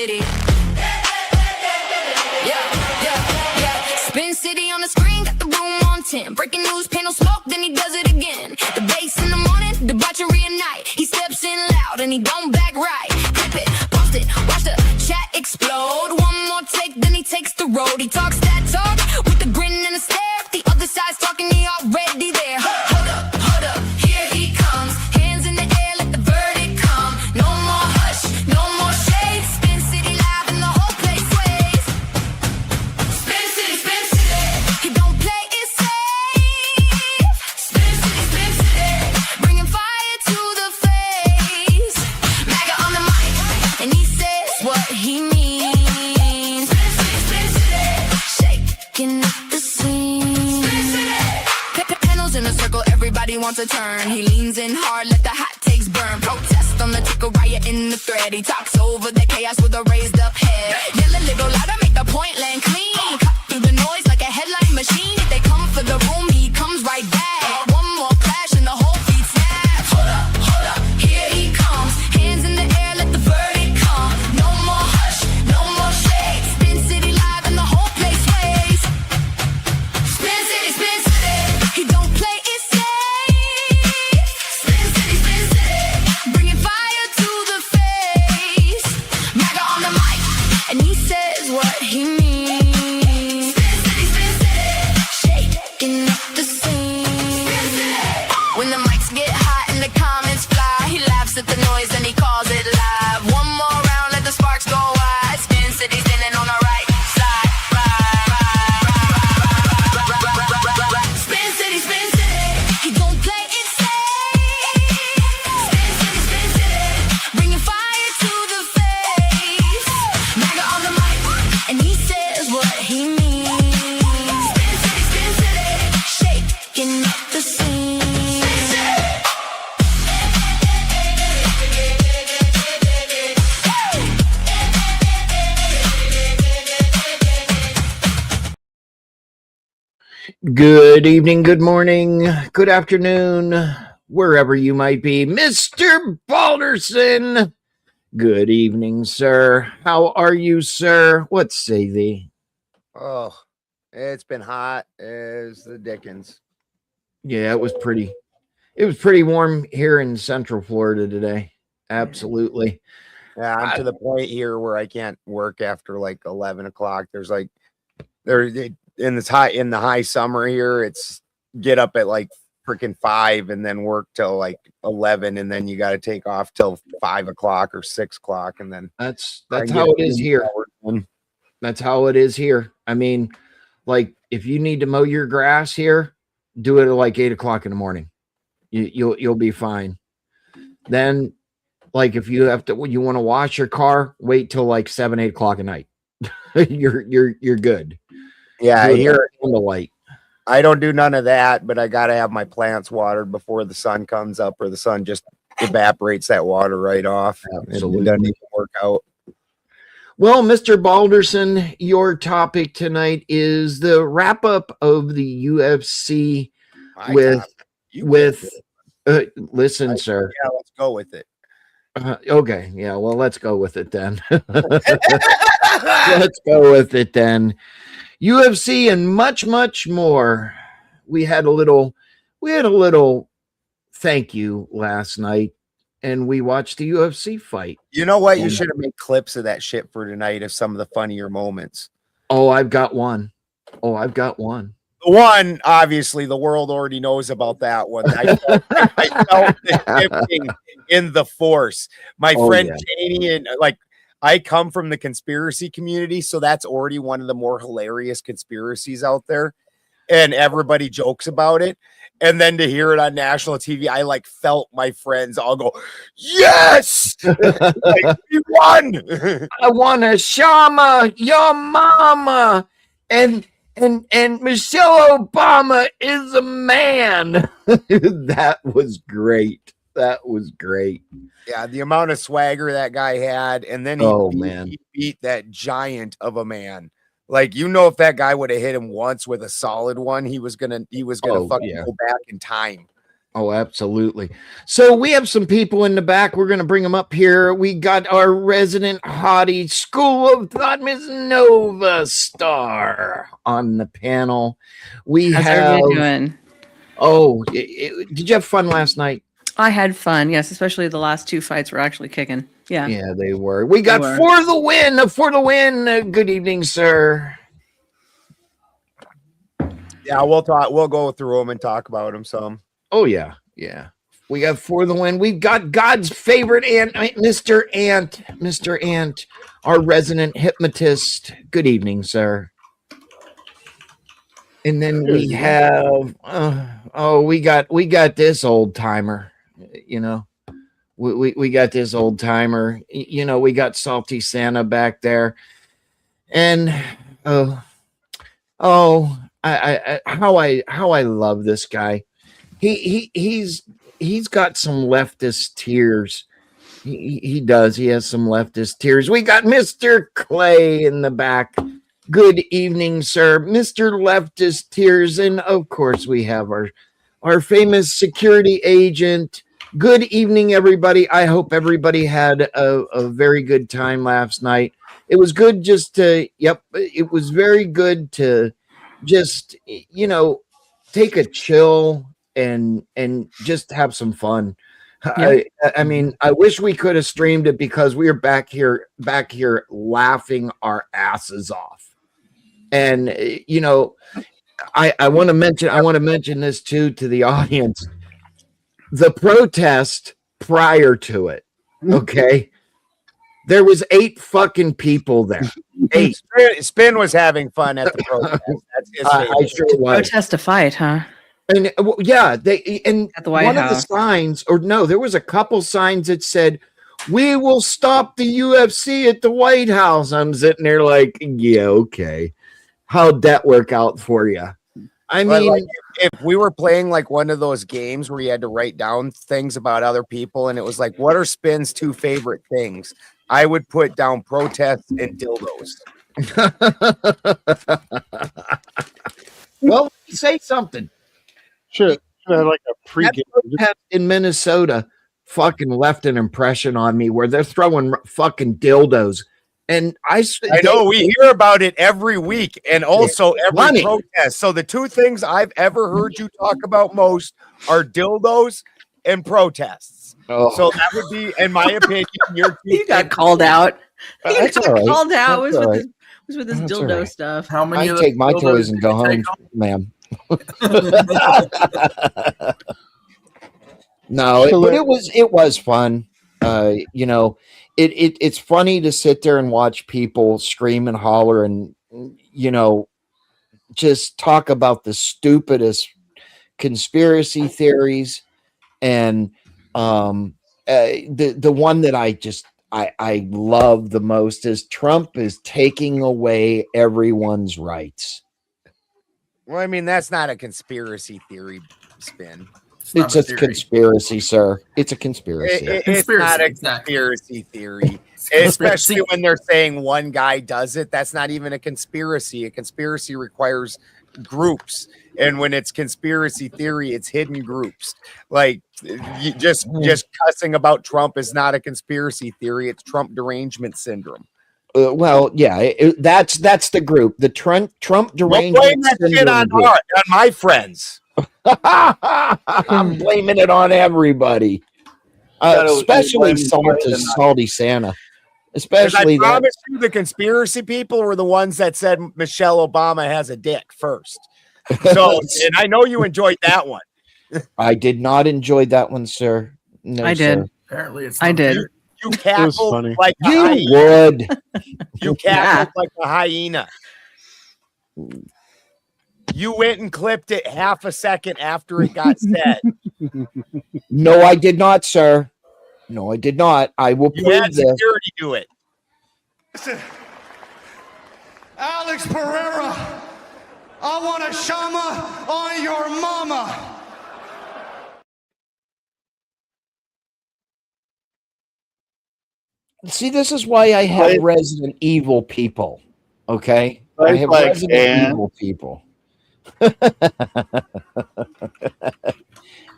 City. Spin City on the screen, got the room on 10. Breaking news, panel smoke, then he does it again. The bass in the morning, debauchery at night. He steps in loud and he don't back right. Clip it, post it, watch the chat explode. One more take, then he takes the road. He talks that talk with a grin and a stare. If the other side's talking, he already there. Hold up, here he comes. Hands in the air, let the verdict come. No more hush, no more shade. Spin City live and the whole place sways. Spin City, Spin City. He don't play it safe. Spin City, bringing fire to the face. MAGA on the mic, and he says what he means. Spin City, shaking up the scene. Panels in a circle, everybody wants a turn. He leans in hard, let the hot takes burn. Protest on the ticker, riot in the thread. He talks over the chaos with a raised up head. Yell a little louder, make the point land clean. Cut through the noise like a headline machine. If they come for the room, he comes right back. One more clash and the whole beat snaps. Hold up, here he comes. Hands in the air, let the verdict come. No more hush, no more shade. Spin City live and the whole place sways. Spin City, he don't play it safe. Spin City, bringing fire to the face. MAGA on the mic, and he says what he means. Spin City, shaking up the scene. When the mics get hot and the comments fly, he laughs at the noise and he calls it live. One more round, let the sparks go wide. Spin City standing on the right side. Spin City, he don't play it safe. Spin City, bringing fire to the face. MAGA on the mic, and he says what he means. Spin City, shaking up the scene. Good evening, good morning, good afternoon, wherever you might be. Mr. Balderson, good evening, sir. How are you, sir? What say thee? Oh, it's been hot as the dickens. Yeah, it was pretty warm here in Central Florida today. Absolutely. Yeah, I'm to the point here where I can't work after like 11 o'clock. In the high summer here, it's get up at like freaking 5 and then work till like 11, and then you got to take off till 5 o'clock or 6 o'clock, and then that's how it is here. That's how it is here. I mean, like if you need to mow your grass here, do it at like 8 o'clock in the morning. You'll be fine. Then, like if you want to wash your car, wait till like 7, 8 o'clock at night. you're good. Yeah, here on the light. I don't do none of that, but I gotta have my plants watered before the sun comes up, or the sun just evaporates that water right off. Absolutely. It doesn't even work out. Well, Mr. Balderson, your topic tonight is the wrap up of the UFC listen, sir. Yeah, let's go with it. Okay. Yeah. Well, let's go with it then. Let's go with it then. UFC and much, much more. We had a little thank you last night, and we watched the UFC fight. You know what? You should have made clips of that shit for tonight of some of the funnier moments. Oh, I've got one. The one, obviously, the world already knows about that one. I felt the shifting in the force. My friend Janie, and like, I come from the conspiracy community, so that's already one of the more hilarious conspiracies out there, and everybody jokes about it. And then to hear it on national TV, I like felt my friends all go, "Yes, like, we won!" I want to shama your mama, and Michelle Obama is a man. That was great. Yeah, the amount of swagger that guy had, and then he beat that giant of a man. Like, you know, if that guy would have hit him once with a solid one, he was gonna fucking go back in time. Oh, absolutely. So we have some people in the back. We're going to bring them up here. We got our resident hottie School of Thought, Miss Nova Star on the panel. How's everybody doing? Oh, did you have fun last night? I had fun, yes, especially the last two fights were actually kicking. Yeah. Yeah, they were. We got For the Win. For the Win. Good evening, sir. Yeah, we'll talk. We'll go through them and talk about them some. Oh, yeah. Yeah. We got For the Win. We've got God's favorite ant, Mr. Ant. Mr. Ant, our resident hypnotist. Good evening, sir. And then we have, we got this old timer, you know. We got this old timer. You know, we got Salty Santa back there. And, how I love this guy. He's got some leftist tears. He does. He has some leftist tears. We got Mr. Clay in the back. Good evening, sir. Mr. Leftist tears. And of course, we have our famous security agent. Good evening, everybody. I hope everybody had a very good time last night. It was good it was very good to just, you know, take a chill and just have some fun. Yeah. I mean, I wish we could have streamed it because we were back here laughing our asses off. And you know, I want to mention this too to the audience. The protest prior to it, okay? There was 8 fucking people there. 8. Spin was having fun at the protest. That's his I sure was. Protest to fight, huh? And yeah, they at the White one House. Of the signs, or no, there was a couple signs that said, "We will stop the UFC at the White House." I'm sitting there like, yeah, okay. How'd that work out for you? I mean, like, if we were playing like one of those games where you had to write down things about other people, and it was like, what are Spin's 2 favorite things? I would put down protests and dildos. Well, say something. Sure. Like a pregame in Minnesota fucking left an impression on me where they're throwing fucking dildos. And I know we hear about it every week and also every protest. So the 2 things I've ever heard you talk about most are dildos and protests. Oh. So that would be, in my opinion, you got called out. That's all right. Called out was with this dildo stuff. How many? I take my toys and go home, ma'am. No, but it was fun. You know, it's funny to sit there and watch people scream and holler and, you know, just talk about the stupidest conspiracy theories. And the one that I love the most is Trump is taking away everyone's rights. Well, I mean, that's not a conspiracy theory, Spin. It's a conspiracy, sir. It's a conspiracy. It's not a conspiracy theory. Especially when they're saying one guy does it. That's not even a conspiracy. A conspiracy requires groups. And when it's conspiracy theory, it's hidden groups. Like just cussing about Trump is not a conspiracy theory. It's Trump derangement syndrome. Well, yeah, that's the group. The Trump derangement blame that shit on my friends. I'm blaming it on everybody, especially Salty Santa. Especially, I promise you, the conspiracy people were the ones that said Michelle Obama has a dick first. So, and I know you enjoyed that one. I did not enjoy that one, sir. No, I did. Sir. Apparently, it's I did. You cackled like a you hyena. would. You cackled like a hyena. You went and clipped it half a second after it got said. No, I did not, sir. No, I did not. I will you prove had this. Security do it. Listen, Alex Pereira, I want a shama on your mama. See, this is why I have Resident Evil people. Okay, I have Resident Evil people.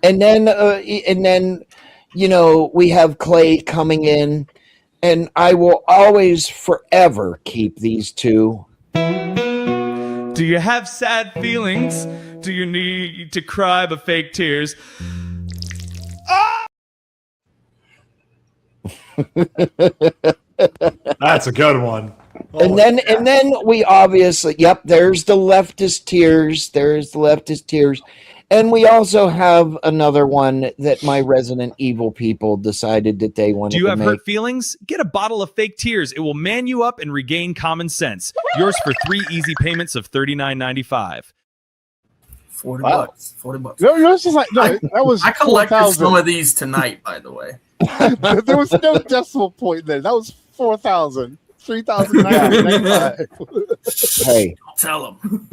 And then, you know, we have Clay coming in, and I will always forever keep these two. Do you have sad feelings? Do you need to cry but fake tears? That's a good one. And then we obviously, yep, there's the leftist tears. There's the leftist tears. And we also have another one that my Resident Evil people decided that they wanted to make. Do you have hurt feelings? Get a bottle of fake tears. It will man you up and regain common sense. Yours for 3 easy payments of $39.95. $40. $40. No, it's just like that was. I collected 4,000. some of these tonight, by the way. There was no decimal point there. That was 4,000. 3,995. Hey, Don't tell them.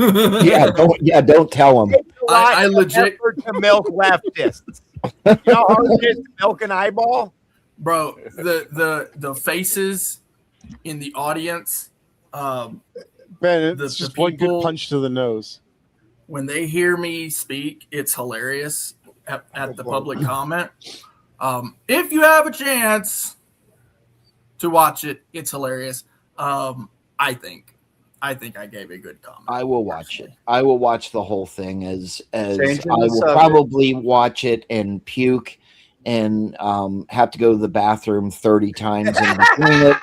don't tell them. I legit to milk leftists. You know how hard it is to milk an eyeball, bro. The faces in the audience, Man, it's just one good punch to the nose. when they hear me speak, it's hilarious at the public comment. If you have a chance to watch it, it's hilarious. I think I gave a good comment. I will watch it. I will watch the whole thing as I Changing the will subject. probably watch it and puke and have to go to the bathroom 30 times in between it.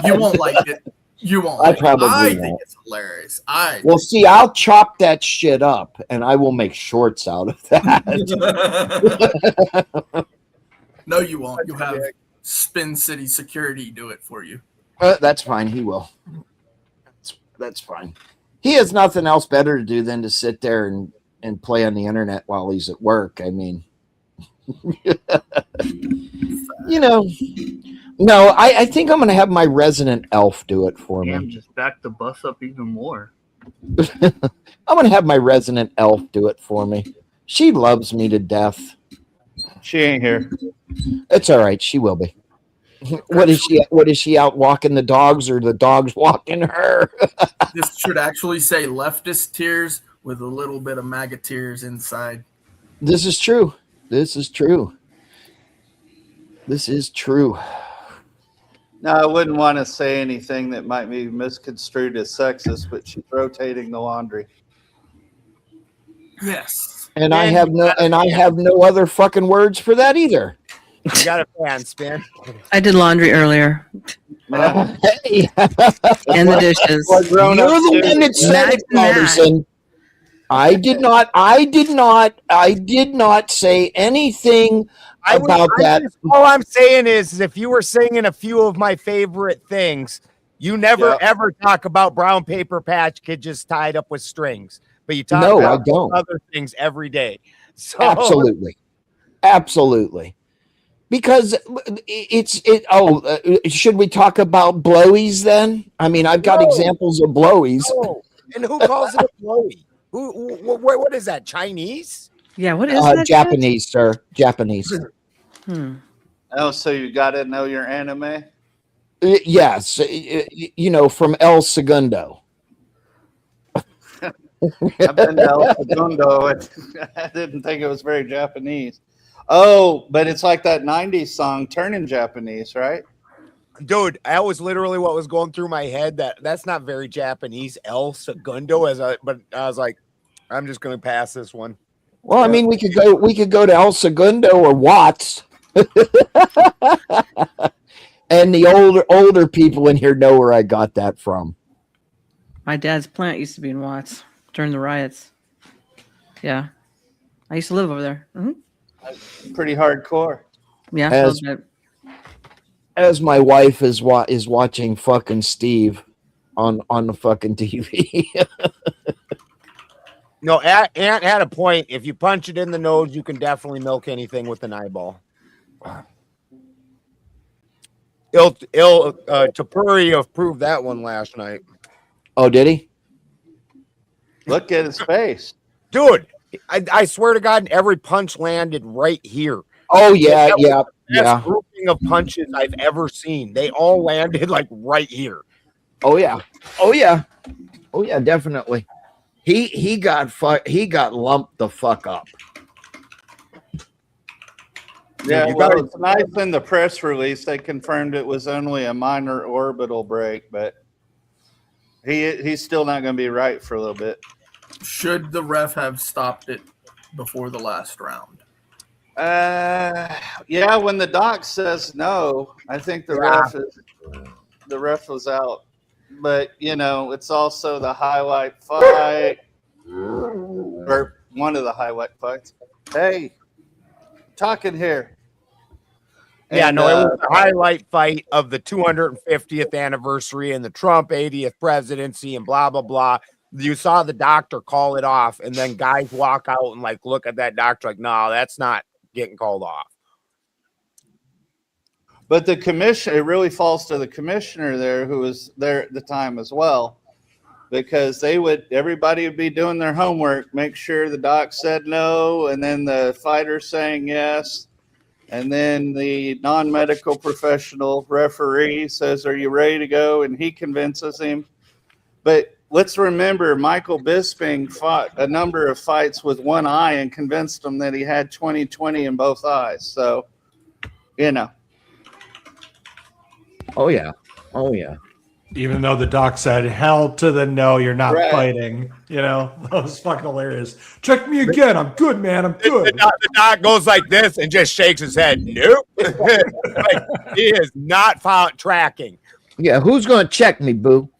You won't like it. You won't. I Like probably it. I won't. think it's hilarious. Well, see, I'll chop that shit up and I will make shorts out of that. No, you won't. You'll have Spin City Security do it for you. That's fine. He will. That's fine. He has nothing else better to do than to sit there and play on the internet while he's at work. I mean, you know, no, I think I'm going to have my resident elf do it for Damn, me. just back the bus up even more. I'm going to have my resident elf do it for me. She loves me to death. She ain't here. It's all right. She will be. What is she? What is she out walking the dogs, or the dogs walking her? This should actually say leftist tears with a little bit of MAGA tears inside. This is true. This is true. This is true. Now, I wouldn't want to say anything that might be misconstrued as sexist, but she's rotating the laundry. Yes. And I have no other fucking words for that either. You got a fan, Spin. I did laundry earlier Hey. and the dishes. You're the one that said it, Patterson. I did not say anything about that. All I'm saying is if you were singing a few of my favorite things, you never ever talk about brown paper patch kid just tied up with strings. But you talk about I don't. other things every day. So Absolutely. Because should we talk about blowies then? I mean, I've got examples of blowies. No. And who calls it a blowy? What is that? Chinese? Yeah, what is that? Japanese, sir. Japanese. Oh, so you got to know your anime? Yes. You know, from El Segundo. I've been to El Segundo. I didn't think it was very Japanese. Oh, but it's like that 90s song, Turning Japanese, right? Dude, that was literally what was going through my head. That's not very Japanese. El Segundo, but I was like, I'm just going to pass this one. Well, I mean, we could go to El Segundo or Watts. And the older people in here know where I got that from. My dad's plant used to be in Watts during the riots. Yeah. I used to live over there. Pretty hardcore. Yeah. As my wife is watching fucking Steve on the fucking TV. No, Aunt had a point. If you punch it in the nose, you can definitely milk anything with an eyeball. Tapuri proved that one last night. Oh, did he? Look at his face. Dude, I swear to God, every punch landed right here. Oh, yeah. Best grouping of punches I've ever seen. They all landed like right here. Oh, yeah, definitely. He got lumped the fuck up. Yeah, You well, gotta- it's nice in the press release. They confirmed it was only a minor orbital break, but he's still not going to be right for a little bit. Should the ref have stopped it before the last round? Yeah, when the doc says no, I think the ref was out. But it's also the highlight fight, or one of the highlight fights. Hey, talking here. Yeah, And, no, it was the highlight fight of the 250th anniversary and the Trump 80th presidency and blah, blah, blah. You saw the doctor call it off, and then guys walk out and like look at that doctor like, no, that's not getting called off. But the commission, it really falls to the commissioner there, who was there at the time as well, because everybody would be doing their homework, make sure the doc said no, and then the fighter saying yes. And then the non-medical professional referee says, are you ready to go? And he convinces him. But let's remember, Michael Bisping fought a number of fights with one eye and convinced him that he had 20/20 in both eyes. So, Oh yeah. Oh yeah. Even though the doc said, hell to the no, you're not Right. fighting. That was fucking hilarious. Check me again. I'm good, man. I'm good. The doc goes like this and just shakes his head. Nope. Like, he is not tracking. Yeah. Who's going to check me, boo?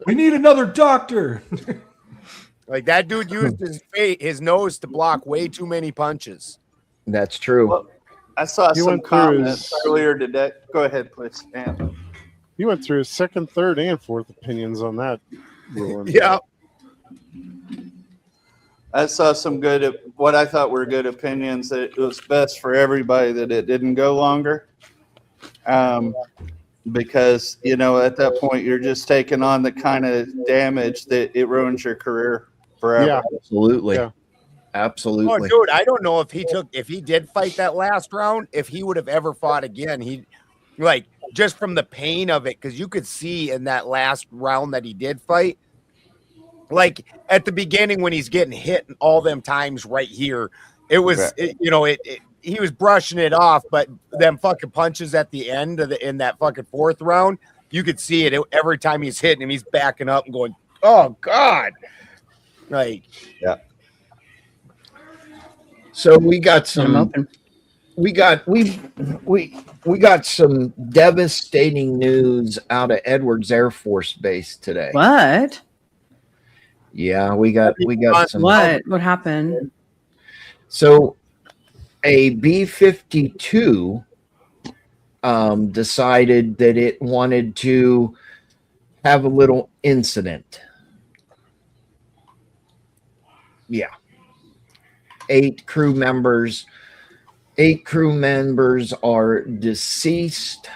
We need another doctor. Like that dude used his nose to block way too many punches. That's true. Well, I saw He some went through comments his- earlier today. Go ahead, please. Dan. He went through his second, third, and fourth opinions on that ruling. Yeah. I saw some what I thought were good opinions, that it was best for everybody that it didn't go longer. Because, at that point, you're just taking on the kind of damage that it ruins your career forever. Yeah. Absolutely. Yeah. Absolutely. Oh, dude, I don't know if he did fight that last round, if he would have ever fought again. He, like, just from the pain of it, because you could see in that last round that he did fight, like at the beginning when he's getting hit all them times right here, it was, he was brushing it off, but them fucking punches at the end of in that fucking fourth round, you could see it every time he's hitting him. He's backing up and going, "Oh God!" Like, yeah. So we got Let 'em some. open. We got some devastating news out of Edwards Air Force Base today. What? Yeah, we got some. What? What happened? So a B-52 decided that it wanted to have a little incident. Yeah. 8 crew members are deceased,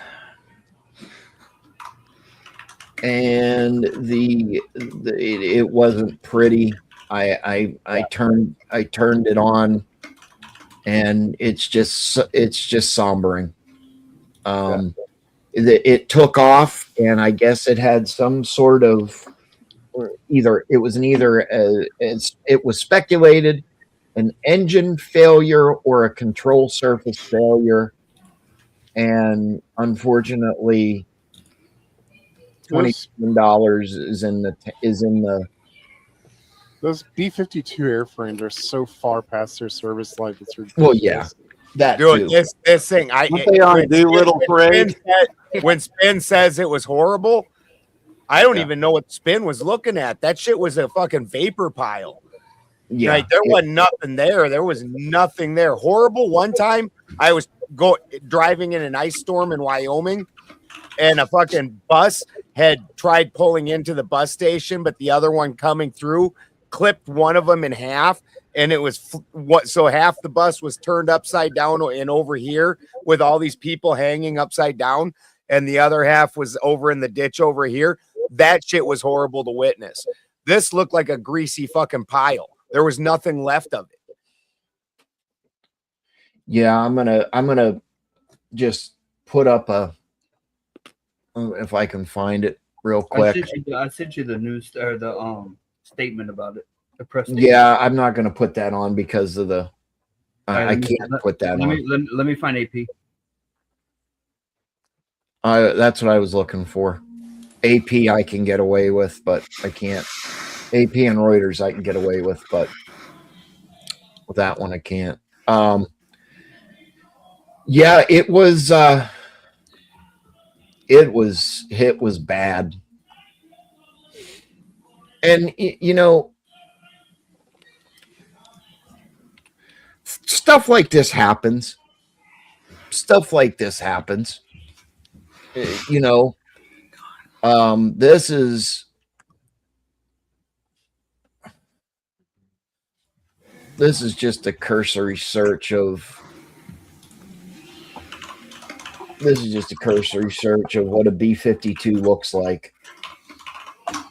and it wasn't pretty. I turned it on, and it's just sombering. It took off, and I guess it had some sort of it was speculated an engine failure or a control surface failure, and unfortunately $20 million is in the Those B-52 airframes are so far past their service life. It's ridiculous. well, yeah, that dude, too. this thing, when Spin says it was horrible, I don't even know what Spin was looking at. That shit was a fucking vapor pile. Yeah, Like, there wasn't nothing there. There was nothing there. Horrible. One time I was driving in an ice storm in Wyoming, and a fucking bus had tried pulling into the bus station, but the other one coming through clipped one of them in half, and it was so half the bus was turned upside down and over here with all these people hanging upside down, and the other half was over in the ditch over here. That shit was horrible to witness. This looked like a greasy fucking pile. There was nothing left of it. Yeah, I'm gonna just put up if I can find it real quick. I sent you the news or the statement about it. The press statement. Yeah, I'm not gonna put that on because of the I can't put that on. Let me find AP. That's what I was looking for. AP I can get away with, but I can't. AP and Reuters I can get away with, but with that one I can't. Yeah, it was bad. And you know, stuff like this happens. Stuff like this happens. You know, this is just a cursory search of what a B-52 looks like.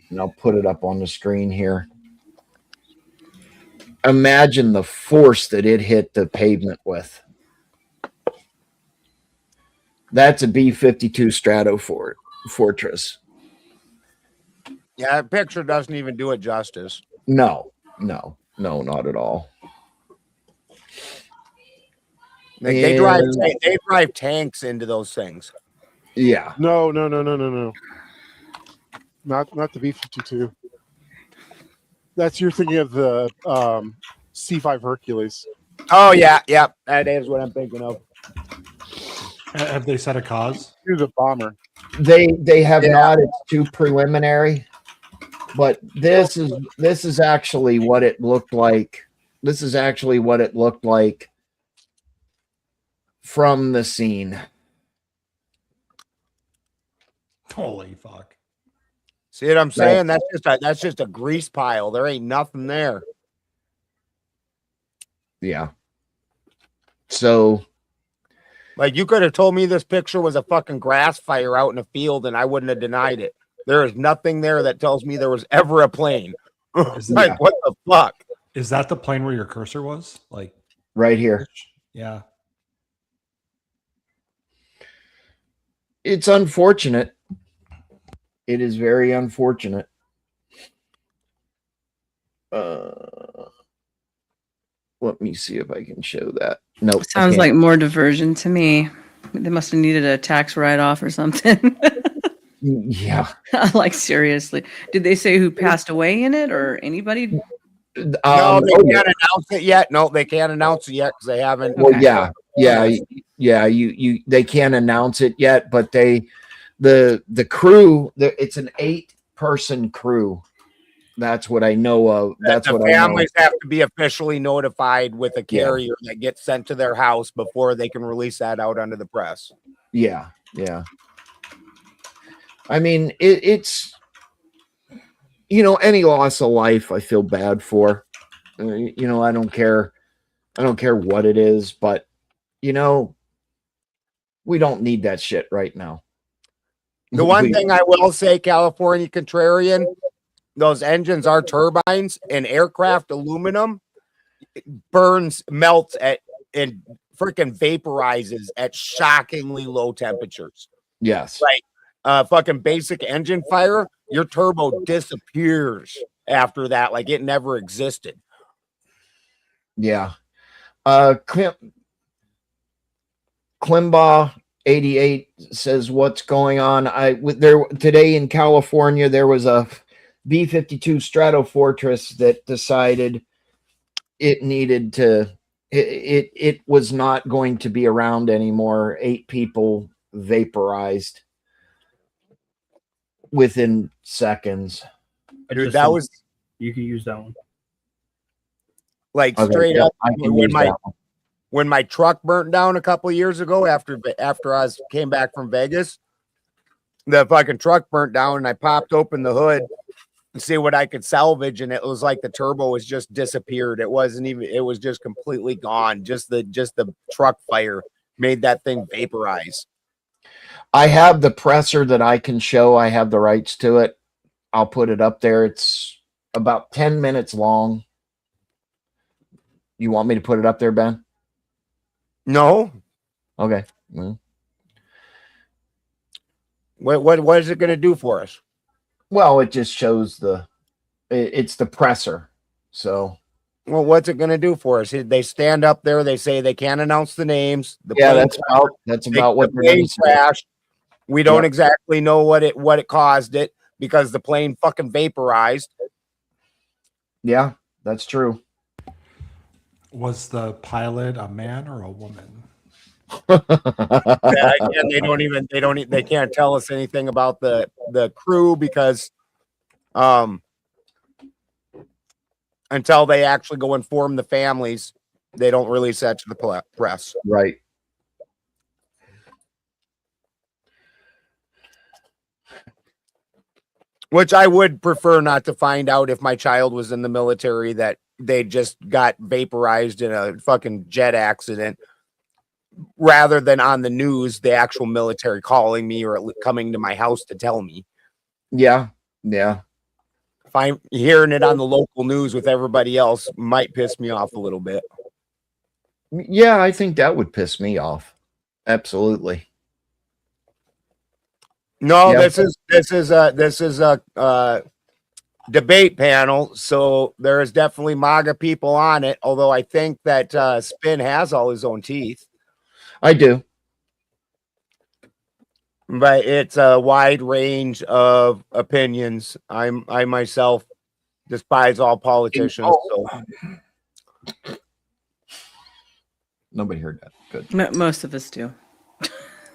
And I'll put it up on the screen here. Imagine the force that it hit the pavement with. That's a B-52 Stratofortress. Yeah, that picture doesn't even do it justice. No, not at all. They drive tanks into those things. Yeah. No. Not the B-52. You're thinking of the C-5 Hercules. Oh yeah, that is what I'm thinking of. Have they set a cause? You're the bomber. They have not. It's too preliminary. But this is actually what it looked like. This is actually what it looked like from the scene. Holy fuck. See what I'm saying? That's just a grease pile. There ain't nothing there. Yeah. So, like, you could have told me this picture was a fucking grass fire out in a field and I wouldn't have denied it. There is nothing there that tells me there was ever a plane. Like, what the fuck? Is that the plane where your cursor was? Like right here. Yeah. It's unfortunate. It is very unfortunate. Let me see if I can show that. Nope. Sounds like more diversion to me. They must have needed a tax write-off or something. Yeah. Like, seriously. Did they say who passed away in it or anybody? No, they can't announce it yet. No, they can't announce it yet because they haven't. Well, yeah. They can't announce it yet, but the crew. It's an 8-person crew. That's what I know of. That's what I know. Families have to be officially notified with a carrier that gets sent to their house before they can release that out onto the press. Yeah. I mean, it's, you know, any loss of life I feel bad for. You know, I don't care what it is, but, you know, we don't need that shit right now. The one thing I will say, California Contrarian, those engines are turbines, and aircraft aluminum melts and freaking vaporizes at shockingly low temperatures. Yes. Like fucking basic engine fire, your turbo disappears after that, like it never existed. Yeah. Klimbaugh 88 says, what's going on? There today in California, there was a B-52 Stratofortress that decided it needed to, it was not going to be around anymore. 8 people vaporized within seconds. Dude, that was, you can use that one. Like, okay, straight up, when my truck burnt down a couple of years ago after I came back from Vegas, the fucking truck burnt down and I popped open the hood and see what I could salvage, and it was like the turbo was just disappeared. It wasn't even, it was just completely gone. Just the truck fire made that thing vaporize. I have the presser that I can show. I have the rights to it. I'll put it up there. It's about 10 minutes long. You want me to put it up there, Ben? No. Okay. Well, what is it going to do for us? Well, it just shows it's the presser. So Well, what's it going to do for us? They stand up there. They say they can't announce the names. That's about what the plane crashed. We don't exactly know what it caused it because the plane fucking vaporized. Yeah, that's true. Was the pilot a man or a woman? Again, they can't tell us anything about the crew because until they actually go inform the families, they don't release that to the press. Right. Which I would prefer not to find out if my child was in the military that they just got vaporized in a fucking jet accident, rather than on the news, the actual military calling me or coming to my house to tell me. Yeah. Yeah. If I'm hearing it on the local news with everybody else, might piss me off a little bit. Yeah, I think that would piss me off. Absolutely. No, this is a debate panel, so there is definitely MAGA people on it. Although I think that Spin has all his own teeth. I do. But it's a wide range of opinions. I myself despise all politicians. So nobody heard that. Good. Most of us do.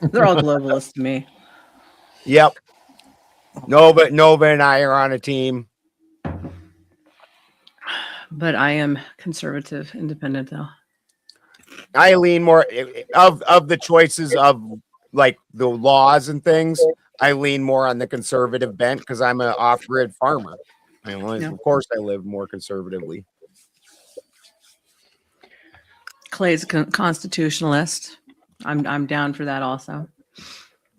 They're all globalists to me. Yep. Nova and I are on a team. But I am conservative, independent though. I lean more of the choices of like the laws and things. I lean more on the conservative bent because I'm an off-grid farmer. Of course, I live more conservatively. Clay's a constitutionalist. I'm down for that also.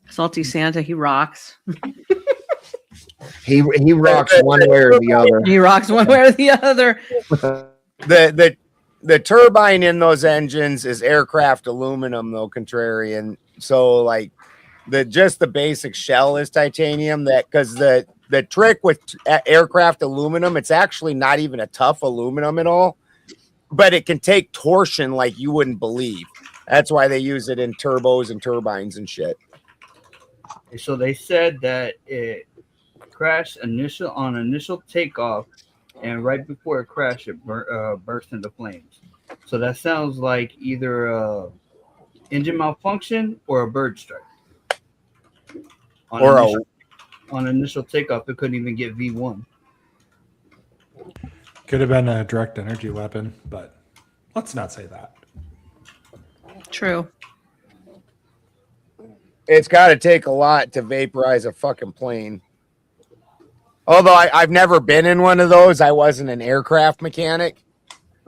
Salty Santa, he rocks. He rocks one way or the other. He rocks one way or the other. The turbine in those engines is aircraft aluminum, though, contrarian. So like the basic shell is titanium. That because the trick with aircraft aluminum, it's actually not even a tough aluminum at all, but it can take torsion like you wouldn't believe. That's why they use it in turbos and turbines and shit. So they said that it crashed on initial takeoff, and right before it crashed, it burst into flames. So that sounds like either a engine malfunction or a bird strike. On initial takeoff, it couldn't even get V1. Could have been a direct energy weapon, but let's not say that. True. It's got to take a lot to vaporize a fucking plane. Although I've never been in one of those. I wasn't an aircraft mechanic.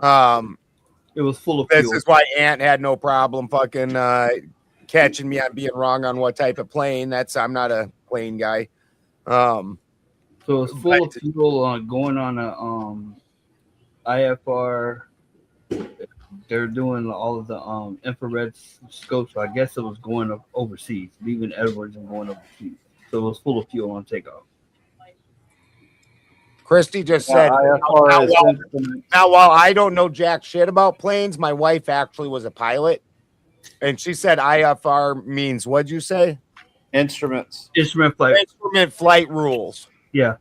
It was full of fuel. This is why Ant had no problem fucking catching me on being wrong on what type of plane. I'm not a plane guy. So it's full of fuel going on a IFR. They're doing all of the infrared scopes. So I guess it was going overseas, leaving Edwards and going overseas. So it was full of fuel on takeoff. Christy just said, now while I don't know jack shit about planes, my wife actually was a pilot. And she said IFR means, what'd you say? Instrument flight rules. Yeah.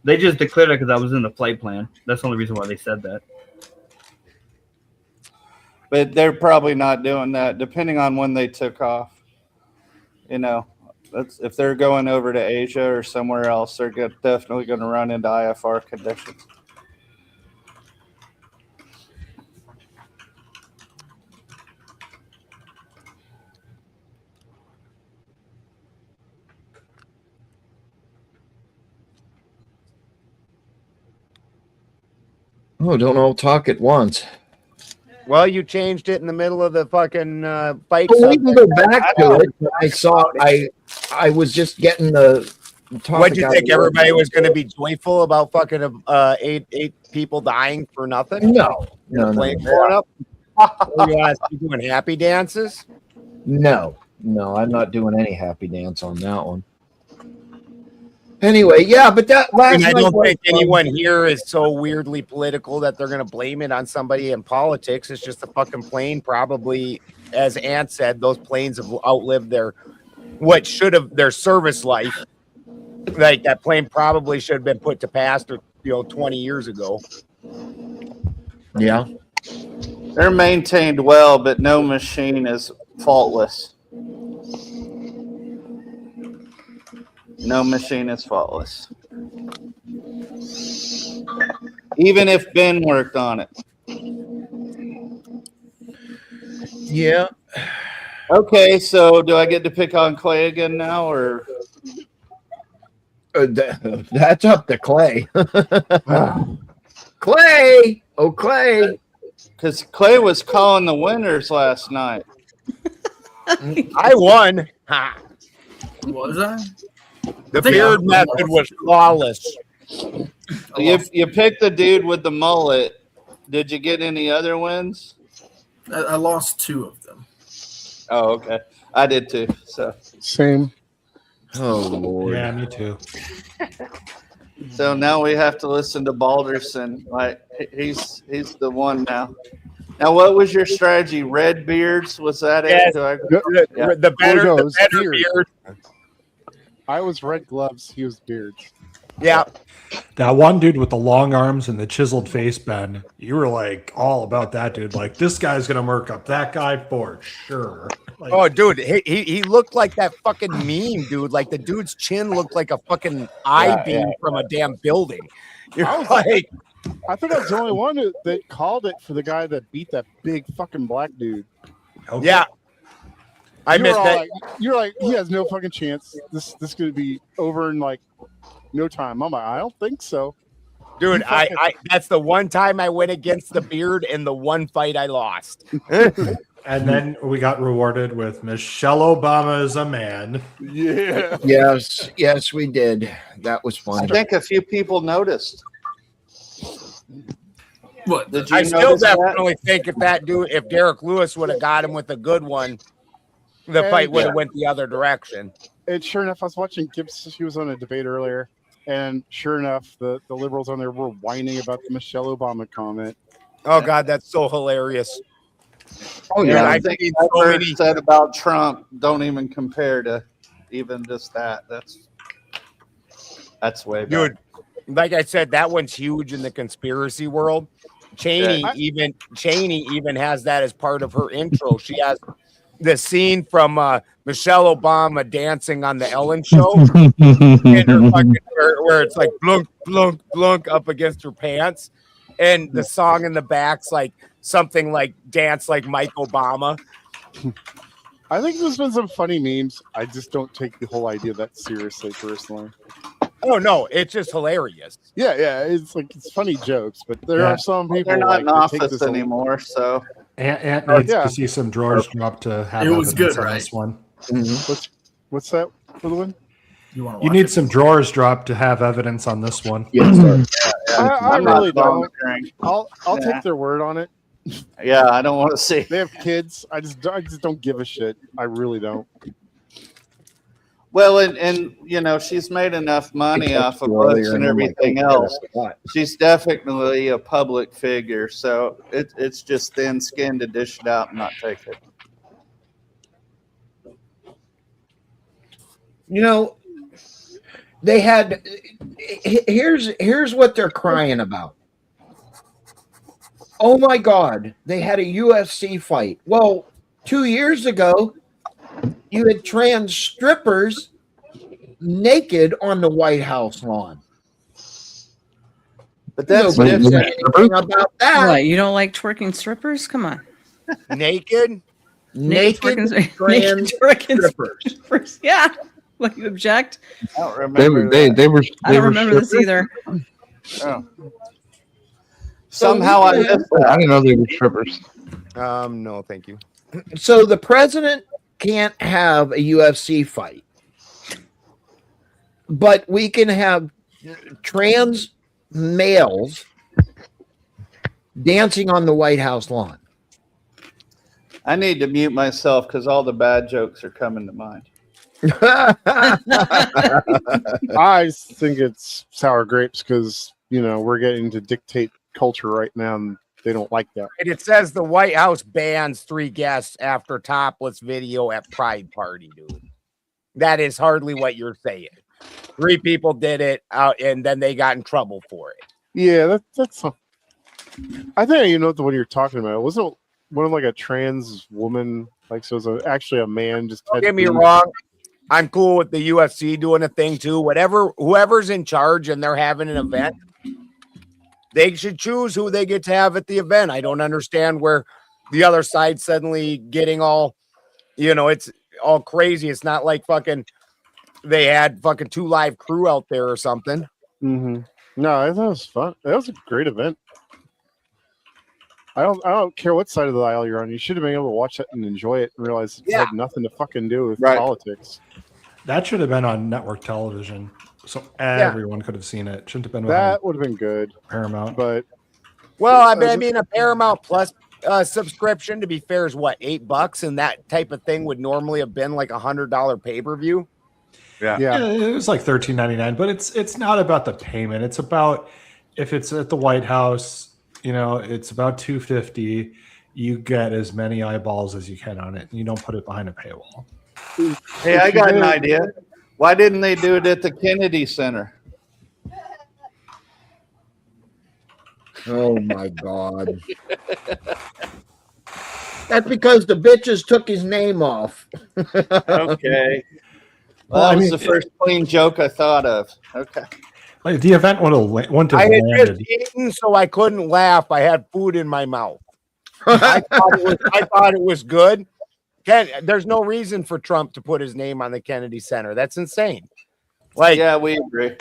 They just declared it because I was in the flight plan. That's the only reason why they said that. But they're probably not doing that, depending on when they took off. If they're going over to Asia or somewhere else, they're definitely going to run into IFR conditions. Oh, don't all talk at once. Well, you changed it in the middle of the fucking fight. Well, we can go back to it. I was just getting the topic. What do you think? Everybody was going to be joyful about fucking eight people dying for nothing? No. Plane blowing up. You want to be doing happy dances? No, I'm not doing any happy dance on that one. Anyway, yeah, but that last And I night don't was think fun. anyone here is so weirdly political that they're going to blame it on somebody in politics. It's just a fucking plane. Probably, as Ant said, those planes have outlived their service life. Like that plane probably should have been put to pasture, 20 years ago. Yeah. They're maintained well, but no machine is faultless. No machine is faultless. Even if Ben worked on it. Yeah. Okay, so do I get to pick on Clay again now, or That's up to Clay. Clay. Oh, Clay. because Clay was calling the winners last night? I won. Ha. Was I? The I think beard I method was flawless. You picked the dude with the mullet. Did you get any other wins? I lost 2 of them. Oh, okay. I did too. So Same. Oh, Lord. Yeah, me too. now we have to listen to Balderson. Like he's the one now. Now, what was your strategy? Red beards? Was that Yes. it? The better, Oh, no, it the was better beard. beard. I was red gloves. He was beards. Yeah. That one dude with the long arms and the chiseled face, Ben, you were like all about that dude. Like, this guy's going to murk up that guy for sure. Like, Oh, dude, he looked like that fucking meme, dude. Like the dude's chin looked like a fucking eye beam from a damn building. You're I was like, I think I was the only one that called it for the guy that beat that big fucking black dude. okay. yeah. I You were missed all that. like, you're like, he has no fucking chance. This could be over in like no time. I'm like, I don't think so. Dude, You fucking- I that's the one time I went against the beard and the one fight I lost. And then we got rewarded with Michelle Obama is a man. Yeah. Yes, we did. That was I fun. think a few people noticed. What? Did you I still notice that? definitely think if Derek Lewis would have got him with a good one, the fight would have went the other direction. And sure enough, I was watching Gibbs. She was on a debate earlier, and sure enough, the liberals on there were whining about the Michelle Obama comment. Oh God, that's so hilarious. Oh, Yeah, yeah. I think so so many- said about Trump don't even compare to even just that. That's way better. Dude, like I said, that one's huge in the conspiracy world. Cheney even has that as part of her intro. She has the scene from Michelle Obama dancing on the Ellen show in her fucking, where it's like blunk, blunk, blunk up against her pants. And the song in the back's like something like dance like Mike Obama. I think there's been some funny memes. I just don't take the whole idea that seriously, personally. Oh no, it's just hilarious. Yeah, it's funny jokes, but there are some people They're not like in that take office this a- anymore, so Ant needs Yeah. to see some drawers drop to have It was evidence good, on right? this one. What's that for the one? You want to You need some drawers dropped to have evidence on this one. I I'm not really don't. volunteering. I'll Yeah. take their word on it. Yeah, I don't want to see. They have kids. I just don't give a shit. I really don't. Well, and you know, she's made enough money off of books and everything else. She's definitely a public figure, so it's just thin skin to dish it out and not take it. You know, they had here's what they're crying about. Oh my God, they had a UFC fight. Well, 2 years ago, you had trans strippers naked on the White House lawn. But that's Nobody different. said anything about that. What, you don't like twerking strippers? Come on. Naked? Naked twerking, trans twerking strippers. strippers. Yeah. What, you object? I don't remember. They were. I don't remember this either. Oh. Somehow I missed that. I didn't know they were strippers. No, thank you. So the president can't have a UFC fight, but we can have trans males dancing on the White House lawn. I need to mute myself because all the bad jokes are coming to mind. I think it's sour grapes because we're getting to dictate culture right now, and they don't like that. And it says the White House bans 3 guests after topless video at Pride Party, dude. That is hardly what you're saying. 3 people did it, and then they got in trouble for it. Yeah, that's. I think you know the one you're talking about. Wasn't it one of like a trans woman? Like, so it was actually a man. Just don't get me wrong. I'm cool with the UFC doing a thing too. Whoever's in charge and they're having an event, they should choose who they get to have at the event. I don't understand where the other side suddenly getting all, it's all crazy. It's not like fucking they had fucking 2 live crew out there or something. Mm-hmm. No, I thought it was fun. That was a great event. I don't care what side of the aisle you're on. You should have been able to watch it and enjoy it and realize it had nothing to fucking do with politics. That should have been on network television, so everyone could have seen it. Shouldn't have been. That would have been good. Paramount, but I mean, a Paramount Plus subscription, to be fair, is what, $8, and that type of thing would normally have been like $100 pay-per-view. Yeah, it was like $13.99, but it's not about the payment. It's about if it's at the White House. It's about $250. You get as many eyeballs as you can on it, and you don't put it behind a paywall. Hey, I got an idea. Why didn't they do it at the Kennedy Center? Oh my God. That's because the bitches took his name off. Okay. Well, that was the first clean joke I thought of. Okay. Like the event would have I had just eaten, so I couldn't laugh. I had food in my mouth. I thought it was good. There's no reason for Trump to put his name on the Kennedy Center. That's insane. Like, yeah, we agree.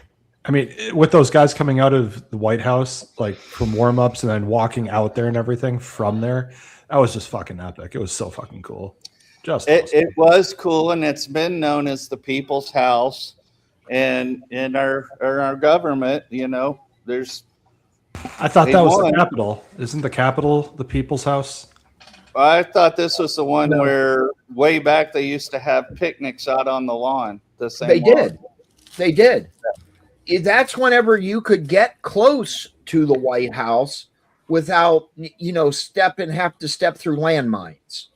I mean, with those guys coming out of the White House, like from warm-ups and then walking out there and everything from there, that was just fucking epic. It was so fucking cool. It was cool, and it's been known as the People's House. And in our government, there's. I thought that was the Capitol. Isn't the Capitol the People's House? I thought this was the one where way back they used to have picnics out on the lawn. They did. That's whenever you could get close to the White House without, have to step through landmines.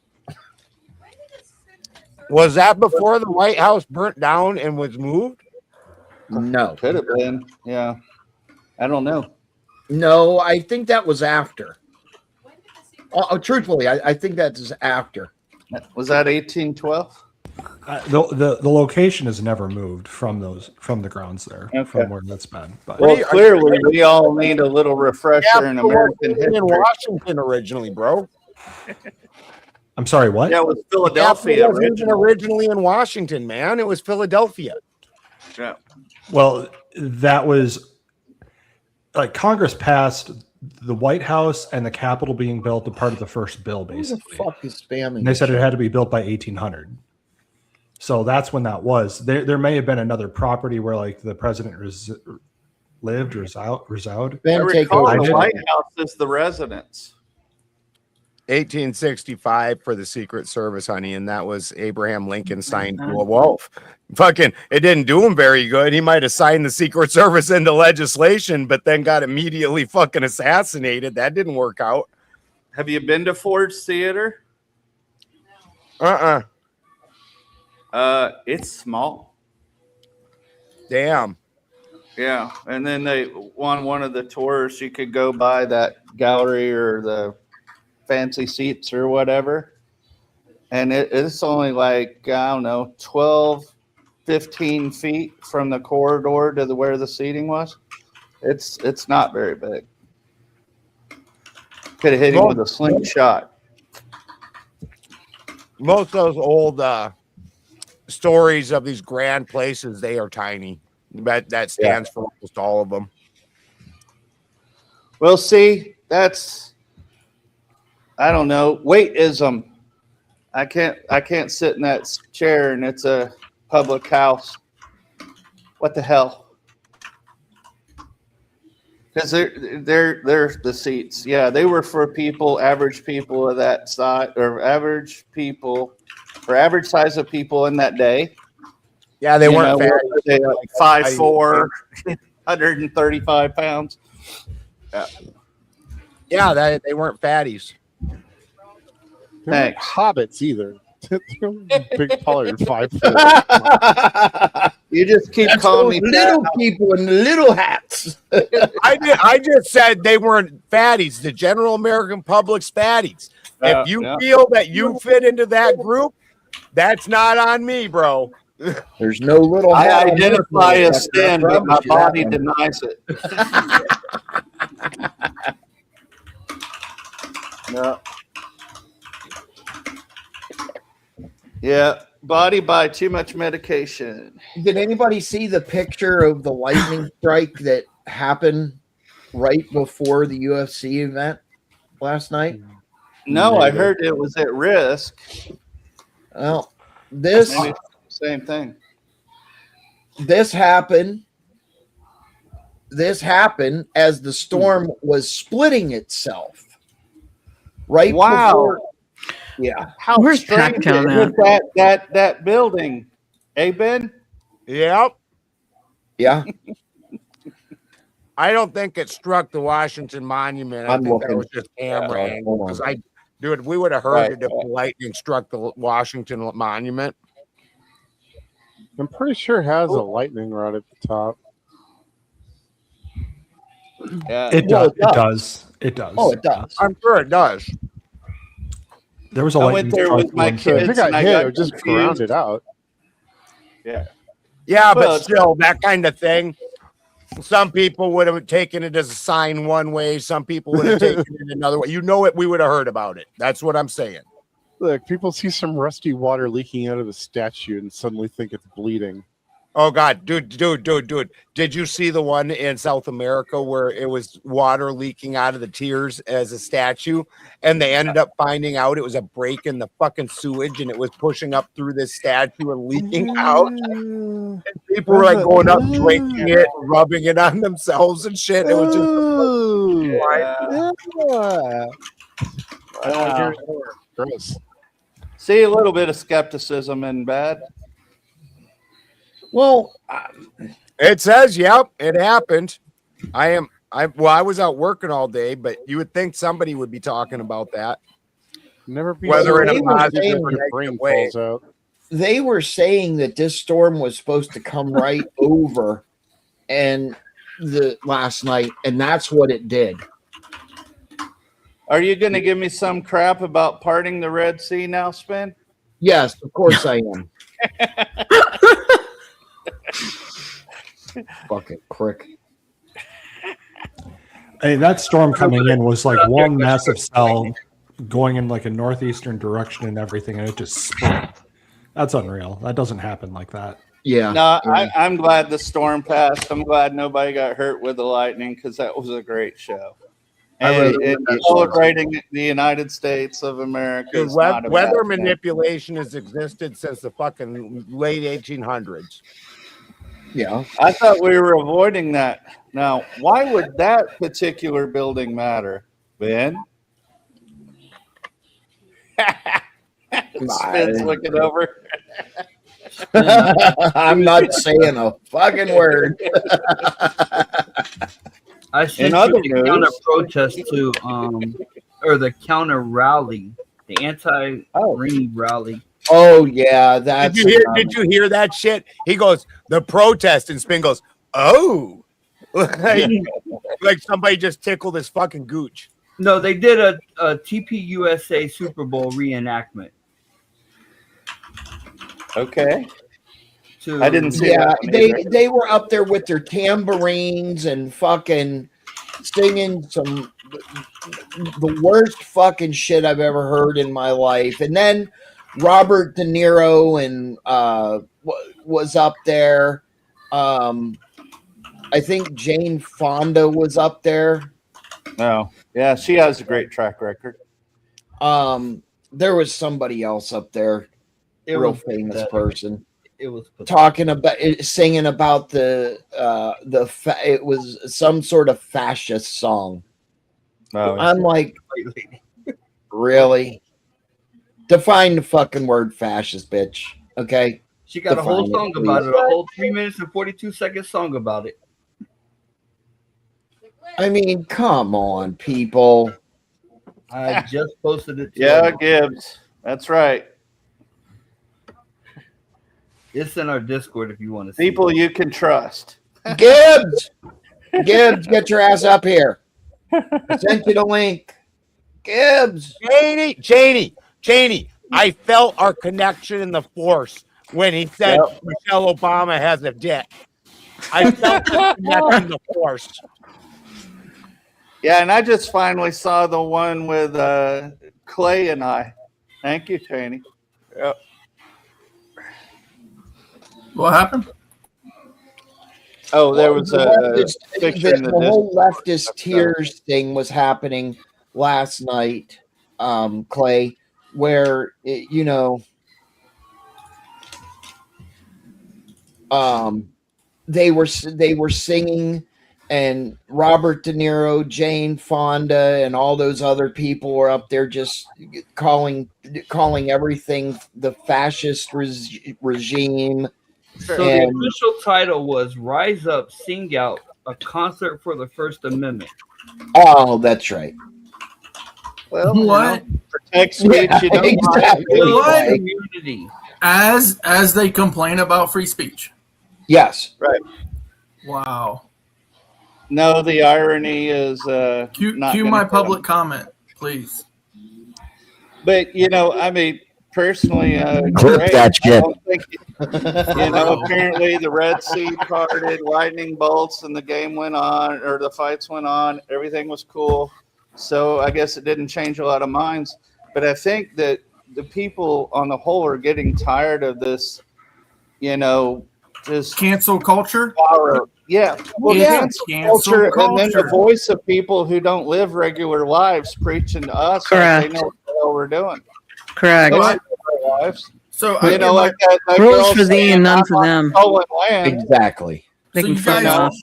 Was that before the White House burnt down and was moved? No. Could have been. Yeah. I don't know. No, I think that was after. Truthfully, I think that's after. Was that 1812? The location has never moved from the grounds there, from where that's been. But well, clearly we all need a little refresher in American history. In Washington originally, bro. I'm sorry, what? Yeah, it was Philadelphia. It wasn't originally in Washington, man. It was Philadelphia. Yeah. Well, that was like Congress passed the White House and the Capitol being built a part of the first bill, basically. Who the fuck is spamming? And they said it had to be built by 1800. So that's when that was. There may have been another property where like the president lived or resided. I recall the White House is the residence. 1865 for the Secret Service, honey, and that was Abraham Lincoln signed to a wolf. Fucking, it didn't do him very good. He might have signed the Secret Service into legislation, but then got immediately fucking assassinated. That didn't work out. Have you been to Ford's Theater? It's small. Damn. Yeah, and then they on one of the tours you could go by that gallery or the fancy seats or whatever, and it's only like, I don't know, 12-15 feet from the corridor to where the seating was. It's not very big. Could have hit him with a slingshot. Most of those old stories of these grand places, they are tiny. That stands for almost all of them. Well, see, that's, I don't know, weightism. I can't sit in that chair and it's a public house. What the hell? Because they're the seats. Yeah, they were for people, average people of that size, or average people, or average size of people in that day. Yeah, they weren't what fatties. were they, like 5'4", 135 pounds. Yeah, they weren't fatties. They weren't Thanks. hobbits either. Big taller than 5'4". You just keep That's calling those me little fat. people in the little hats. I just said they weren't fatties. The general American public's fatties. If you feel that you fit into that group, that's not on me, bro. There's no little I hat on this identify as motherfucker, I thin, but promise my you that body one. denies it. No. Yeah, body buy too much medication. Did anybody see the picture of the lightning strike that happened right before the UFC event last night? No, I heard it was at risk. Well, this Same thing. This happened as the storm was splitting itself. Right before. Yeah. How Where's strange Packtown is that building? Hey, Ben? Yep. Yeah. I don't think it struck the Washington Monument. I I'm think that looking. was just camera Yeah, angle. hold on. Dude, we would have heard Right. it if the lightning struck the Washington Monument. I'm pretty sure it has a lightning rod at the top. Yeah. It Well, does. It does. Oh, it does. I'm sure it does. There was a I lightning went there strike with my once. So if kids it got and I hit, got it would just confused. ground it out. Yeah. Yeah, Well, but still, that kind of thing. Some people would have taken it as a sign one way. Some people would have taken it another way. You know it. We would have heard about it. That's what I'm saying. Look, people see some rusty water leaking out of a statue and suddenly think it's bleeding. Oh God, dude. Did you see the one in South America where it was water leaking out of the tears as a statue, and they ended up finding out it was a break in the fucking sewage, and it was pushing up through this statue and leaking out. And people were like going up, drinking it, rubbing it on themselves and shit. It was just I don't hear it more. Gross. See a little bit of skepticism in bad. Well, It says, yep, it happened. I was out working all day, but you would think somebody would be talking about that. Never be Whether in a they were positive saying or your negative brain way. falls out. they were saying that this storm was supposed to come right over and the last night, and that's what it did. Are you going to give me some crap about parting the Red Sea now, Spin? Yes, of course I am. Fucking prick. Hey, that storm coming in was like one massive cell going in like a northeastern direction and everything, and it just split. That's unreal. That doesn't happen like that. Yeah. No, I'm glad the storm passed. I'm glad nobody got hurt with the lightning because that was a great show. And it's celebrating the United States of America. Dude, is not a weather bad thing. manipulation has existed since the fucking late 1800s. Yeah. I thought we were avoiding that. Now, why would that particular building matter, Ben? Spin's looking over. I'm not saying a fucking word. I sent other you the counter news- protest to or the counter rally, the anti-ring rally. Oh yeah, that's Did you hear that shit? He goes, the protest, and Spin goes, oh. like somebody just tickled his fucking gooch. No, they did a TPUSA Super Bowl reenactment. Okay. To, I didn't see yeah, that one either. they were up there with their tambourines and fucking singing some the worst fucking shit I've ever heard in my life. And then Robert De Niro and was up there. I think Jane Fonda was up there. No. Yeah, she has a great track record. There was somebody else up there, real famous person. It was Talking about singing about it was some sort of fascist song. Oh, I'm like, really? Define the fucking word fascist, bitch. Okay. She got a whole song about it, a whole 3 minutes and 42-second song about it. I mean, come on, people. I just posted it. Yeah, Gibbs. That's right. It's in our Discord if you want to see. People you can trust. Gibbs, get your ass up here. I sent you the link. Gibbs. Cheney, I felt our connection in the force when he said Michelle Obama has a dick. I felt the connection in the force. Yeah, and I just finally saw the one with Clay and I. Thank you, Cheney. Yep. What happened? Oh, there was the whole leftist tears thing was happening last night, Clay, where they were singing, and Robert De Niro, Jane Fonda, and all those other people were up there just calling everything the fascist regime. So the official title was "Rise Up, Sing Out: A Concert for the First Amendment." Oh, that's right. Well, what? Protect speech. Yeah, exactly. Community. As they complain about free speech. Yes. Right. Wow. No, the irony is Cue my public comment, please. But I mean, personally, Clip that shit. Apparently the Red Sea parted, lightning bolts, and the game went on, or the fights went on. Everything was cool. So I guess it didn't change a lot of minds. But I think that the people on the whole are getting tired of this, just cancel culture. Yeah, well, cancel culture, and then the voice of people who don't live regular lives preaching to us. Correct. Like they know what the hell we're doing. Correct. So like that rules for thee and none for them. Exactly. They can fuck off.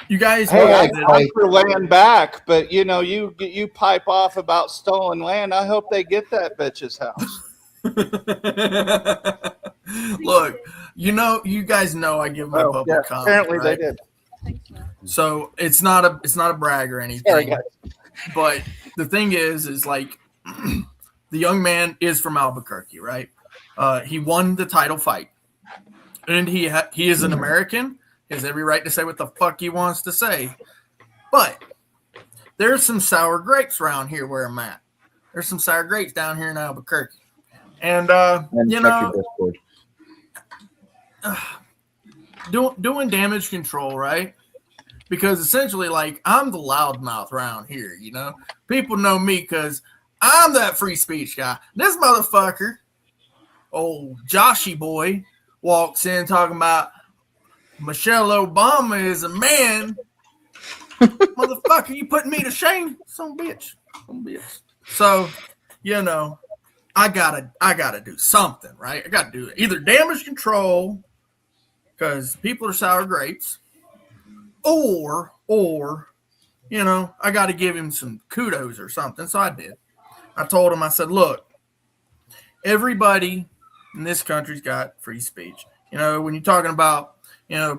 You guys, hey, I'm for land back, but you pipe off about stolen land. I hope they get that bitch's house. Look, you guys know I give my public comment. Apparently right? they did. So it's not a brag or anything. But the thing is like the young man is from Albuquerque, right? He won the title fight, and he is an American. He has every right to say what the fuck he wants to say. But there's some sour grapes around here where I'm at. There's some sour grapes down here in Albuquerque. And doing damage control, right? Because essentially, like, I'm the loudmouth around here, People know me because I'm that free speech guy. This motherfucker, old Joshy boy, walks in talking about Michelle Obama is a man. Motherfucker, you putting me to shame? Some bitch. So, I gotta do something, right? I gotta do either damage control because people are sour grapes, or I gotta give him some kudos or something. So I did. I told him, I said, look, everybody in this country's got free speech. When you're talking about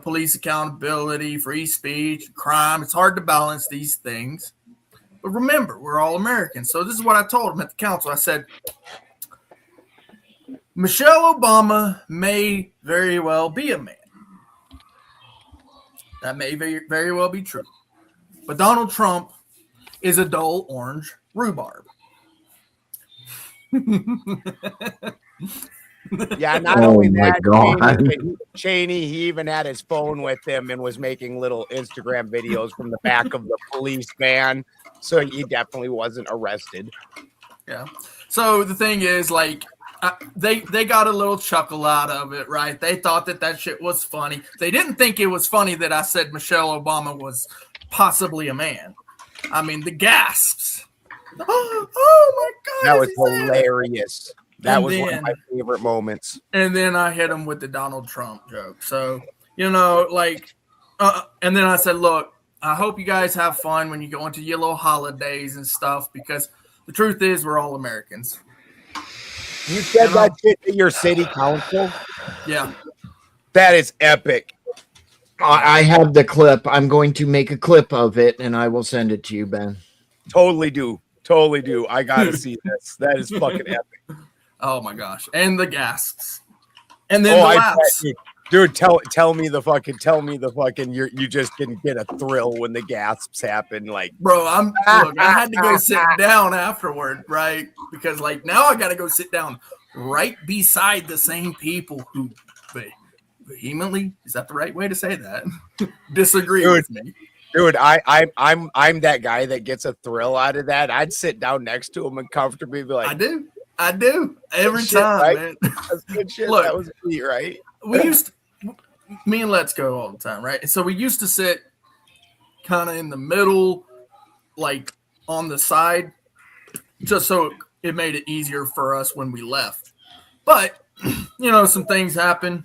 police accountability, free speech, crime, it's hard to balance these things. But remember, we're all Americans. So this is what I told him at the council. I said, Michelle Obama may very well be a man. That may very well be true. But Donald Trump is a dull orange rhubarb. Yeah, not only that, Cheney, he even had his phone with him and was making little Instagram videos from the back of the police van. So he definitely wasn't arrested. Yeah. So the thing is, like, they got a little chuckle out of it, right? They thought that shit was funny. They didn't think it was funny that I said Michelle Obama was possibly a man. I mean, the gasps. Oh my God. That was hilarious. That was one of my favorite moments. And then I hit him with the Donald Trump joke. So, and then I said, look, I hope you guys have fun when you go into your little holidays and stuff, because the truth is we're all Americans. You said that shit to your city council? Yeah. That is epic. I have the clip. I'm going to make a clip of it, and I will send it to you, Ben. Totally do. I gotta see this. That is fucking epic. Oh my gosh! And the gasps, and then the laughs. Dude, tell me the fucking. You just didn't get a thrill when the gasps happen, like, bro. Look, I had to go sit down afterward, right? Because like now I got to go sit down right beside the same people who vehemently, is that the right way to say that? Disagree with me. Dude, I'm that guy that gets a thrill out of that. I'd sit down next to him and comfortably be like, I do every time, right? man. That's good shit. Look, that was neat, right? Me and Let's Go all the time, right? So we used to sit kind of in the middle, like on the side, just so it made it easier for us when we left. But some things happen.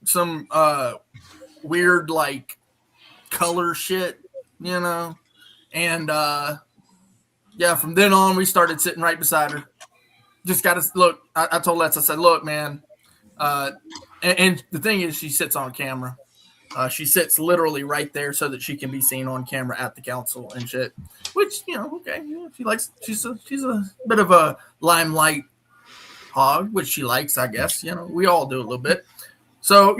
Some weird like color shit, and from then on we started sitting right beside her. Just gotta look. I told Let's, I said, look, man, and the thing is, she sits on camera. She sits literally right there so that she can be seen on camera at the council and shit. Which, okay, she likes. She's a bit of a limelight hog, which she likes, I guess. We all do a little bit. So,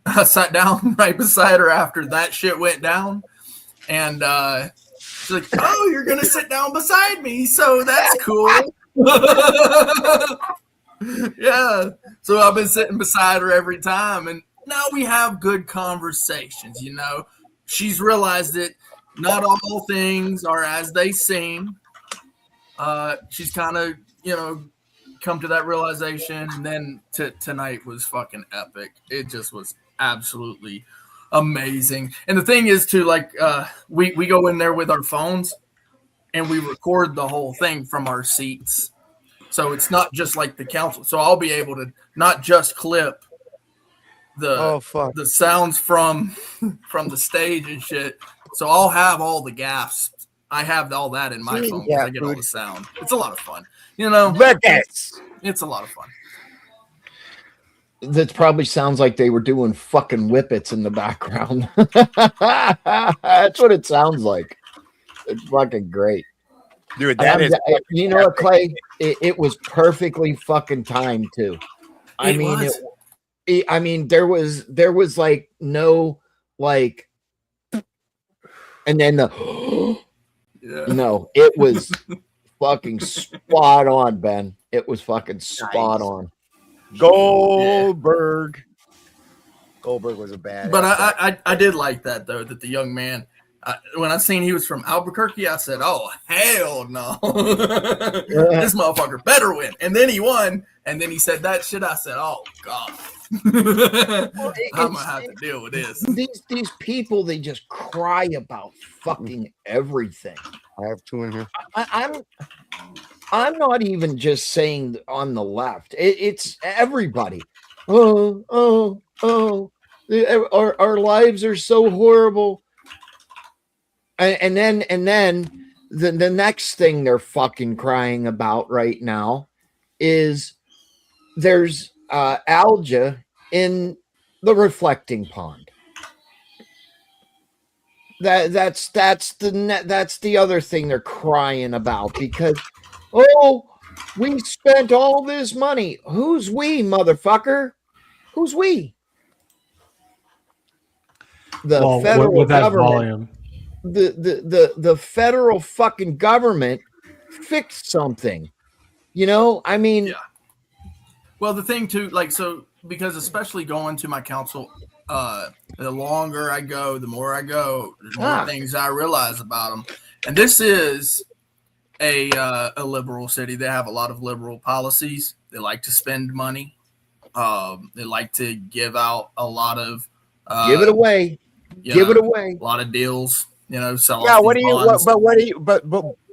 I sat down right beside her after that shit went down, and she's like, "Oh, you're gonna sit down beside me, so that's cool." Yeah. So I've been sitting beside her every time, and now we have good conversations. She's realized that not all things are as they seem. She's kind of, come to that realization, and then tonight was fucking epic. It just was absolutely amazing. And the thing is, too, like we go in there with our phones, and we record the whole thing from our seats. So it's not just like the council. So I'll be able to not just clip the sounds from the stage and shit. So I'll have all the gasps. I have all that in my phone. I get all the sound. It's a lot of fun. It's a lot of fun. That probably sounds like they were doing fucking whippets in the background. That's what it sounds like. It's fucking great. Dude, that is. You know what, Clay? It was perfectly fucking timed too. I mean, there was like no like, and then no, it was fucking spot on, Ben. It was fucking spot on. Goldberg was a bad. But I did like that though, that the young man. When I seen he was from Albuquerque, I said, "Oh hell no, this motherfucker better win." And then he won, and then he said that shit. I said, "Oh god, I'm gonna have to deal with this." These people, they just cry about fucking everything. I have two in here. I'm not even just saying on the left. It's everybody. Our lives are so horrible. And then the next thing they're fucking crying about right now is there's algae in the reflecting pond. That's the other thing they're crying about, because we spent all this money. Who's we, motherfucker? Who's we? The federal government. The federal fucking government fixed something. I mean, yeah. Well, the thing too, like, so because especially going to my council, the longer I go, the more I go, the more things I realize about them. And this is a liberal city. They have a lot of liberal policies. They like to spend money. They like to give out a lot of give it away. Give it away. A lot of deals. Sell. Yeah, but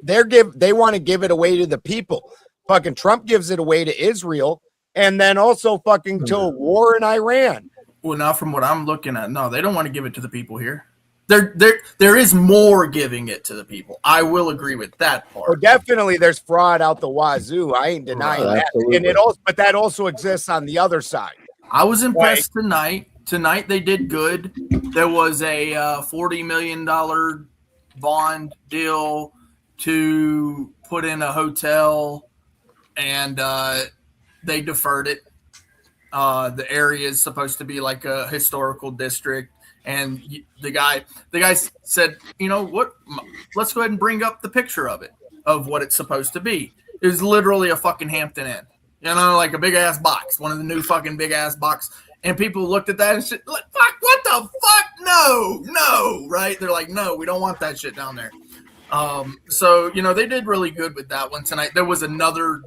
they want to give it away to the people. Fucking Trump gives it away to Israel, and then also fucking to a war in Iran. Well, now from what I'm looking at, no, they don't want to give it to the people here. There is more giving it to the people. I will agree with that part. Oh, definitely, there's fraud out the wazoo. I ain't denying that, and but that also exists on the other side. I was impressed tonight. Tonight they did good. There was a $40 million bond deal to put in a hotel, and they deferred it. The area is supposed to be like a historical district, and the guy said, you know what? Let's go ahead and bring up the picture of it, of what it's supposed to be. It was literally a fucking Hampton Inn, you know, like a big ass box, one of the new fucking big ass box. And people looked at that and shit, like, fuck, what the fuck? No, right? They're like, no, we don't want that shit down there. So, you know, they did really good with that one tonight. There was another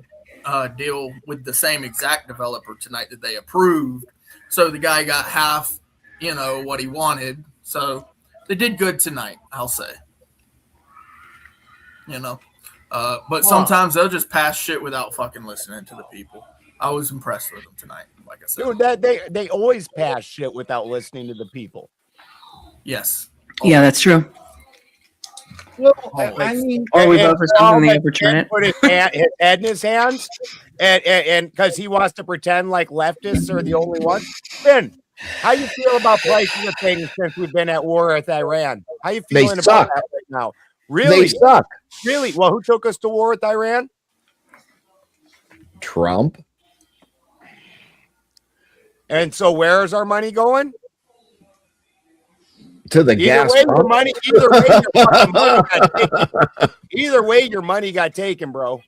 deal with the same exact developer tonight that they approved. So the guy got half, you know, what he wanted. So they did good tonight, I'll say. You know, but sometimes they'll just pass shit without fucking listening to the people. I was impressed with them tonight, like I said. Dude, they always pass shit without listening to the people. Yes. Yeah, that's true. Well, I mean, Or we vote for something they overturn it. Put his head in his hands, and because he wants to pretend like leftists are the only ones. Ben, how you feel about prices of things since we've been at war with Iran? How you feeling about that right now? Really? They suck. Really? Well, who took us to war with Iran? Trump. And so where is our money going? To the gas pump. Either way, your money got taken, bro.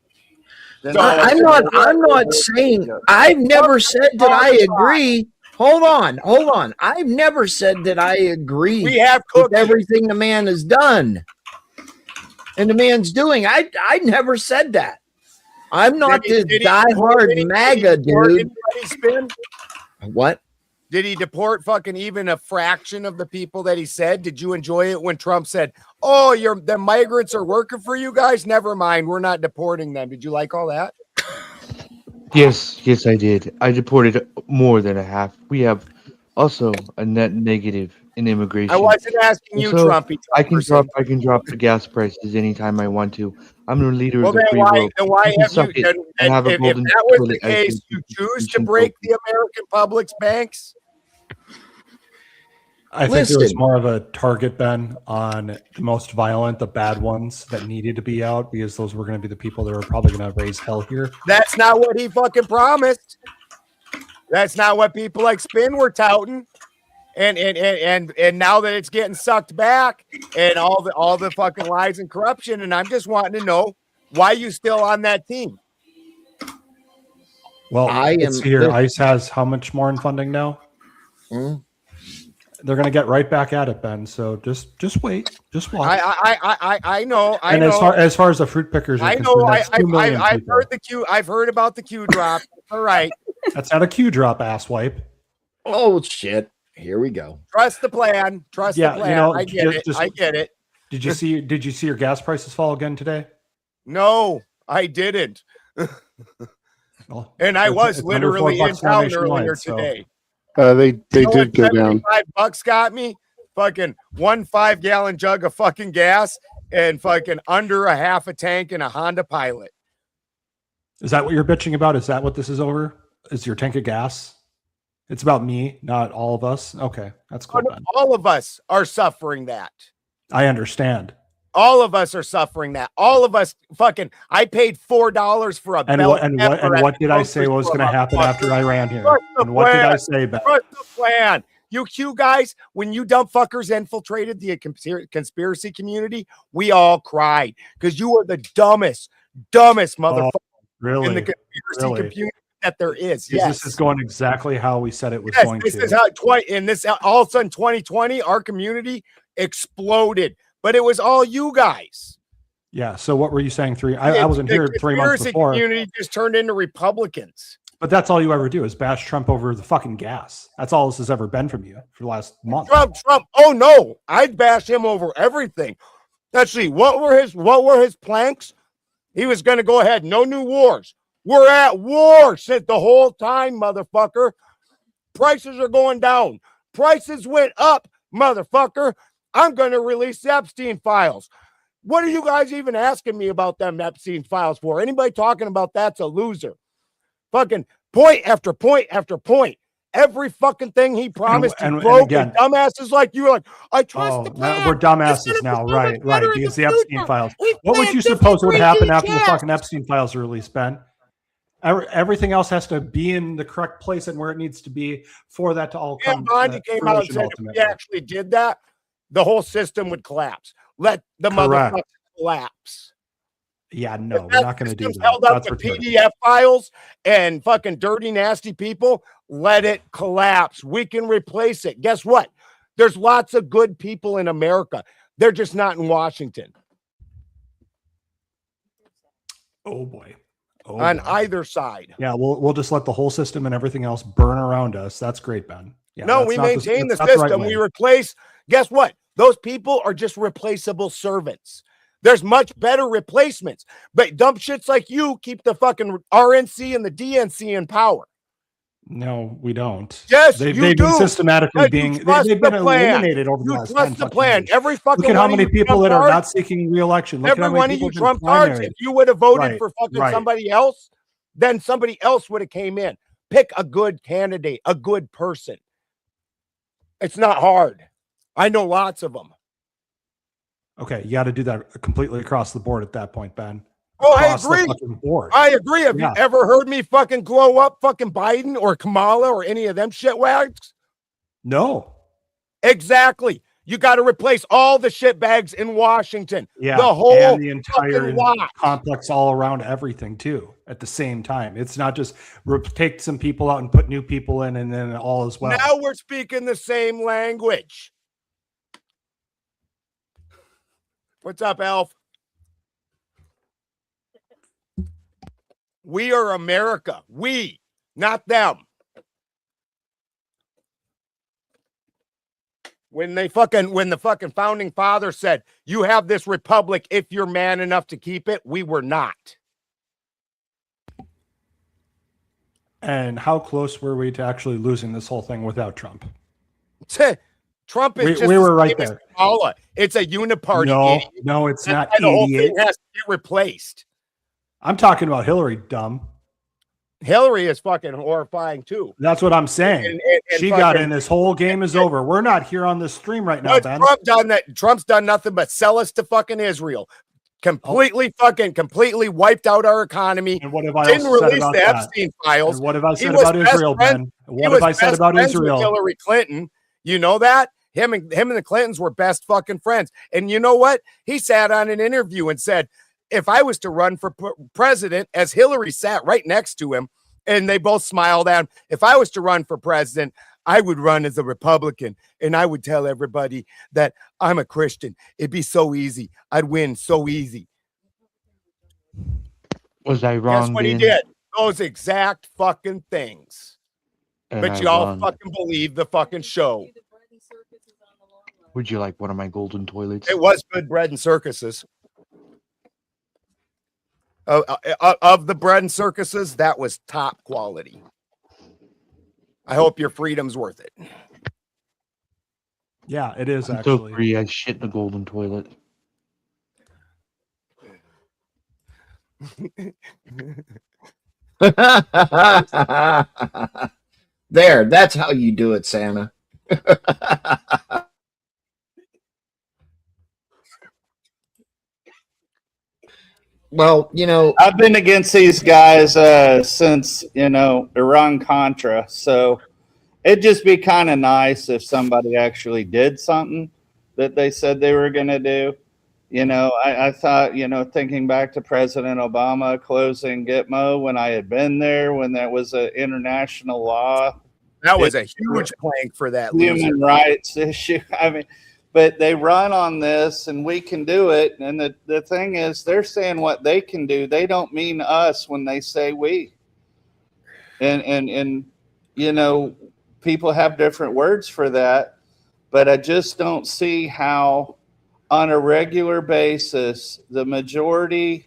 So, I'm not saying, I've never said that I agree. Hold on. I've never said that I agree with everything the man has done and the man's doing. I never said that. I'm not this diehard MAGA dude. What? Did he deport fucking even a fraction of the people that he said? Did you enjoy it when Trump said, "Oh, the migrants are working for you guys? Never mind, we're not deporting them." Did you like all that? Yes, I did. I deported more than a half. We have also a net negative in immigration. I wasn't asking you, so Trumpy. I can drop the gas prices anytime I want to. I'm the leader of the free world. Then why have you? If that was the case, you choose to break the American public's banks. I think there was more of a target, Ben, on the most violent, the bad ones that needed to be out, because those were going to be the people that were probably going to raise hell here. That's not what he fucking promised. That's not what people like Spin were touting. And now that it's getting sucked back and all the fucking lies and corruption, and I'm just wanting to know why you still on that team. Well, it's here. ICE has how much more in funding now? They're going to get right back at it, Ben. So just wait, just watch. I know. As far as the fruit pickers, I know. I've heard the Q. I've heard about the Q drop. All right, that's not a Q drop, asswipe. Oh shit! Here we go. Trust the plan. Trust the plan. You know, I get it. I get it. Did you see your gas prices fall again today? No, I didn't. And I was literally in town earlier today. They did go down. $5 got me fucking 1 5-gallon jug of fucking gas and fucking under a half a tank in a Honda Pilot. Is that what you're bitching about? Is that what this is over? Is your tank of gas? It's about me, not all of us. Okay, that's cool. All of us are suffering that. I understand. All of us are suffering that. All of us fucking. I paid $4 for a belt. And what did I say was going to happen after I ran here? And what did I say back? Trust the plan. You guys, when you dumb fuckers infiltrated the conspiracy community, we all cried because you were the dumbest motherfucker in the conspiracy community that there is. Yes, this is going exactly how we said it was going to. This is how all of a sudden 2020, our community exploded. But it was all you guys. Yeah. So what were you saying? I wasn't here 3 months before. The community just turned into Republicans. But that's all you ever do is bash Trump over the fucking gas. That's all this has ever been from you for the last month. Trump. Oh no, I'd bash him over everything. Let's see. What were his planks? He was going to go ahead. No new wars. We're at war since the whole time, motherfucker. Prices are going down. Prices went up, motherfucker. I'm going to release the Epstein files. What are you guys even asking me about them Epstein files for? Anybody talking about that's a loser. Fucking point after point after point. every fucking thing he promised and he broke. again, And dumbasses like you were like, I trust the plan. we're dumbasses now, right? Because the Epstein files. What would you suppose would happen after the fucking Epstein files are released, Ben? Everything else has to be in the correct place and where it needs to be for that to all come. Bondi came out and said if we actually did that, the whole system would collapse. Let the motherfucker collapse. Yeah, no, we're not going to do that. Held up with PDF files and fucking dirty, nasty people. Let it collapse. We can replace it. Guess what? There's lots of good people in America. They're just not in Washington. Oh boy. On either side. Yeah, we'll just let the whole system and everything else burn around us. That's great, Ben. Yeah, no, we maintain the system. We replace. Guess what? Those people are just replaceable servants. There's much better replacements. But dumb shits like you keep the fucking RNC and the DNC in power. No, we don't. Yes, they've been systematically they've been eliminated over the last 10 the plan. Years. Every fucking look at how many people that are not seeking re-election. Look every one of you Trump cards. If you would have voted for fucking somebody else, then somebody else would have came in. Pick a good candidate, a good person. It's not hard. I know lots of them. Okay, you got to do that completely across the board at that point, Ben. Oh, I agree. I agree. Have you ever heard me fucking glow up fucking Biden or Kamala or any of them shitwags? No. Exactly. You got to replace all the shitbags in Washington. Yeah, the whole and the entire complex all around everything too at the same time. It's not just take some people out and put new people in and then all as well. Now we're speaking the same language. What's up, Elf? We are America. We, not them. When the fucking founding father said, you have this republic if you're man enough to keep it, we were not. And how close were we to actually losing this whole thing without Trump? Trump is just we were right there. Kamala. It's a uniparty. No, it's not. The whole thing has to get replaced. I'm talking about Hillary, dumb. Hillary is fucking horrifying too. That's what I'm saying. And she got in. This whole game is over. We're not here on this stream right now, Ben. Trump's done nothing but sell us to fucking Israel. Completely wiped out our economy. And what have I said about the Epstein files? And what have I said about Israel, Ben? What have I said about Israel? Hillary Clinton. You know that? Him and the Clintons were best fucking friends. And you know what? He sat on an interview and said, if I was to run for president, as Hillary sat right next to him, and they both smiled at him, if I was to run for president, I would run as a Republican, and I would tell everybody that I'm a Christian. It'd be so easy. I'd win so easy. Was I wrong? Guess what he did? Those exact fucking things. But y'all fucking believe the fucking show. Would you like one of my golden toilets? It was good bread and circuses. Of the bread and circuses, that was top quality. I hope your freedom's worth it. Yeah, it is I'm actually. So free, I shit in a golden toilet. There, that's how you do it, Santa. Well, you know, I've been against these guys since, Iran-Contra. So it'd just be kind of nice if somebody actually did something that they said they were going to do. I thought, thinking back to President Obama closing Gitmo when I had been there, when that was an international law. That was a huge plank for that human rights issue. I mean, but they run on this and we can do it. And the thing is, they're saying what they can do. They don't mean us when they say we. And people have different words for that. But I just don't see how on a regular basis, the majority,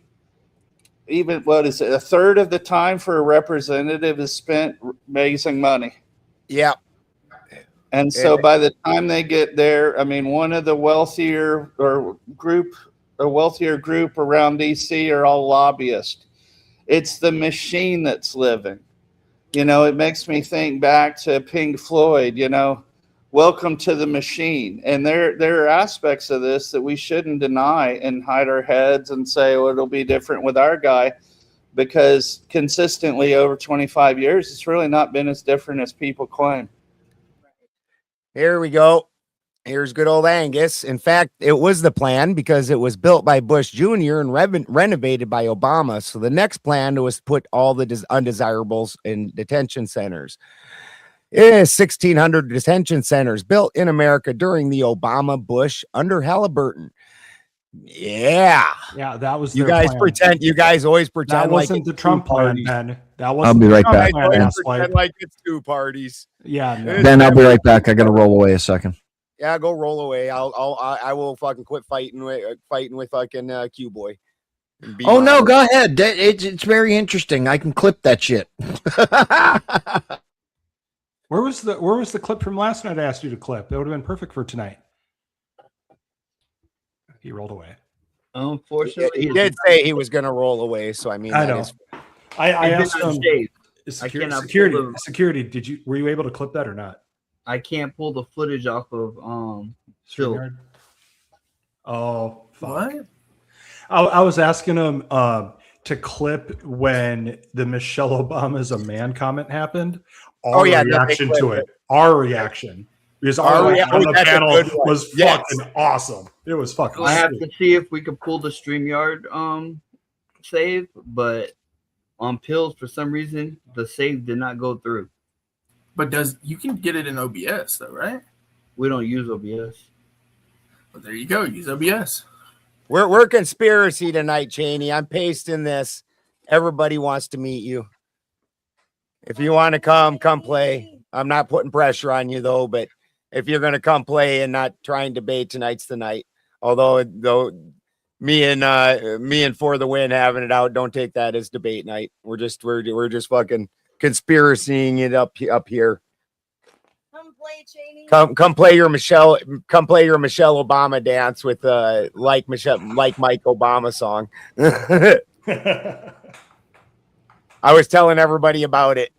even a third of the time for a representative is spent raising money. Yeah. And so by the time they get there, I mean, one of the wealthier group around DC are all lobbyists. It's the machine that's living. You know, it makes me think back to Pink Floyd, you know, welcome to the machine. And there are aspects of this that we shouldn't deny and hide our heads and say, well, it'll be different with our guy, because consistently over 25 years, it's really not been as different as people claim. Here we go. Here's good old Angus. In fact, it was the plan because it was built by Bush Jr. and renovated by Obama. So the next plan was put all the undesirables in detention centers. 1,600 detention centers built in America during the Obama Bush under Halliburton. Yeah, that was you guys plan. pretend. You guys always pretend that wasn't like the Trump plan, Ben. That was. I'll be right back. Pretend like it's two parties. Yeah, no. Ben, I'll be right back. I gotta roll away a second. Yeah, go roll away. I will fucking quit fighting with fucking Q boy. Oh no, go ahead. It's very interesting. I can clip that shit. Where was the clip from last night I asked you to clip? It would have been perfect for tonight. He rolled away. Unfortunately, he did say he was going to roll away. So I mean, I know. I asked him. Security. Were you able to clip that or not? I can't pull the footage off of Phil. Oh, fuck. What? I was asking him to clip when the Michelle Obama's a man comment happened. Our reaction to it. Our reaction. Because our reaction on the panel was fucking awesome. It was fucking I have to see if we could pull the StreamYard save, but on Pills, for some reason, the save did not go through. But you can get it in OBS though, right? We don't use OBS. Well, there you go. Use OBS. We're conspiracy tonight, Cheney. I'm pasting this. Everybody wants to meet you. If you want to come play. I'm not putting pressure on you though, but if you're going to come play and not try and debate, tonight's the night. Although me and For the Win having it out, don't take that as debate night. We're just fucking conspiracying it up here. Come play, Cheney. Come play your Michelle Obama dance with like Mike Obama song. I was telling everybody about it.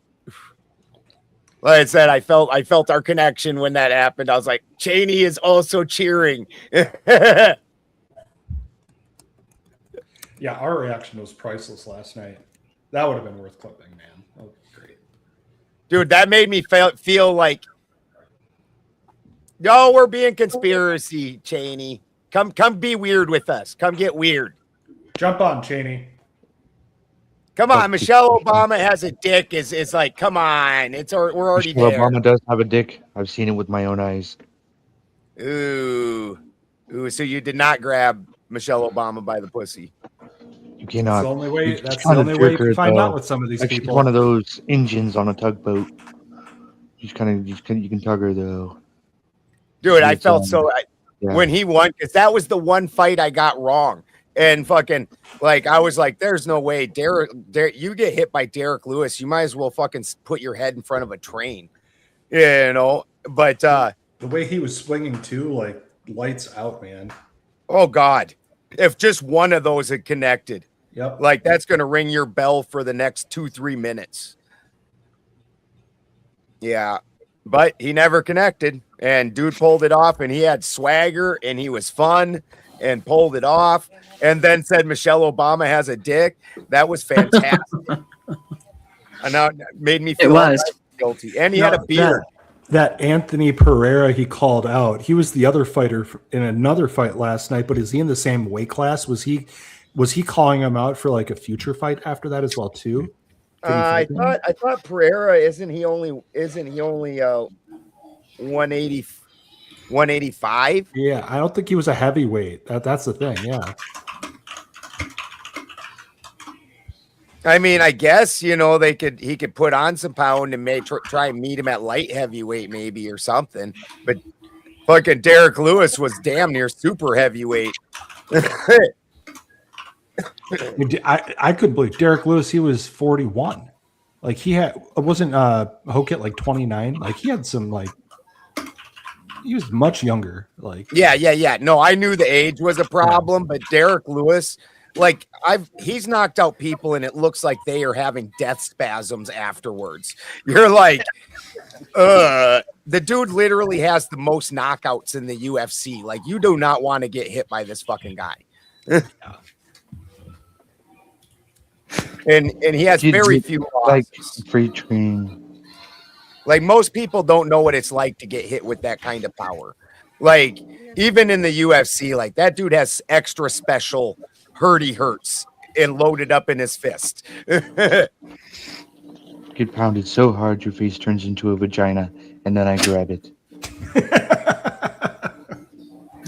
Like I said, I felt our connection when that happened. I was like, Cheney is also cheering. Yeah, our reaction was priceless last night. That would have been worth clipping, man. That would be great. Dude, that made me feel like, no, we're being conspiracy, Cheney. Come be weird with us. Come get weird. Jump on, Cheney. Come on, Michelle Obama has a dick. Is like, come on, we're already Michelle there. Obama does have a dick. I've seen it with my own eyes. Ooh. So you did not grab Michelle Obama by the pussy. You cannot. That's the only way you can find out with some of these people. people. One of those engines on a tugboat. You can tug her though. Dude, I felt so when he won, because that was the one fight I got wrong. And fucking, like, I was like, there's no way, Derek, you get hit by Derek Lewis, you might as well fucking put your head in front of a train, you know. But the way he was swinging too, like, lights out, man. Oh God, if just one of those had connected, yep, like that's gonna ring your bell for the next 2-3 minutes. Yeah, but he never connected, and dude pulled it off, and he had swagger, and he was fun, and pulled it off. And then said Michelle Obama has a dick. That was fantastic. And now it made me feel guilty. And he had a beard. That Anthony Pereira he called out. He was the other fighter in another fight last night, but is he in the same weight class? Was he calling him out for like a future fight after that as well too? I thought Pereira isn't he only 180 185? Yeah, I don't think he was a heavyweight. That's the thing. Yeah. I mean, I guess, you know, he could put on some pound and try and meet him at light heavyweight maybe or something. But fucking Derek Lewis was damn near super heavyweight. I couldn't believe Derek Lewis. He was 41. Like wasn't Hokit like 29? Like he had some he was much younger. Like yeah. No, I knew the age was a problem, but Derek Lewis like he's knocked out people and it looks like they are having death spasms afterwards. You're like, the dude literally has the most knockouts in the UFC. Like, you do not want to get hit by this fucking guy. and he has very few losses. Like free training. Like, most people don't know what it's like to get hit with that kind of power. Like, even in the UFC, like, that dude has extra special hurts and loaded up in his fist. Get pounded so hard your face turns into a vagina, and then I grab it.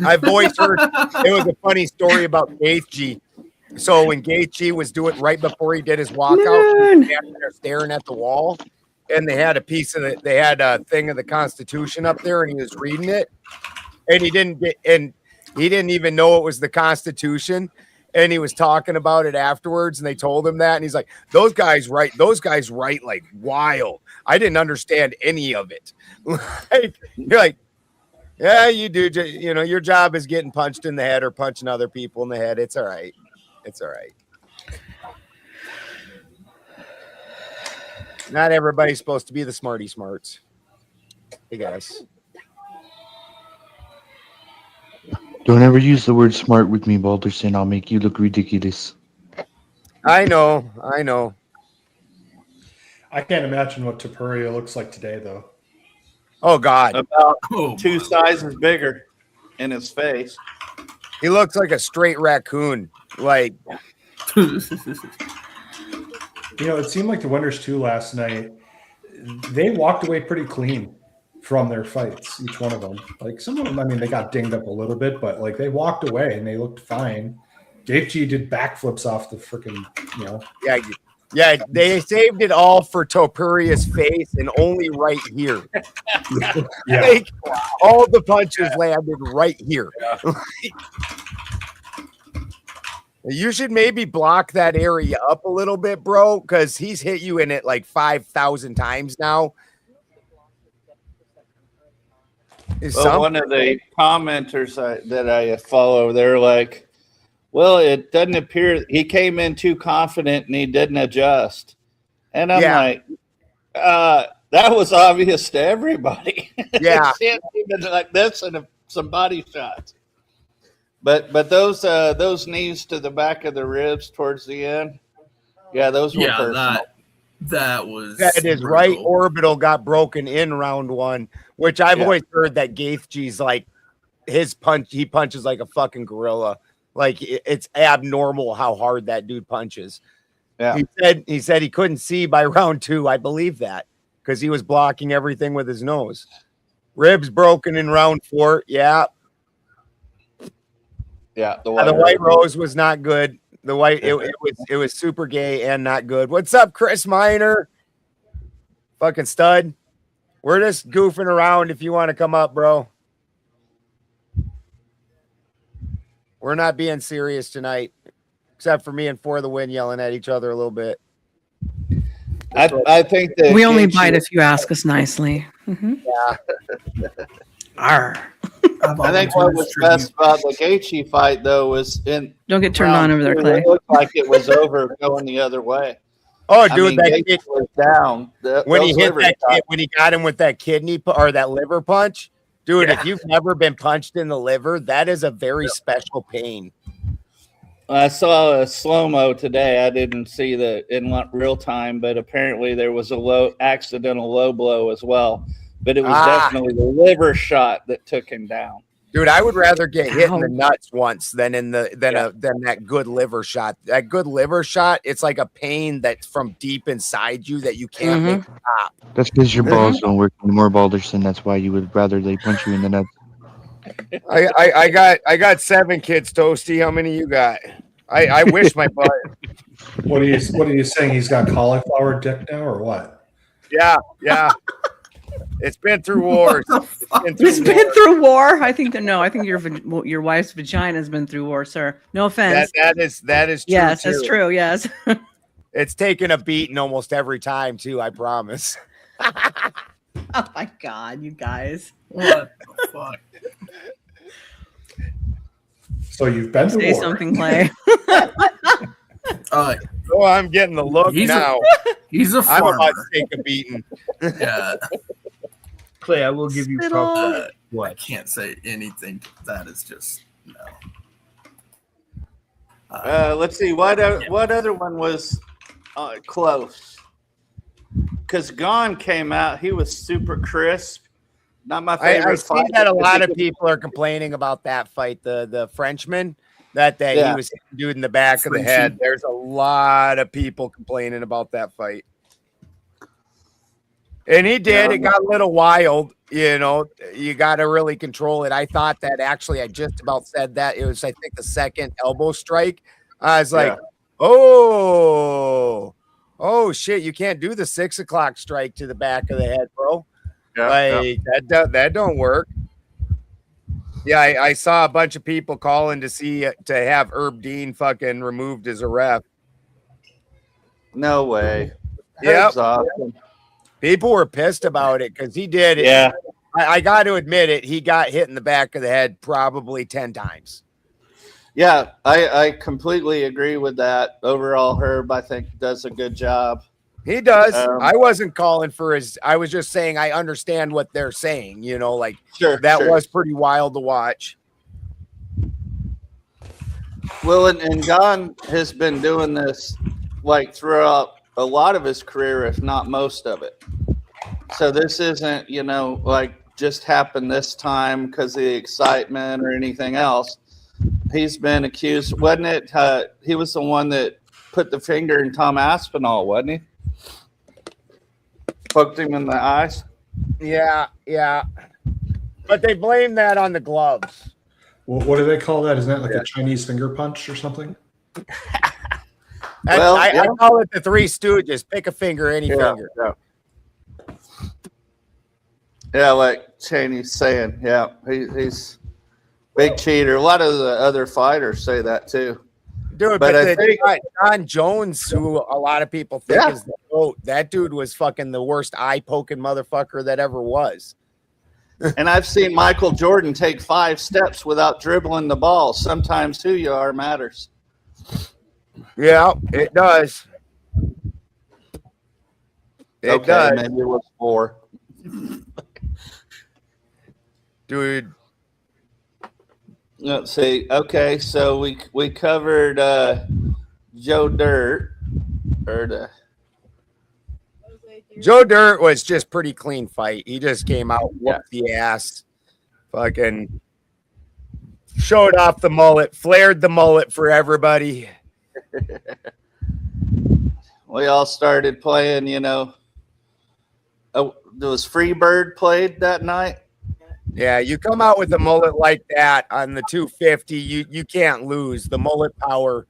I've always heard it was a funny story about Gaethje. So when Gaethje was doing right before he did his walkout, he was there staring at the wall, and they had a piece of it. They had a thing of the Constitution up there, and he was reading it, and he didn't even know it was the Constitution. And he was talking about it afterwards, and they told him that, and he's like, those guys write like wild. I didn't understand any of it. Like, you're like, yeah, you do. You know, your job is getting punched in the head or punching other people in the head. It's all right. It's all right. Not everybody's supposed to be the smarty smarts. Hey, guys. Don't ever use the word smart with me, Balderson. I'll make you look ridiculous. I know. I can't imagine what Topuria looks like today, though. Oh, God. About 2 sizes bigger in his face. He looks like a straight raccoon. Like, You know, it seemed like the winners, too, last night, they walked away pretty clean from their fights, each one of them. Like, some of them, I mean, they got dinged up a little bit, but like they walked away and they looked fine. Gaethje did backflips off the freaking, you know. Yeah, they saved it all for Topuria's face and only right here. Yeah. Like, all the punches landed right here. You should maybe block that area up a little bit, bro, because he's hit you in it like 5,000 times now. Well, one of the commenters that I follow, they're like, well, it doesn't appear he came in too confident and he didn't adjust. And I'm like, that was obvious to everybody. Yeah. Even like this and some body shots. But those knees to the back of the ribs towards the end, those were personal. That was his right orbital got broken in round 1, which I've always heard that Gaethje's like he punches like a fucking gorilla. Like, it's abnormal how hard that dude punches. Yeah. He said he couldn't see by round 2. I believe that because he was blocking everything with his nose. Ribs broken in round 4. Yeah. Yeah. The white rose was not good. The white it was super gay and not good. What's up, Chris Miner? Fucking stud. We're just goofing around if you want to come up, bro. We're not being serious tonight, except for me and For the Win yelling at each other a little bit. I think that we only bite if you ask us nicely. Mm-hmm. Yeah. Arr. I think what was best about the Gaethje fight, though, was don't get turned on over there, Clay. It looked like it was over going the other way. Oh, dude, that kid was down. When he hit that kid, when he got him with that kidney or that liver punch, dude. If you've never been punched in the liver, that is a very special pain. I saw a slow-mo today. I didn't see in real time, but apparently there was a accidental low blow as well. But it was definitely the liver shot that took him down. Dude, I would rather get hit in the nuts once than than that good liver shot. That good liver shot, it's like a pain that's from deep inside you that you can't make stop. That's because your balls don't work anymore, Balderson. That's why you would rather they punch you in the nuts. I got 7 kids, Toasty. How many you got? I wish my butt. What are you saying? He's got cauliflower dick now, or what? Yeah. It's been through wars. It's been through war. I think your wife's vagina has been through war, sir. No offense. That is true. Yes, too. that's true. Yes. It's taken a beating almost every time too. I promise. Oh my God, you guys! What the fuck? So you've been to Say war. something, Clay. Oh, I'm getting the look now. He's a I'm farmer. about to take a beating. Yeah. Clay, I will give you props. I can't say anything. That is just no. Let's see what other one was close. Because Gone came out, he was super crisp. Not my favorite. I see that a lot of people are complaining about that fight, the Frenchman, that he was hitting dude in the back of the head. There's a lot of people complaining about that fight. And he did. It got a little wild. You know, you got to really control it. I thought that actually, I just about said that. It was, I think, the second elbow strike. I was like, oh, shit. You can't do the 6 o'clock strike to the back of the head, bro. That don't work. Yeah, I saw a bunch of people calling to have Herb Dean fucking removed as a ref. No way. Yeah, awesome. People were pissed about it because he did it. Yeah. I got to admit it. He got hit in the back of the head probably 10 times. Yeah, I completely agree with that. Overall, Herb, I think, does a good job. He does. I wasn't calling for his. I was just saying I understand what they're saying. You know, like that was pretty wild to watch. Well, and Gone has been doing this like throughout a lot of his career, if not most of it. So this isn't, you know, like just happened this time because of the excitement or anything else. He's been accused, wasn't it? He was the one that put the finger in Tom Aspinall, wasn't he? Poked him in the eyes. Yeah. But they blame that on the gloves. Well, what do they call that? Isn't that like a Chinese finger punch or something? Well, I call it the Three Stooges. Pick a finger, any finger. Yeah, like Cheney's saying. Yeah, he's big cheater. A lot of the other fighters say that too. Dude, but I think John Jones, who a lot of people think is the GOAT, that dude was fucking the worst eye-poking motherfucker that ever was. And I've seen Michael Jordan take 5 steps without dribbling the ball. Sometimes who you are matters. Yeah, it does. It does. Maybe it was 4. Dude. Let's see. Okay, so we covered Joe Dirt. Joe Dirt was just pretty clean fight. He just came out, whooped the ass, fucking showed off the mullet, flared the mullet for everybody. We all started playing, you know. There was Freebird played that night. Yeah, you come out with a mullet like that on the 250, you can't lose. The mullet power,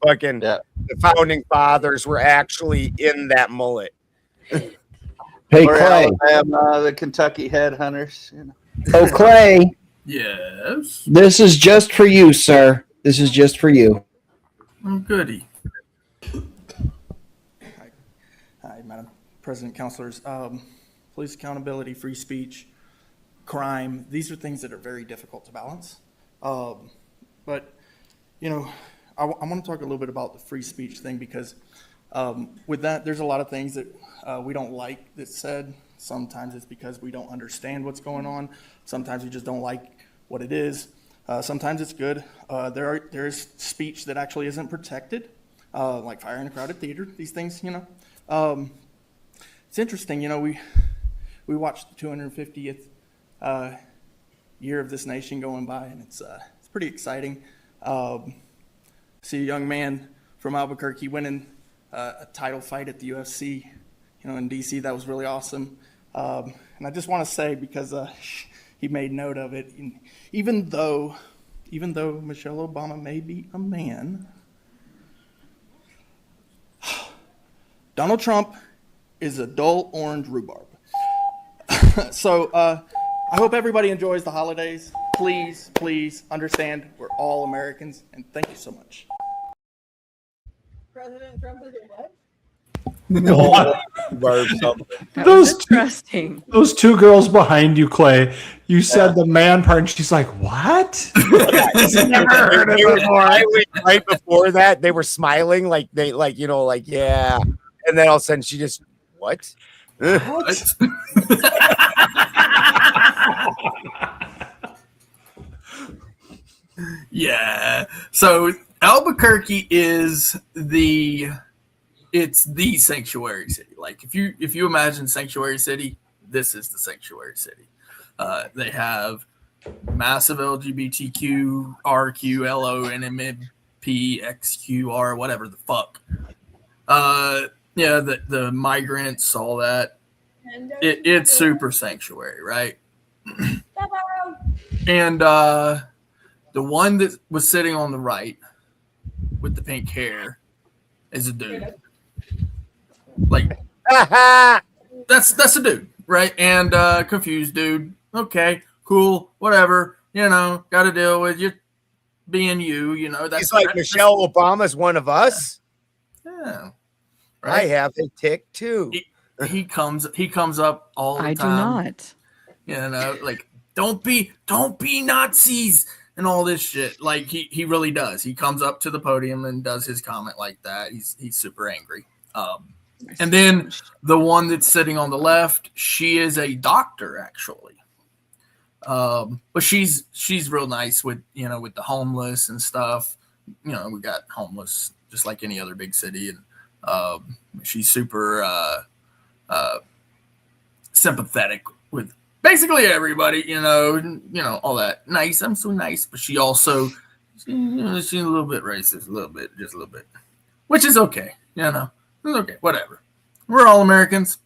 fucking the founding fathers were actually in that mullet. Hey, Clay. Alabama, the Kentucky Headhunters. You know. Oh, Clay. Yes. This is just for you, sir. This is just for you. Goody. Hi, Madam President, councilors. Police accountability, free speech, crime. These are things that are very difficult to balance. But, you know, I want to talk a little bit about the free speech thing because with that, there's a lot of things that we don't like that's said. Sometimes it's because we don't understand what's going on. Sometimes we just don't like what it is. Sometimes it's good. There's speech that actually isn't protected, like fire in a crowded theater. These things, you know. It's interesting, you know. We watched the 250th year of this nation going by, and it's pretty exciting. See a young man from Albuquerque winning a title fight at the UFC, you know, in DC. That was really awesome. And I just want to say, because he made note of it, even though Michelle Obama may be a man, Donald Trump is a dull orange rhubarb. So I hope everybody enjoys the holidays. Please understand we're all Americans, and thank you so much. President Trump is a what? Those two girls behind you, Clay, You said the man part, and she's like, "What?" Never heard it before. Right before that, they were smiling like yeah, and then all of a sudden she just what? Yeah. So Albuquerque is the sanctuary city. Like if you imagine sanctuary city, this is the sanctuary city. They have massive LGBTQ, RQ, LO, NMP, XQR, whatever the fuck. The migrants, all that. It's super sanctuary, right? And the one that was sitting on the right with the pink hair is a dude. Like that's a dude, right? And confused dude. Okay, cool, whatever. Got to deal with you being you. That's He's like Michelle Obama's one of us. Yeah, right? I have a tick too. He comes up all the time. I do not. Like don't be Nazis and all this shit. Like he really does. He comes up to the podium and does his comment like that. He's super angry. And then the one that's sitting on the left, she is a doctor actually. But she's real nice with with the homeless and stuff. We got homeless just like any other big city, and she's super sympathetic with basically everybody, all that. Nice, I'm so nice, but she also she's a little bit racist, just a little bit, which is okay, it's okay, whatever. We're all Americans,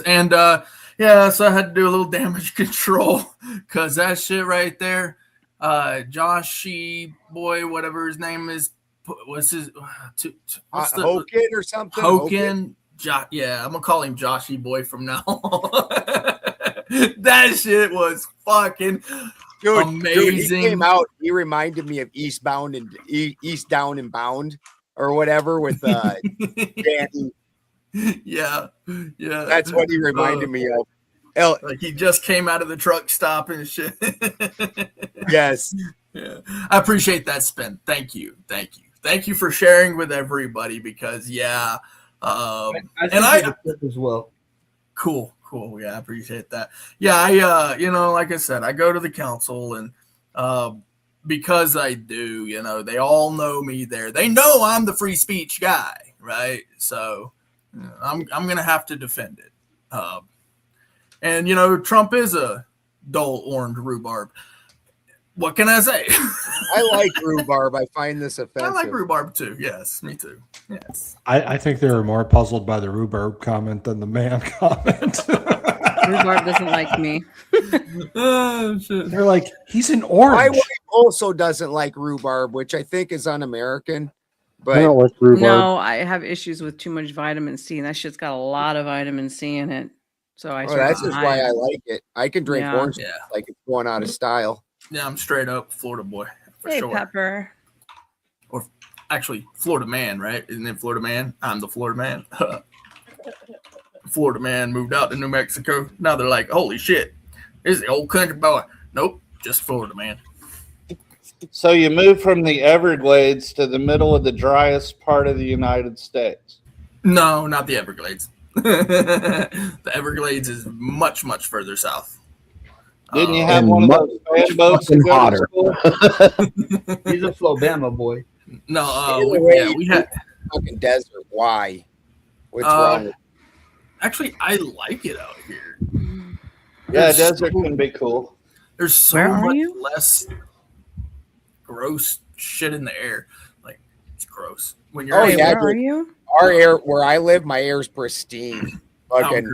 and so I had to do a little damage control because that shit right there, Joshy boy, whatever his name is, what's his Hogan or something? Hogan. Yeah, I'm gonna call him Joshy boy from now on. That shit was fucking amazing. Dude, he came out. He reminded me of East Down and Bound or whatever with Danny. Yeah. That's what he reminded me of. Like he just came out of the truck stop and shit. Yes. Yeah. I appreciate that, Spin. Thank you for sharing with everybody because I as well. Cool. Yeah, I appreciate that. Yeah, I like I said, I go to the council and because I do, they all know me there. They know I'm the free speech guy, right? So I'm gonna have to defend it. And Trump is a dull orange rhubarb. What can I say? I like rhubarb. I find this offensive. I like rhubarb too. Yes, me too. Yes. I think they were more puzzled by the rhubarb comment than the man comment. Rhubarb doesn't like me. Oh, shit. They're like, he's an orange. My wife also doesn't like rhubarb, which I think is un-American. But I don't like rhubarb. No, I have issues with too much vitamin C, and that shit's got a lot of vitamin C in it. So that's just why I like it. I can drink orange Yeah. like it's going out of style. Yeah, I'm straight up Florida boy for Hey, sure. Pepper. Or actually, Florida man, right? Isn't it Florida man? I'm the Florida man. Florida man moved out to New Mexico. Now they're like, holy shit, this is the old country boy. Nope, just Florida man. So you moved from the Everglades to the middle of the driest part of the United States. No, not the Everglades. The Everglades is much, much further south. Didn't you have one of those fan boats to go to school? He's a Flobama boy. No, we had fucking desert. Why? What's wrong? Actually, I like it out here. Yeah, desert can be cool. There's so much less gross shit in the air. Like it's gross when you're. Where are you? Our air, where I live, my air's pristine. Fucking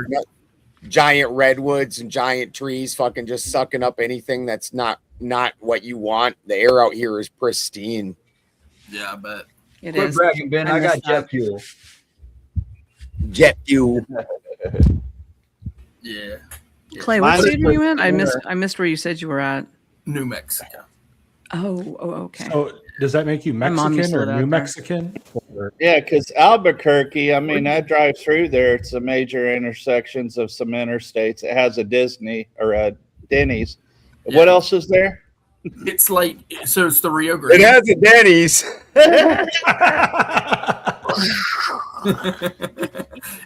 giant redwoods and giant trees, fucking just sucking up anything that's not what you want. The air out here is pristine. Yeah, I bet. Quit bragging, Ben. I got jet fuel. Jet fuel. Yeah. Clay, what state are you in? I missed where you said you were at. New Mexico. Oh, okay. So does that make you Mexican or New Mexican? Yeah, because Albuquerque, I mean, I drive through there. It's the major intersections of some interstates. It has a Disney or a Denny's. What else is there? It's like, so it's the Rio Grande. It has a Denny's.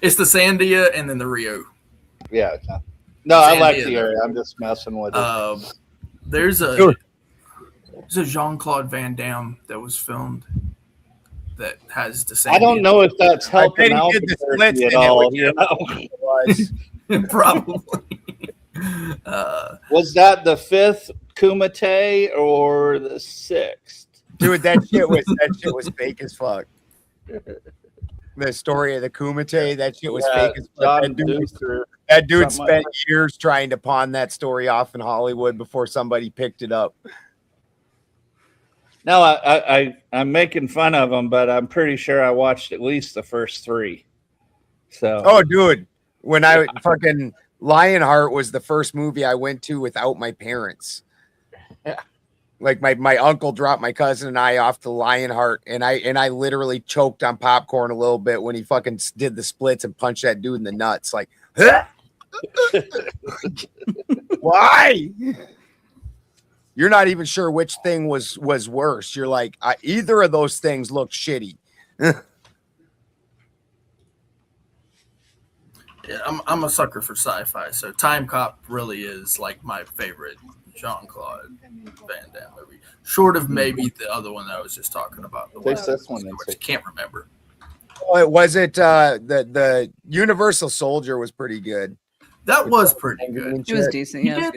It's the Sandia and then the Rio. Yeah. No, I like Sandia the area. I'm just messing with it. There's a Jean-Claude Van Damme that was filmed that has the same. I don't know if that's helping I bet out he did the splits at in it, all. which You know? Probably. Was that the 5th Kumite or the 6th? Dude, that shit was fake as fuck. The story of the Kumite, that shit was fake as fuck. That dude spent years trying to pawn that story off in Hollywood before somebody picked it up. No, I'm making fun of him, but I'm pretty sure I watched at least the first 3. So, oh, dude, when I fucking Lionheart was the first movie I went to without my parents. Like my uncle dropped my cousin and I off to Lionheart, and I literally choked on popcorn a little bit when he fucking did the splits and punched that dude in the nuts. Like, why? You're not even sure which thing was worse. You're like, either of those things look shitty. Yeah, I'm a sucker for sci-fi, so Time Cop really is like my favorite Jean-Claude Van Damme movie. Short of maybe the other one that I was just talking about. The Takes this one, which I can't remember. Oh, the Universal Soldier was pretty good. That was pretty good. It was decent. Yeah,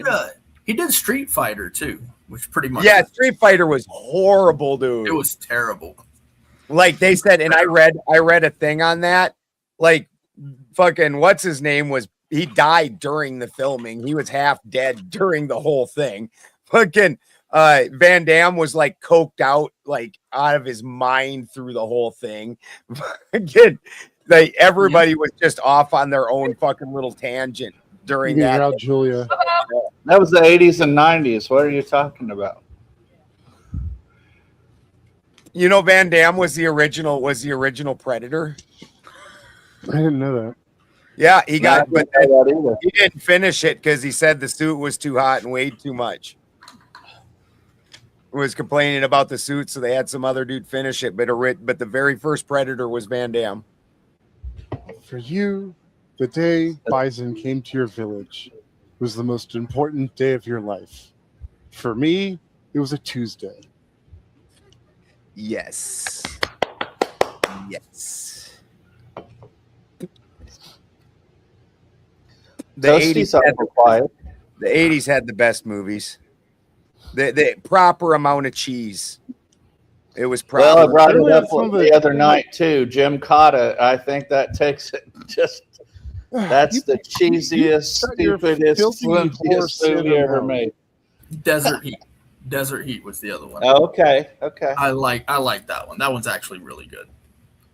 He did Street Fighter too, which pretty much. Yeah, Street Fighter was horrible, dude. It was terrible. Like they said, and I read a thing on that. Like, fucking what's his name he died during the filming. He was half dead during the whole thing. Fucking Van Damme was like coked out, like out of his mind through the whole thing. Again, like everybody was just off on their own fucking little tangent during that. Out Julia. That was the 80s and 90s. What are you talking about? You know, Van Damme was the original Predator. I didn't know that. Yeah, he got, but he didn't finish it because he said the suit was too hot and weighed too much. He was complaining about the suit, so they had some other dude finish it. But the very first Predator was Van Damme. For you, the day Bison came to your village was the most important day of your life. For me, it was a Tuesday. Yes. Yes. The 80s had the best movies. The proper amount of cheese. It was proper. Well, I brought it up the other night too. Jim Cotta. I think that takes it just. That's the cheesiest, stupidest, flimsiest movie ever made. Desert Heat. Desert Heat was the other one. Oh, okay. I like that one. That one's actually really good.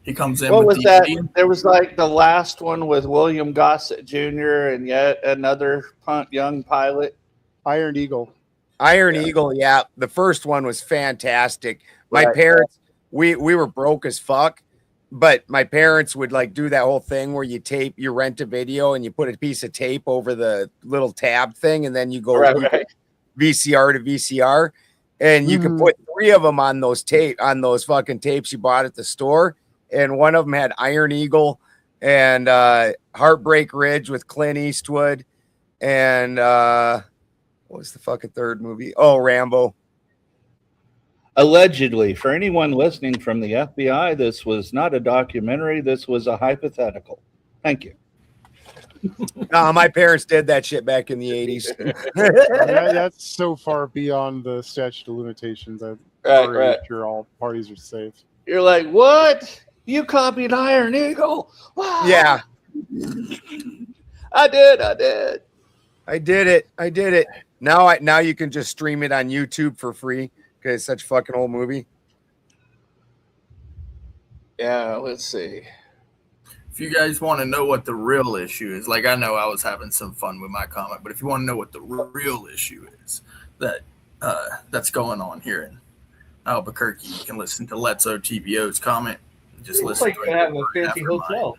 He comes in. What with was that? There was like the last one with William Gossett Jr. and yet another young pilot. Iron Eagle. Eagle, yeah. The first one was fantastic. My parents, we were broke as fuck, but my parents would like do that whole thing where you rent a video and you put a piece of tape over the little tab thing, and then you go VCR to VCR, and you can put 3 of them on those fucking tapes you bought at the store. And one of them had Iron Eagle and Heartbreak Ridge with Clint Eastwood. And what was the fucking third movie? Oh, Rambo. Allegedly, for anyone listening from the FBI, this was not a documentary. This was a hypothetical. Thank you. No, my parents did that shit back in the 80s. That's so far beyond the statute of limitations. I'm sure all parties are safe. You're like, what? You copied Iron Eagle? Wow. Yeah. I did. I did it. Now you can just stream it on YouTube for free because it's such a fucking old movie. Yeah, let's see. If you guys want to know what the real issue is, like I know I was having some fun with my comment, but if you want to know what the real issue is that's going on here in Albuquerque, you can listen to Let's OTBO's comment. Just listen to it. Have a fancy hotel.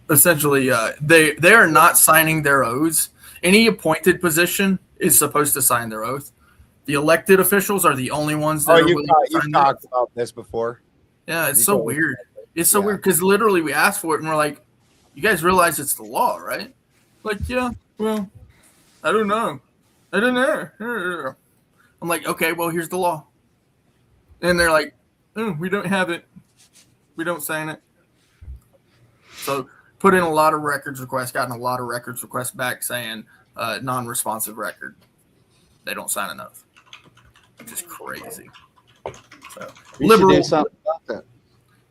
Essentially, they are not signing their oaths, Any appointed position is supposed to sign their oath. The elected officials are the only ones that are willing to you've sign their talked about this before. Yeah, it's so weird. It's so weird because literally we asked for it and we're like, you guys realize it's the law, right? Like, yeah, well, I don't know. I'm like, okay, well, here's the law. And they're like, oh, we don't have it. We don't sign it. So put in a lot of records requests, gotten a lot of records requests back saying non-responsive record. They don't sign an oath. Which is crazy. So, liberal. Do something about that.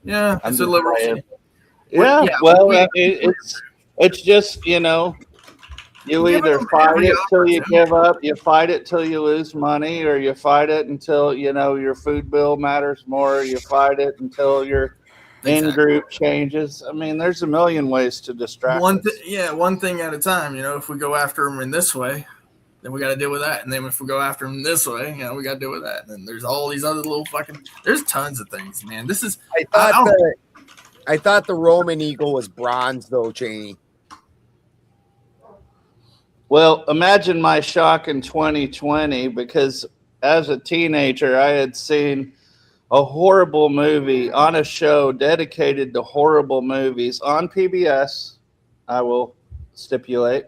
Yeah, it's a liberal. Yeah, well, I mean, it's just, you know, you either fight it till you give up, you fight it till you lose money, or you fight it until, you know, your food bill matters more, you fight it until your in-group changes. I mean, there's a million ways to distract us. One thing at a time. You know, if we go after them in this way, then we got to deal with that. And then if we go after them this way, you know, we got to deal with that. And then there's all these other little there's tons of things, man. This is, I thought the Roman eagle was bronze, though, Cheney. Well, imagine my shock in 2020, because as a teenager, I had seen a horrible movie on a show dedicated to horrible movies on PBS. I will stipulate.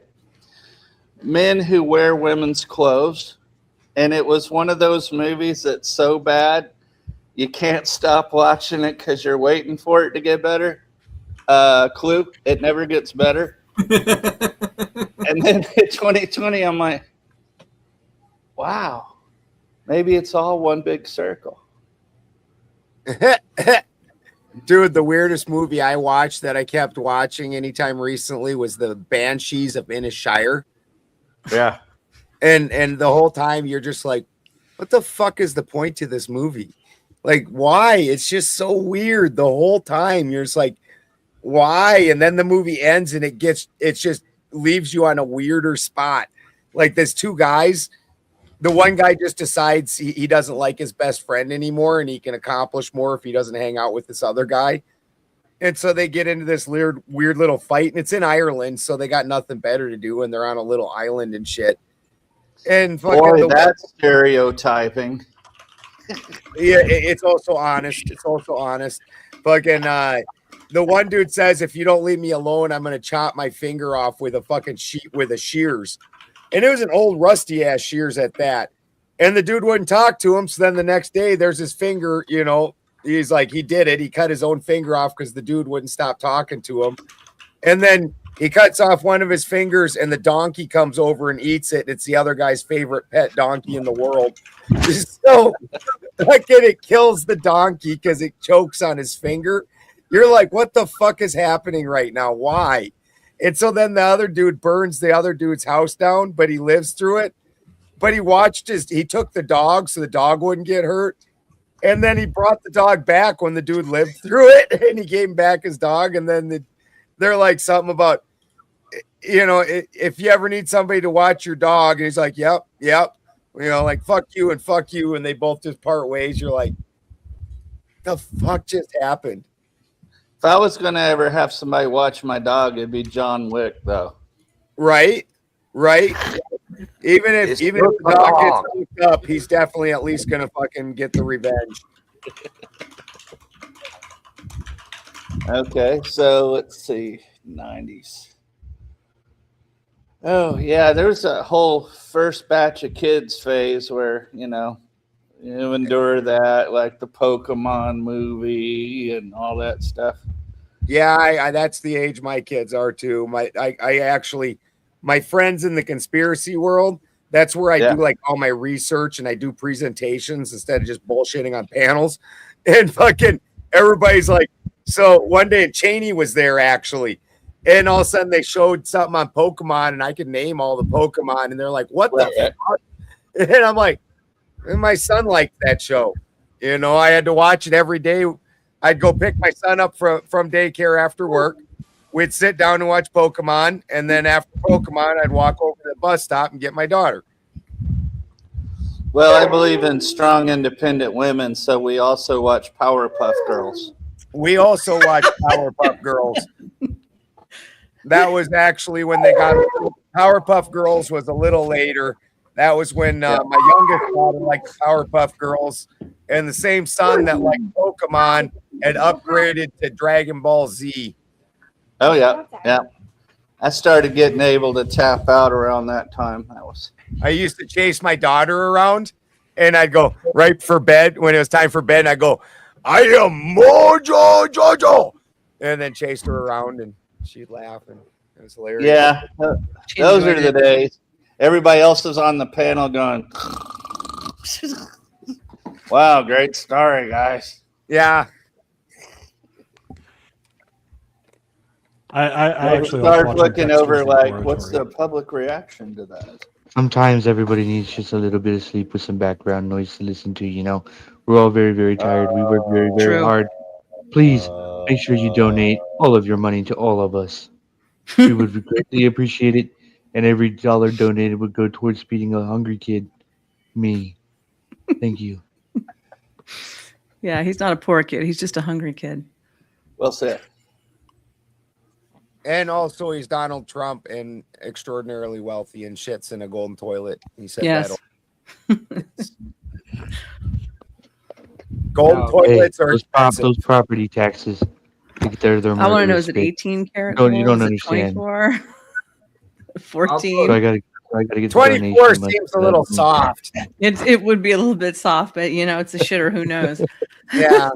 Men who wear women's clothes. And it was one of those movies that's so bad, you can't stop watching it because you're waiting for it to get better. Clue, it never gets better. And then in 2020, I'm like, wow, maybe it's all one big circle. Dude, the weirdest movie I watched that I kept watching anytime recently was the Banshees of Inisherin. Yeah. And the whole time you're just like, what the fuck is the point to this movie? Like, why? It's just so weird the whole time. You're just like, why? And then the movie ends and it just leaves you on a weirder spot. Like, there's two guys. The one guy just decides he doesn't like his best friend anymore and he can accomplish more if he doesn't hang out with this other guy. And so they get into this weird little fight, and it's in Ireland, so they got nothing better to do, and they're on a little island and shit. And boy, that's stereotyping. Yeah, it's also honest. It's also honest. Fucking the one dude says, if you don't leave me alone, I'm gonna chop my finger off with a fucking shears. And it was an old rusty ass shears at that. And the dude wouldn't talk to him. So then the next day there's his finger, you know, he's like, he did it. He cut his own finger off because the dude wouldn't stop talking to him. And then he cuts off one of his fingers and the donkey comes over and eats it. It's the other guy's favorite pet donkey in the world. So like, it kills the donkey because it chokes on his finger. You're like, what the fuck is happening right now? Why? And so then the other dude burns the other dude's house down, but he lives through it. But he took the dog so the dog wouldn't get hurt. And then he brought the dog back when the dude lived through it, and he gave him back his dog. And then they're like something about, you know, if you ever need somebody to watch your dog, and he's like, yep. You know, like, fuck you. And they both just part ways. You're like, the fuck just happened? If I was going to ever have somebody watch my dog, it'd be John Wick, though. Right. Even if the dog gets hooked up, he's definitely at least going to fucking get the revenge. Okay, so let's see, 90s. Oh, yeah, there's a whole first batch of kids phase where, you endure that, like the Pokemon movie and all that stuff. Yeah, I that's the age my kids are too. My friends in the conspiracy world, that's where I do like all my research and I do presentations instead of just bullshitting on panels. And fucking everybody's like, so one day Cheney was there actually. And all of a sudden they showed something on Pokemon and I could name all the Pokemon. And they're like, what the fuck? And I'm like, and my son liked that show. You know, I had to watch it every day. I'd go pick my son up from daycare after work. We'd sit down and watch Pokemon. And then after Pokemon, I'd walk over to the bus stop and get my daughter. Well, I believe in strong, independent women. So we also watch Powerpuff Girls. We also watch Powerpuff Girls. That was actually when they got Powerpuff Girls was a little later. That was when my youngest daughter liked the Powerpuff Girls, and the same son that liked Pokemon had upgraded to Dragon Ball Z. Oh yeah, yeah. I started getting able to tap out around that time. I used to chase my daughter around, and I'd go right for bed when it was time for bed. And I'd go, "I am Mojo Jojo," and then chased her around, and she'd laugh, and it was hilarious. Yeah, those are the days. Everybody else is on the panel going, "Wow, great story, guys." Yeah. I actually start looking over like, what's the public reaction to that? Sometimes everybody needs just a little bit of sleep with some background noise to listen to. You know, we're all very, very tired. We work very, very hard. Please make sure you donate all of your money to all of us. We would greatly appreciate it. And every dollar donated would go towards feeding a hungry kid. Me. Thank you. Yeah, he's not a poor kid. He's just a hungry kid. Well said. And also, he's Donald Trump and extraordinarily wealthy and shits in a golden toilet. He said Yes. that. Golden toilets are those property taxes. They're I want to know, is it 18 karat? No, you don't Is it understand. 24? 14? So I gotta get 24 seems a little soft. It would be a little bit soft, but you know, it's a shitter. Who knows? Yeah.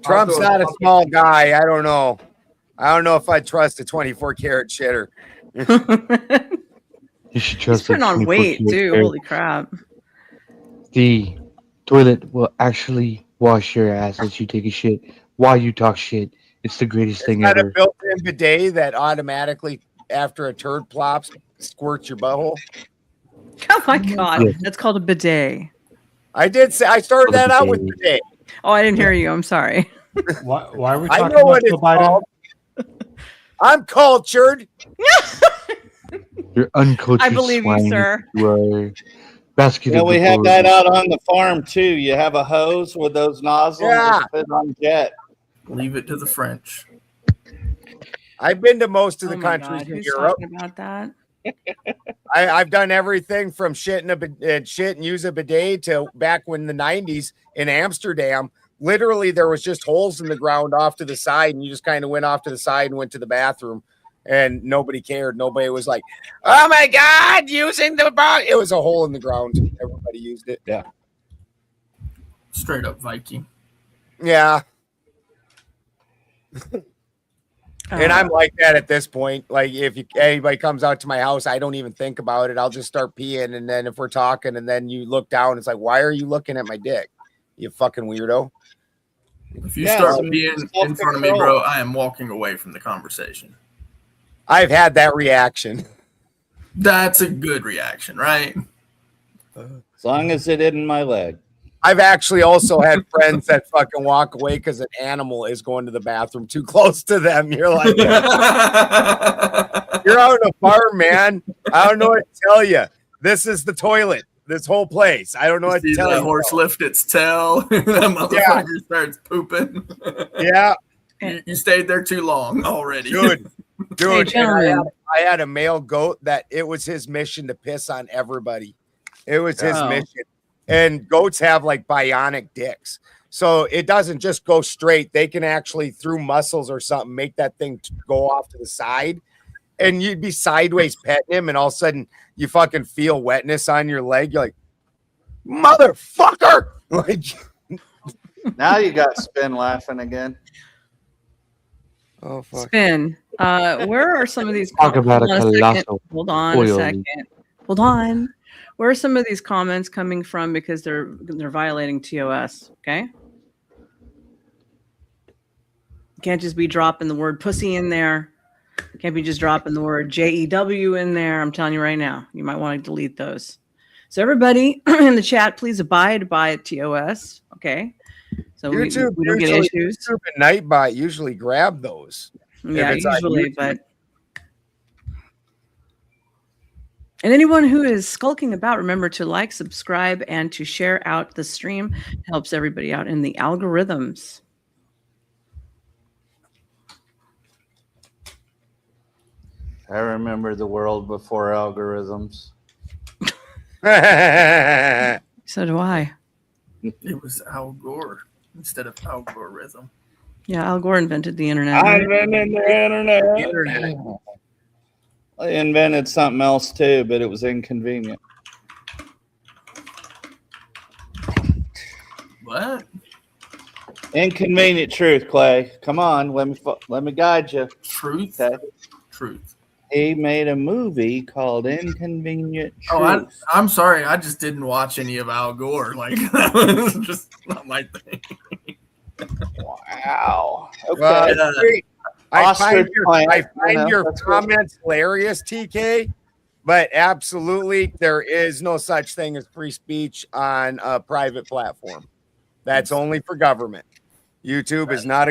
Trump's not a small guy. I don't know. I don't know if I trust a 24 karat shitter. You should trust He's putting it. on 24 weight karat too. hair. Holy crap! The toilet will actually wash your ass as you take a shit while you talk shit. It's the greatest thing Got a ever. built-in bidet that automatically, after a turd plops, squirts your butthole. Oh my god, Yes. that's called a bidet. I did say I started that out with bidet. Oh, I didn't hear you. I'm sorry. Why are we I talking know about what it's Joe Biden? called. I'm cultured. You're uncultured. I believe you, swine. sir. You are basket Yeah, of we have that deplorable. out on the farm too. You have a hose with those nozzles Yeah. that fit on jet. Leave it to the French. I've been to most of the Oh my countries God, in who's Europe. talking about that? I've done everything from shit and use a bidet to back when the 90s in Amsterdam. Literally, there was just holes in the ground off to the side, and you just kind of went off to the side and went to the bathroom, and nobody cared. Nobody was like, "Oh my God, using the bar." It was a hole in the ground. Everybody used it. Yeah. Straight up Viking. Yeah. And I'm like that at this point. Like, if anybody comes out to my house, I don't even think about it. I'll just start peeing. And then if we're talking and then you look down, it's like, why are you looking at my dick? You fucking weirdo. If you start peeing in front of me, bro, I am walking away from the conversation. I've had that reaction. That's a good reaction, right? As long as it isn't my leg. I've actually also had friends that fucking walk away because an animal is going to the bathroom too close to them. You're like, you're out on a farm, man. I don't know what to tell you. This is the toilet. This whole place. I don't know what to tell that you. horse lift its tail. That motherfucker starts pooping. Yeah. You stayed there too long already. Dude, Hey, gentlemen. I had a male goat that it was his mission to piss on everybody. It was his Oh. mission. And goats have like bionic dicks. So it doesn't just go straight. They can actually, through muscles or something, make that thing go off to the side. And you'd be sideways petting him, and all of a sudden you fucking feel wetness on your leg. You're like, motherfucker! Like, Now you got Spin laughing again. oh fuck. Spin. Where are some of these? Talk about a Hold on second. colossal Hold on a oil second. Hold on. Where are some of these comments coming from? Because they're violating TOS. Okay. Can't just be dropping the word pussy in there. Can't be just dropping the word JEW in there. I'm telling you right now, you might want to delete those. So everybody in the chat, please abide by TOS. Okay. So we don't get issues. YouTube and Nightbot usually grab those. Yeah, if it's on usually, YouTube. but. And anyone who is skulking about, remember to like, subscribe, and to share out the stream. It helps everybody out in the algorithms. I remember the world before algorithms. So do I. It was Al Gore instead of algorithm. Yeah, Al Gore invented the internet. I right? invented the internet. I invented something else too, but it was inconvenient. What? Inconvenient truth, Clay. Come on, let me guide you. Truth. Okay. Truth. He made a movie called Inconvenient Truth. Oh, I'm sorry. I just didn't watch any of Al Gore. Like, that was just not my thing. Wow. Okay. Well, I find your comments hilarious, TK, but absolutely there is no such thing as free speech on a private platform. That's only for government. YouTube is not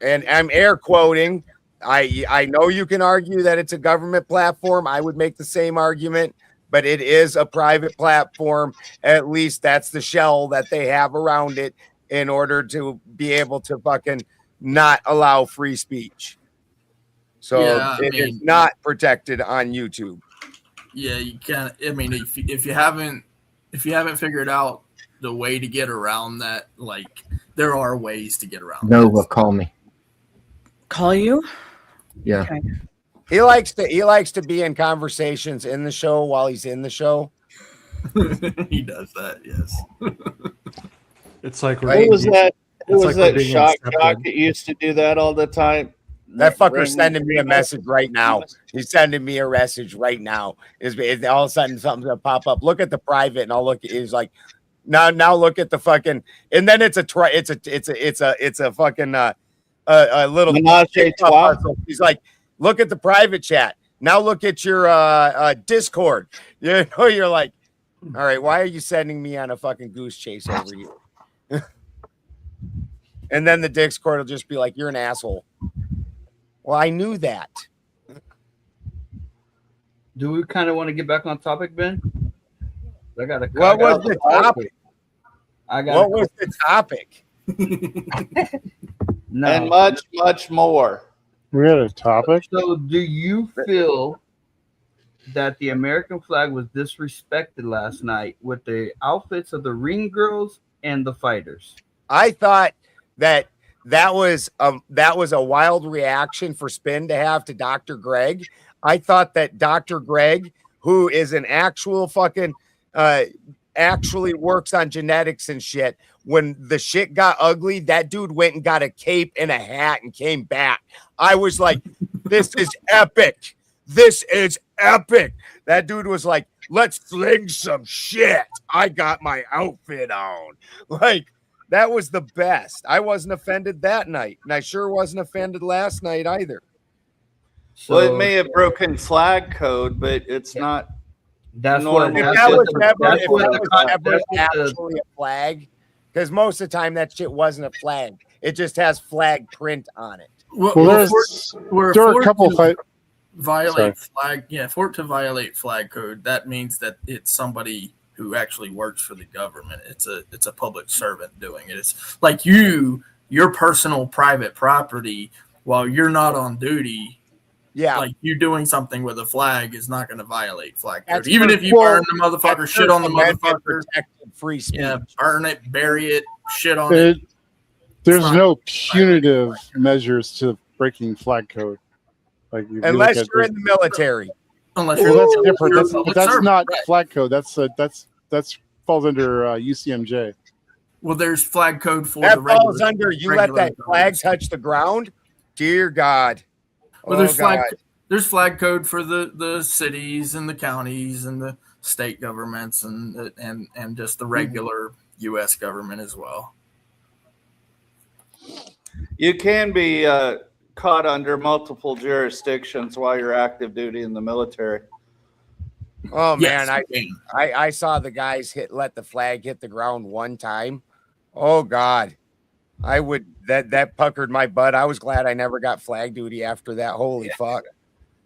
and I'm air quoting. I know you can argue that it's a government platform. I would make the same argument, but it is a private platform. At least that's the shell that they have around it in order to be able to fucking not allow free speech. So Yeah, it is not protected on YouTube. Yeah, you can't. I mean, if you haven't figured out the way to get around that, like, there are ways to get around. Nova, call me. Call you? Yeah. Okay. He likes to be in conversations in the show while he's in the show. He does that, yes. It's like Who was that? Who was that being shock incepted. jock that used to do that all the time? That fucker's sending me a message right now. He's sending me a message right now. Is all of a sudden something's gonna pop up? Look at the private, and I'll look. He's like, now look at the fucking, and then it's a fucking a little. He's like, look at the private chat. Now look at your Discord. You know, you're like, all right, why are you sending me on a fucking goose chase over here? And then the Discord will just be like, you're an asshole. Well, I knew that. Do we kind of want to get back on topic, Ben? What was the topic? What was the topic? No. And much, much more. We had a topic. So, do you feel that the American flag was disrespected last night with the outfits of the ring girls and the fighters? I thought that was a wild reaction for Spin to have to Dr. Greg. I thought that Dr. Greg, who is an actual fucking actually works on genetics and shit, when the shit got ugly, that dude went and got a cape and a hat and came back. I was like, this is epic. This is epic. That dude was like, let's sling some shit. I got my outfit on. Like, that was the best. I wasn't offended that night, and I sure wasn't offended last night either. So, well, it may have broken flag code, but it's not. That's normal. what. If that was ever actually a flag, because most of the time that shit wasn't a flag. It just has flag print on it. Well, there are a couple of violate flag. Yeah, for it to violate flag code, that means that it's somebody who actually works for the government. It's a public servant doing it. It's like your personal private property while you're not on duty. Yeah, like you doing something with a flag is not going to violate flag code. Even if you burn the motherfucker, shit on the motherfucker, free speech. Yeah, burn it, bury it, shit on it. There's no punitive measures to breaking flag code. Like unless you're in the military. Unless well, you're that's different. That's servant, not right. flag code. That's falls under UCMJ. Well, there's flag code for that the regular, falls under. You let that flag touch the ground, dear God. Well, there's there's flag code for the cities and the counties and the state governments and just the regular U.S. government as well. You can be caught under multiple jurisdictions while you're active duty in the military. Oh Yes, man, I saw the guys let the flag hit the ground one time. Oh God, I would that puckered my butt. I was glad I never got flag duty after that. Holy fuck!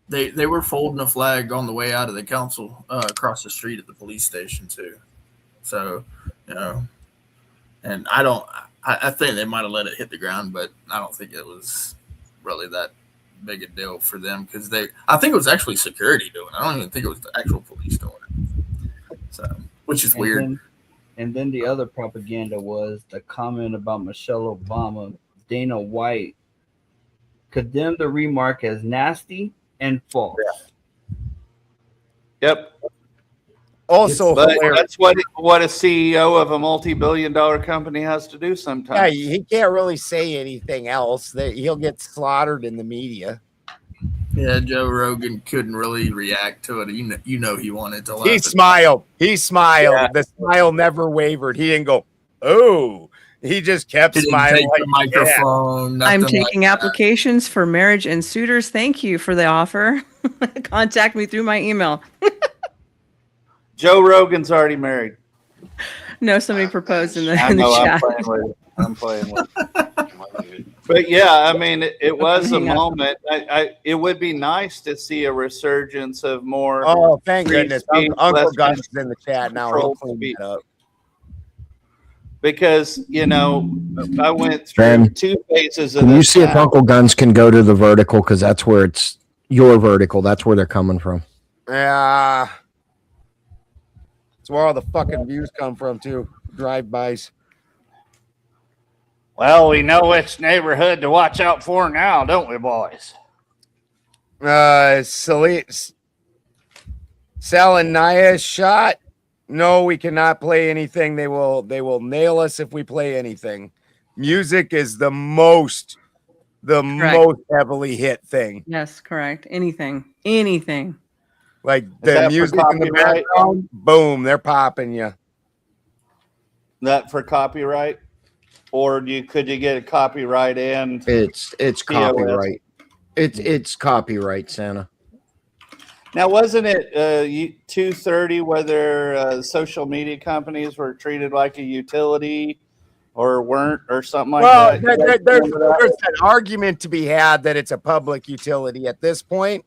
They were folding a flag on the way out of the council across the street at the police station too. So, you know, and I think they might have let it hit the ground, but I don't think it was really that big a deal for them because I think it was actually security doing it. I don't even think it was the actual police doing it. So, which is weird. And then the other propaganda was the comment about Michelle Obama. Dana White condemned the remark as nasty and false. Yep. Also, but that's what a CEO of a multi-billion-dollar company has to do sometimes. Yeah, he can't really say anything else. He'll get slaughtered in the media. Yeah, Joe Rogan couldn't really react to it. You know he wanted to laugh. He smiled. Yeah. The smile never wavered. He didn't go, oh. He just kept smiling. Take the microphone. I'm taking applications for marriage and suitors. Thank you for the offer. Contact me through my email. Joe Rogan's already married. No, somebody proposed in the I'm chat. I'm playing with it. But yeah, I mean, it was a moment. It would be nice to see a resurgence of more. Oh, thank goodness. speech, Uncle less Gus is in the chat now. He'll clean speech. it up. Because, I went through Ben, 2 phases of Can you this see if now. Uncle Guns can go to the vertical? Because that's where it's your vertical. That's where they're coming from. Yeah. That's where all the fucking views come from, too. Drive-bys. Well, we know which neighborhood to watch out for now, don't we, boys? Salania's shot. No, we cannot play anything. They will nail us if we play anything. Music is the most heavily hit thing. Yes, correct. Anything. Like Is the that for music in the copyright? background, boom, they're popping you. That for copyright? Or could you get a copyright and It's TOS? copyright. It's copyright, Santa. Now, wasn't it 230 whether social media companies were treated like a utility or weren't or something like that? Well, there's an argument to be had that it's a public utility at this point.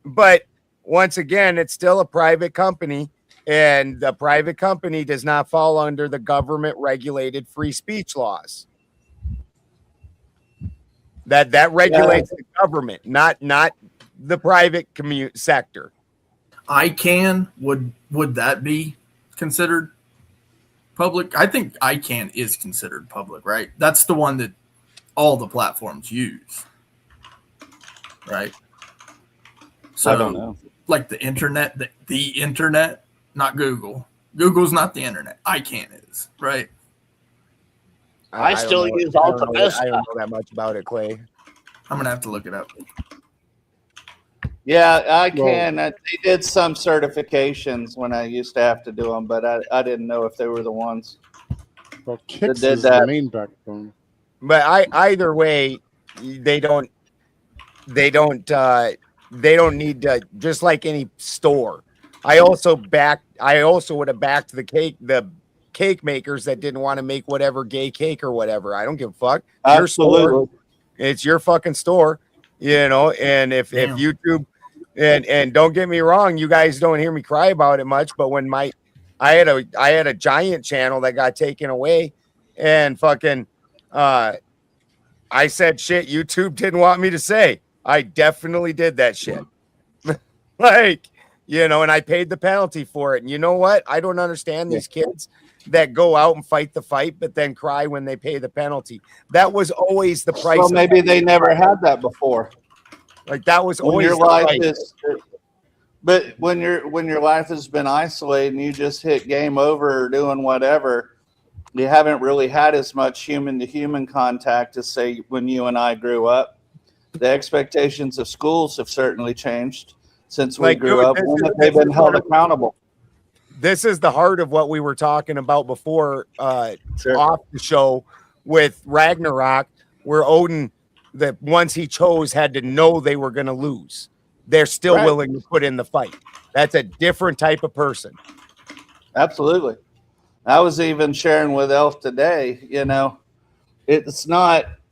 But once again, it's still a private company, and the private company does not fall under the government regulated free speech laws. That regulates the government, not the private sector. ICANN, would that be considered public? I think ICANN is considered public, right? That's the one that all the platforms use, right? So, I don't know. Like the internet, the internet, not Google. Google's not the internet. ICANN is, right? I still use Alta Vista. I don't know that much about it, Clay. I'm gonna have to look it up. Yeah, I can. They did some certifications when I used to have to do them, but I didn't know if they were the ones. Well, Kix did is that. the main backbone. But either way, they don't need to, just like any store. I also would have backed the cake makers that didn't want to make whatever gay cake or whatever. I don't give a fuck. Your store, it's your fucking store, and if YouTube and don't get me wrong, you guys don't hear me cry about it much, but when I had a giant channel that got taken away, and fucking I said shit YouTube didn't want me to say. I definitely did that shit. And I paid the penalty for it. And you know what? I don't understand these kids that go out and fight the fight, but then cry when they pay the penalty. That was always the price. Well, maybe they never had that before. Like that was always your the life price. is. But when your life has been isolated and you just hit game over or doing whatever, you haven't really had as much human to human contact as say when you and I grew up. The expectations of schools have certainly changed since we grew up. They've been held accountable. This is the heart of what we were talking about before off the show with Ragnarok, where Odin, the ones he chose, had to know they were going to lose. They're still willing to put in the fight. That's a different type of person. Absolutely. I was even sharing with Elf today,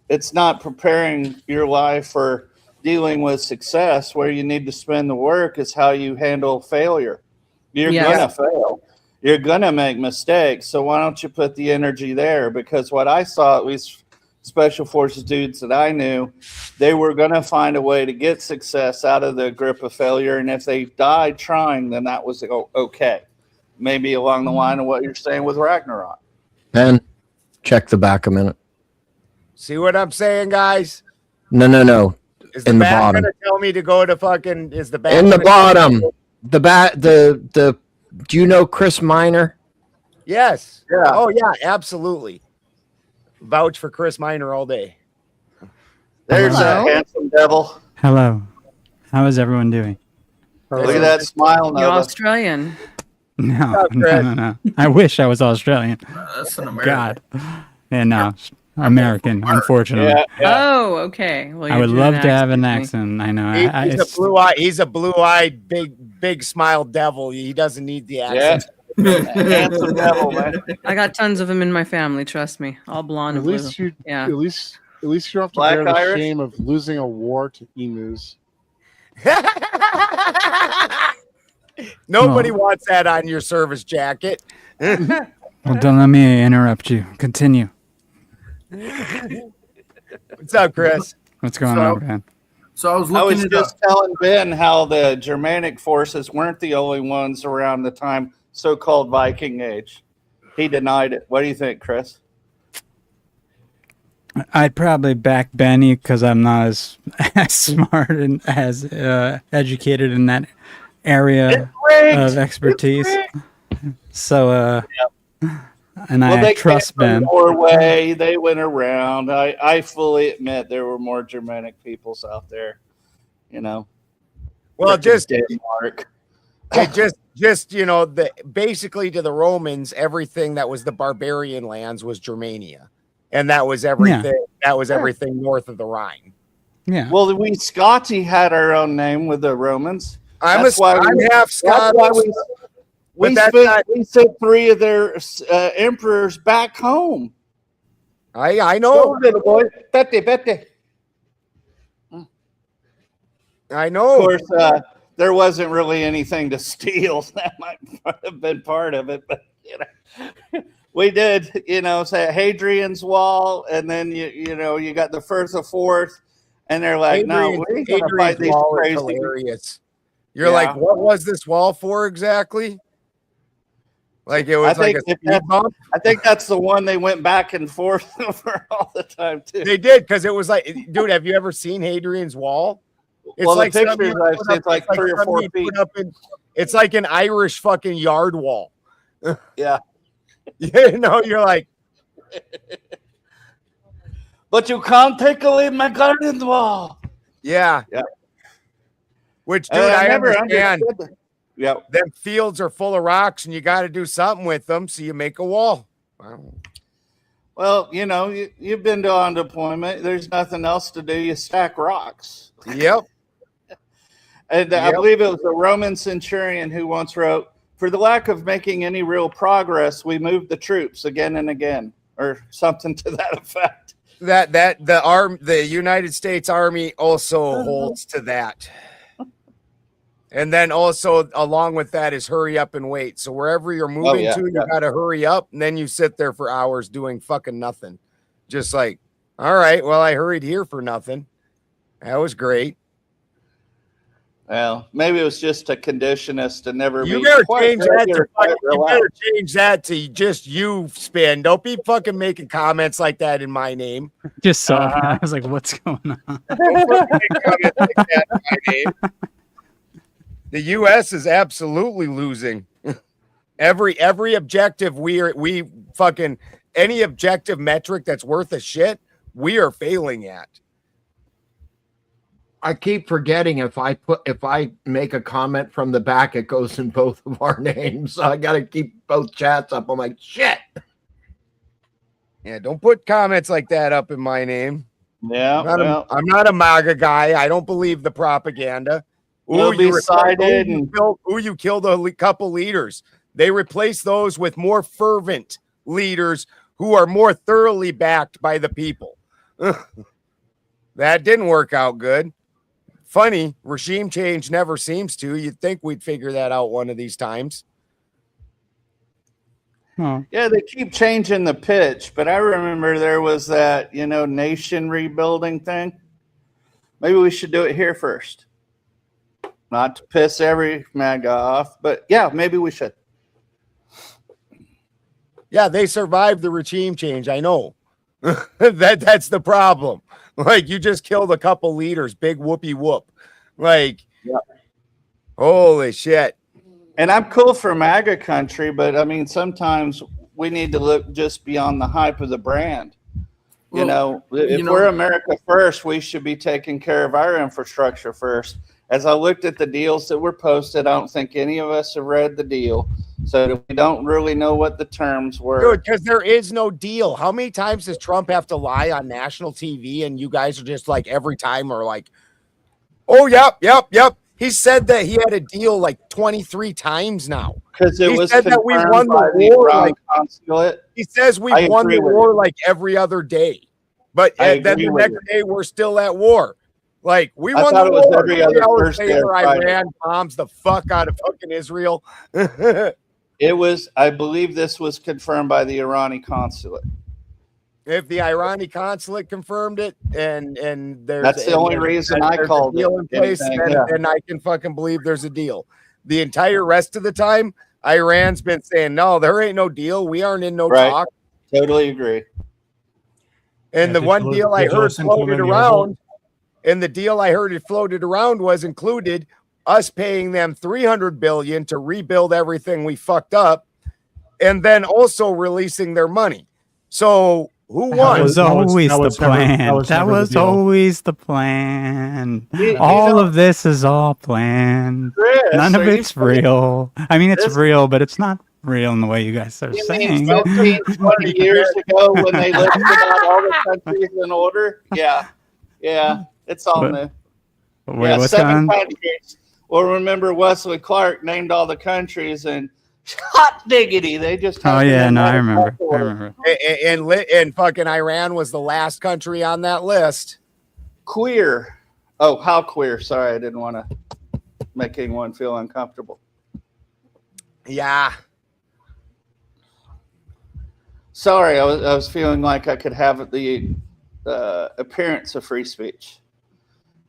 it's not preparing your life for dealing with success. Where you need to spend the work is how you handle failure. You're going to fail. You're going to make mistakes. So why don't you put the energy there? Because what I saw, at least special forces dudes that I knew, they were going to find a way to get success out of the grip of failure. And if they died trying, then that was okay. Maybe along the line of what you're saying with Ragnarok. Ben, check the back a minute. See what I'm saying, guys? No. Is the In the back bottom. gonna tell me to go to fucking? Is the back In the gonna- bottom. The bat. The. Do you know Chris Minor? Yes. Yeah. Oh yeah, absolutely. Vouch for Chris Minor all day. There's Hello. a handsome devil. Hello. How is everyone doing? Look at that smile, You're Nova. Australian. No. I wish I was Australian. That's an American. God. And no, American, unfortunately. Oh, okay. Well, I you're would doing love an to have an accent. accent. I know. He's a blue-eyed, big smile devil. He doesn't need the accent. Handsome devil, man. I got tons of them in my family. Trust me, all blonde At and least blue. you, Yeah. at least you don't have to Black bear the Irish? shame of losing a war to emus. Nobody wants that on your service jacket. Well, don't let me interrupt you. Continue. What's up, Chris? What's going on, man? So I was I looking was it just up. telling Ben how the Germanic forces weren't the only ones around the time so-called Viking Age. He denied it. What do you think, Chris? I'd probably back Benny because I'm not as smart and as educated in that area of expertise. So, and Well, I they trust came from Ben. Norway. They went around. I fully admit there were more Germanic peoples out there. You know. Well, just Denmark. just basically to the Romans, everything that was the barbarian lands was Germania, and that was everything. Yeah. That was everything north of the Rhine. Yeah. Well, we Scotty had our own name with the Romans. I'm That's why I'm we- half That's why Scottish. we sent 3 of their emperors back home. I know. Go, little boy. Betty. I know. Of course, there wasn't really anything to steal. That might have been part of it, but we did, say Hadrian's Wall, and then you got the Firth of Forth, and they're like, no, we ain't gonna fight these wall is crazy. hilarious. You're Yeah. like, what was this wall for exactly? Like it was like a speed bump. I think that's the one they went back and forth over all the time too. They did because it was like, dude, have you ever seen Hadrian's Wall? Well, the something pictures you I've put seen, up- it's like 3 or something 4 you feet. put up it's like an Irish fucking yard wall. Yeah. You're like, but you can't take away my garden wall. yeah. Yeah. Which, dude, I I never understand. understood that. Yeah. Them fields are full of rocks and you got to do something with them. So you make a wall. Wow. Well, you've been to on deployment. There's nothing else to do. You stack rocks. Yep. And I believe it was a Roman centurion who once wrote, "For the lack of making any real progress, we moved the troops again and again," or something to that effect. That the United States Army also holds to that. And then also along with that is hurry up and wait. So wherever you're moving to, you got to hurry up, and then you sit there for hours doing fucking nothing. Just like, all right, well, I hurried here for nothing. That was great. Well, maybe it was just to condition us to never You be better quite change that regular, to quite fucking, you relaxed. better change that to just you, Spin. Don't be fucking making comments like that in my name. Just saw that. I was like, what's going on? Don't fucking make comments like that in my name. The U.S. is absolutely losing. Every objective we fucking any objective metric that's worth a shit, we are failing at. I keep forgetting if I make a comment from the back, it goes in both of our names. So I gotta keep both chats up. I'm like, shit. Yeah, don't put comments like that up in my name. Yeah, I'm not a MAGA guy. I don't believe the propaganda. We'll be cited you killed a couple leaders. They replaced those with more fervent leaders who are more thoroughly backed by the people. That didn't work out good. Funny, regime change never seems to. You'd think we'd figure that out one of these times. Oh. Yeah, they keep changing the pitch, but I remember there was that, nation rebuilding thing. Maybe we should do it here first. Not to piss every MAGA off, but yeah, maybe we should. Yeah, they survived the regime change. I know. That's the problem. Like, you just killed a couple leaders. Big whoopee whoop. Like, holy shit. And I'm cool for MAGA country, but I mean, sometimes we need to look just beyond the hype of the brand. If we're America first, we should be taking care of our infrastructure first. As I looked at the deals that were posted, I don't think any of us have read the deal. So we don't really know what the terms were. Dude, because there is no deal. How many times does Trump have to lie on national TV? And you guys are just like, every time are like, oh, yep. He said that he had a deal like 23 times now. Because it was said that we won the war. Consulate. He says we won the war like every other day. But then the next day we're still at war. Like, we won the war. Every other Thursday or Friday. Iran bombs the fuck out of fucking Israel. It was, I believe this was confirmed by the Irani consulate. If the Irani consulate confirmed it, and that's the only reason I called it. In place, then I can fucking believe there's a deal. The entire rest of the time, Iran's been saying, no, there ain't no deal. We aren't in no talk. Totally agree. And the one deal I heard floated around, was included us paying them $300 billion to rebuild everything we fucked up, and then also releasing their money. So who won? That was always the plan. That was always the plan. All of this is all planned. Chris, none of it's real. I mean, it's real, but it's not real in the way you guys are saying. 15, 20 years ago when they listed out all the countries in order? Yeah. It's all new. Wait, what's 7 countries. Well, remember Wesley Clark named all the countries, and hot diggity, they just. Oh yeah, no, I remember. And fucking Iran was the last country on that list. Queer. Oh, how queer? Sorry, I didn't want to make anyone feel uncomfortable. Yeah. Sorry, I was feeling like I could have the appearance of free speech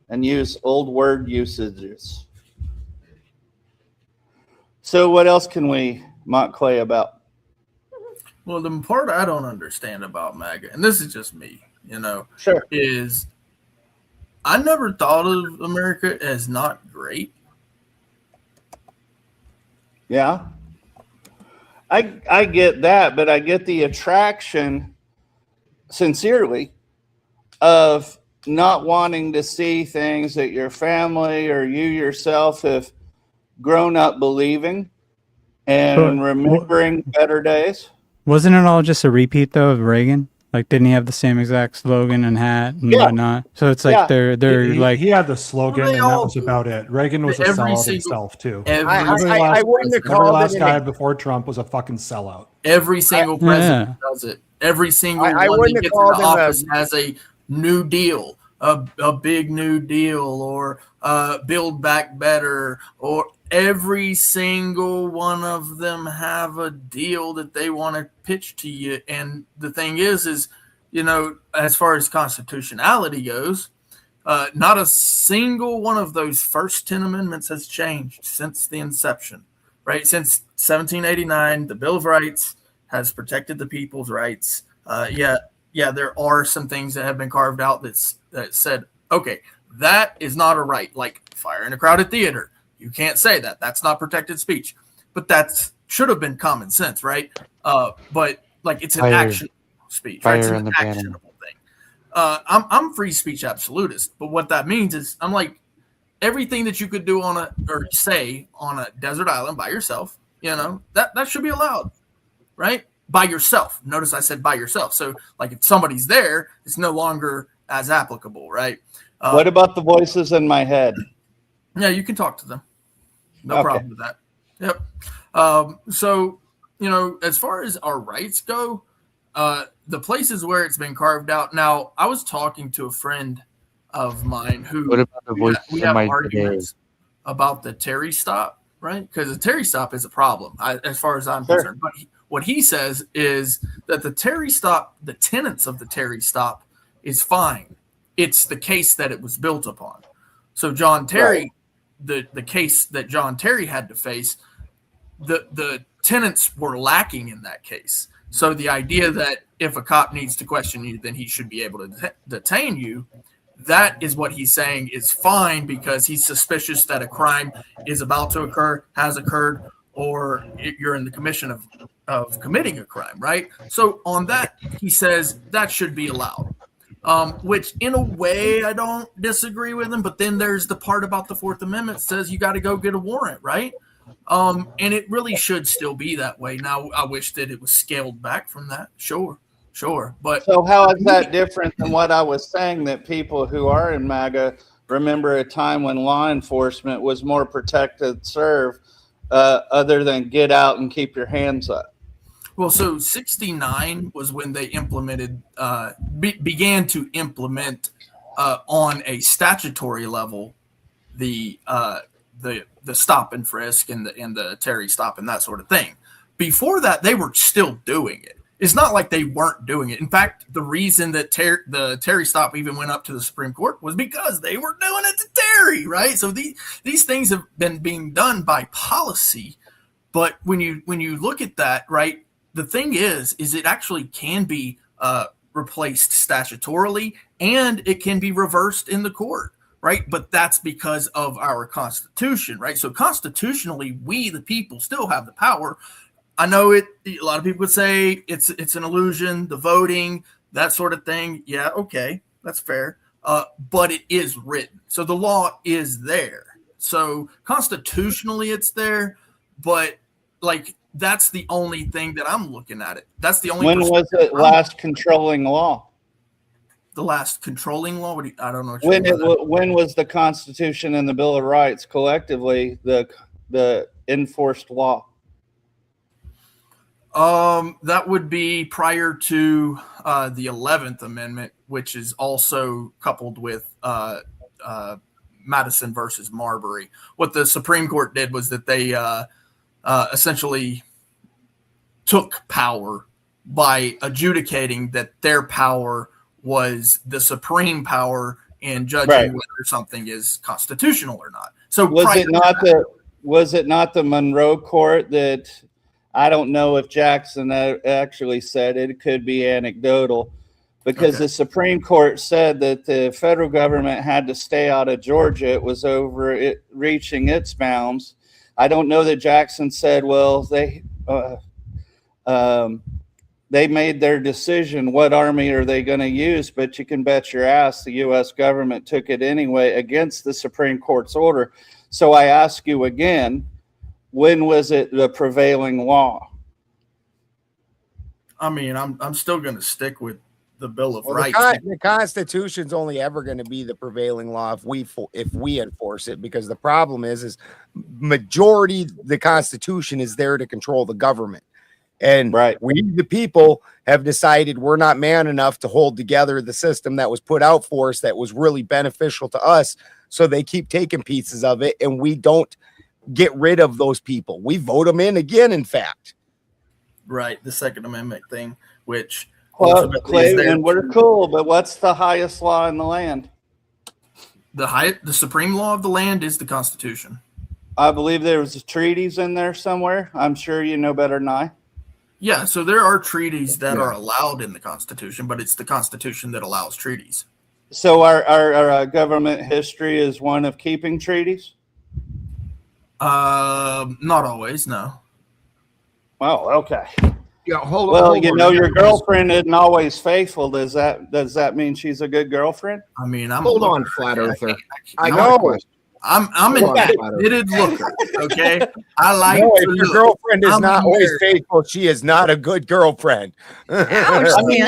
and use old word usages. So what else can we mock Clay about? Well, the part I don't understand about MAGA, and this is just me, sure, is I never thought of America as not great. Yeah. I get that, but I get the attraction, sincerely, of not wanting to see things that your family or you yourself have grown up believing and remembering better days. Wasn't it all just a repeat though of Reagan? Like, didn't he have the same exact slogan and hat and whatnot? So it's like they're like, he had the slogan and that was about it. Reagan was a sellout himself too. I wouldn't have called every last guy before Trump was a fucking sellout. Every single president does it. Every single one that gets into office has a new deal, a big new deal, or build back better, or every single one of them have a deal that they want to pitch to you. And the thing is, as far as constitutionality goes, not a single one of those first 10 amendments has changed since the inception, right? Since 1789, the Bill of Rights has protected the people's rights. There are some things that have been carved out that said, okay, that is not a right, like fire in a crowded theater. You can't say that. That's not protected speech. But that should have been common sense, right? But like, it's an actionable speech, right? It's an actionable thing. I'm free speech absolutist, but what that means is I'm like, everything that you could do say on a desert island by yourself, that should be allowed, right? By yourself. Notice I said by yourself. So like, if somebody's there, it's no longer as applicable, right? What about the voices in my head? Yeah, you can talk to them. No problem with that. Yep. So, as far as our rights go, the places where it's been carved out. Now, I was talking to a friend of mine who what about the voices we have arguments about the Terry stop, right? Because the Terry stop is a problem as far as I'm concerned. But What he says is that the Terry stop, the tenets of the Terry stop, is fine. It's the case that it was built upon. So John Terry, the case that John Terry had to face, the tenets were lacking in that case. So the idea that if a cop needs to question you, then he should be able to detain you, that is what he's saying is fine because he's suspicious that a crime is about to occur, has occurred, or you're in the commission of committing a crime, right? So on that, he says that should be allowed. Which in a way I don't disagree with him, but then there's the part about the Fourth Amendment says you got to go get a warrant, right? And it really should still be that way. Now, I wish that it was scaled back from that. Sure. But so how is that different than what I was saying, that people who are in MAGA remember a time when law enforcement was more protected serve other than get out and keep your hands up? Well, so 69 was when they implemented, began to implement on a statutory level the stop and frisk and the Terry stop and that sort of thing. Before that, they were still doing it. It's not like they weren't doing it. In fact, the reason that the Terry stop even went up to the Supreme Court was because they were doing it to Terry, right? So these things have been being done by policy. But when you look at that, right, the thing is it actually can be replaced statutorily and it can be reversed in the court, right? But that's because of our Constitution, right? So constitutionally, we, the people, still have the power. I know a lot of people would say it's an illusion, the voting, that sort of thing. Yeah, okay, that's fair. But it is written. So the law is there. So constitutionally it's there, but like that's the only thing that I'm looking at it. That's the only. When was it last controlling law? The last controlling law? I don't know. When was the Constitution and the Bill of Rights collectively the enforced law? That would be prior to the 11th Amendment, which is also coupled with Madison versus Marbury. What the Supreme Court did was that they essentially took power by adjudicating that their power was the supreme power in judging whether something is constitutional or not. So was it not the Monroe Court that, I don't know if Jackson actually said it could be anecdotal, because the Supreme Court said that the federal government had to stay out of Georgia. It was over it reaching its bounds. I don't know that Jackson said, well, they made their decision. What army are they going to use? But you can bet your ass the U.S. government took it anyway against the Supreme Court's order. So I ask you again, when was it the prevailing law? I mean, I'm still going to stick with the Bill of Rights. The Constitution's only ever going to be the prevailing law if we enforce it, because the problem is majority the Constitution is there to control the government. And we, the people, have decided we're not man enough to hold together the system that was put out for us that was really beneficial to us. So they keep taking pieces of it, and we don't get rid of those people. We vote them in again, in fact. Right, the Second Amendment thing, which... Well, and we're cool, but what's the highest law in the land? The supreme law of the land is the Constitution. I believe there was treaties in there somewhere. I'm sure you know better than I. Yeah, so there are treaties that are allowed in the Constitution, but it's the Constitution that allows treaties. So our government history is one of keeping treaties? Not always, no. Oh, okay. Yeah, hold well, on. You know, your girlfriend isn't always faithful. Does that mean she's a good girlfriend? I mean, hold on, flat earther. I know. I'm an admitted looker. Okay, I like. No, if your girlfriend is not always faithful, she is not a good girlfriend. I mean,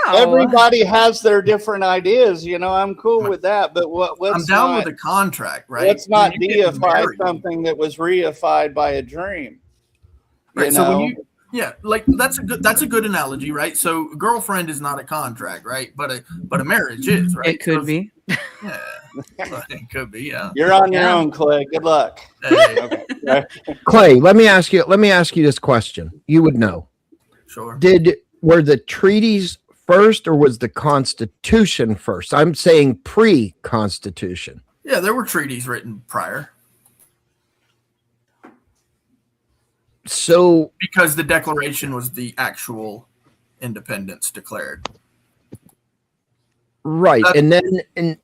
everybody has their different ideas. You know, I'm cool with that. But I'm down with a contract, right? Let's not deify something that was reified by a dream. Right. So when yeah, like that's a good analogy, right? So a girlfriend is not a contract, right? But a marriage is, right? It could be. Yeah. It could be, yeah. You're on your own, Clay. Good luck. Clay, let me ask you this question. You would know. Sure. Were the treaties first or was the Constitution first? I'm saying pre-Constitution. Yeah, there were treaties written prior. So because the Declaration was the actual independence declared. Right. And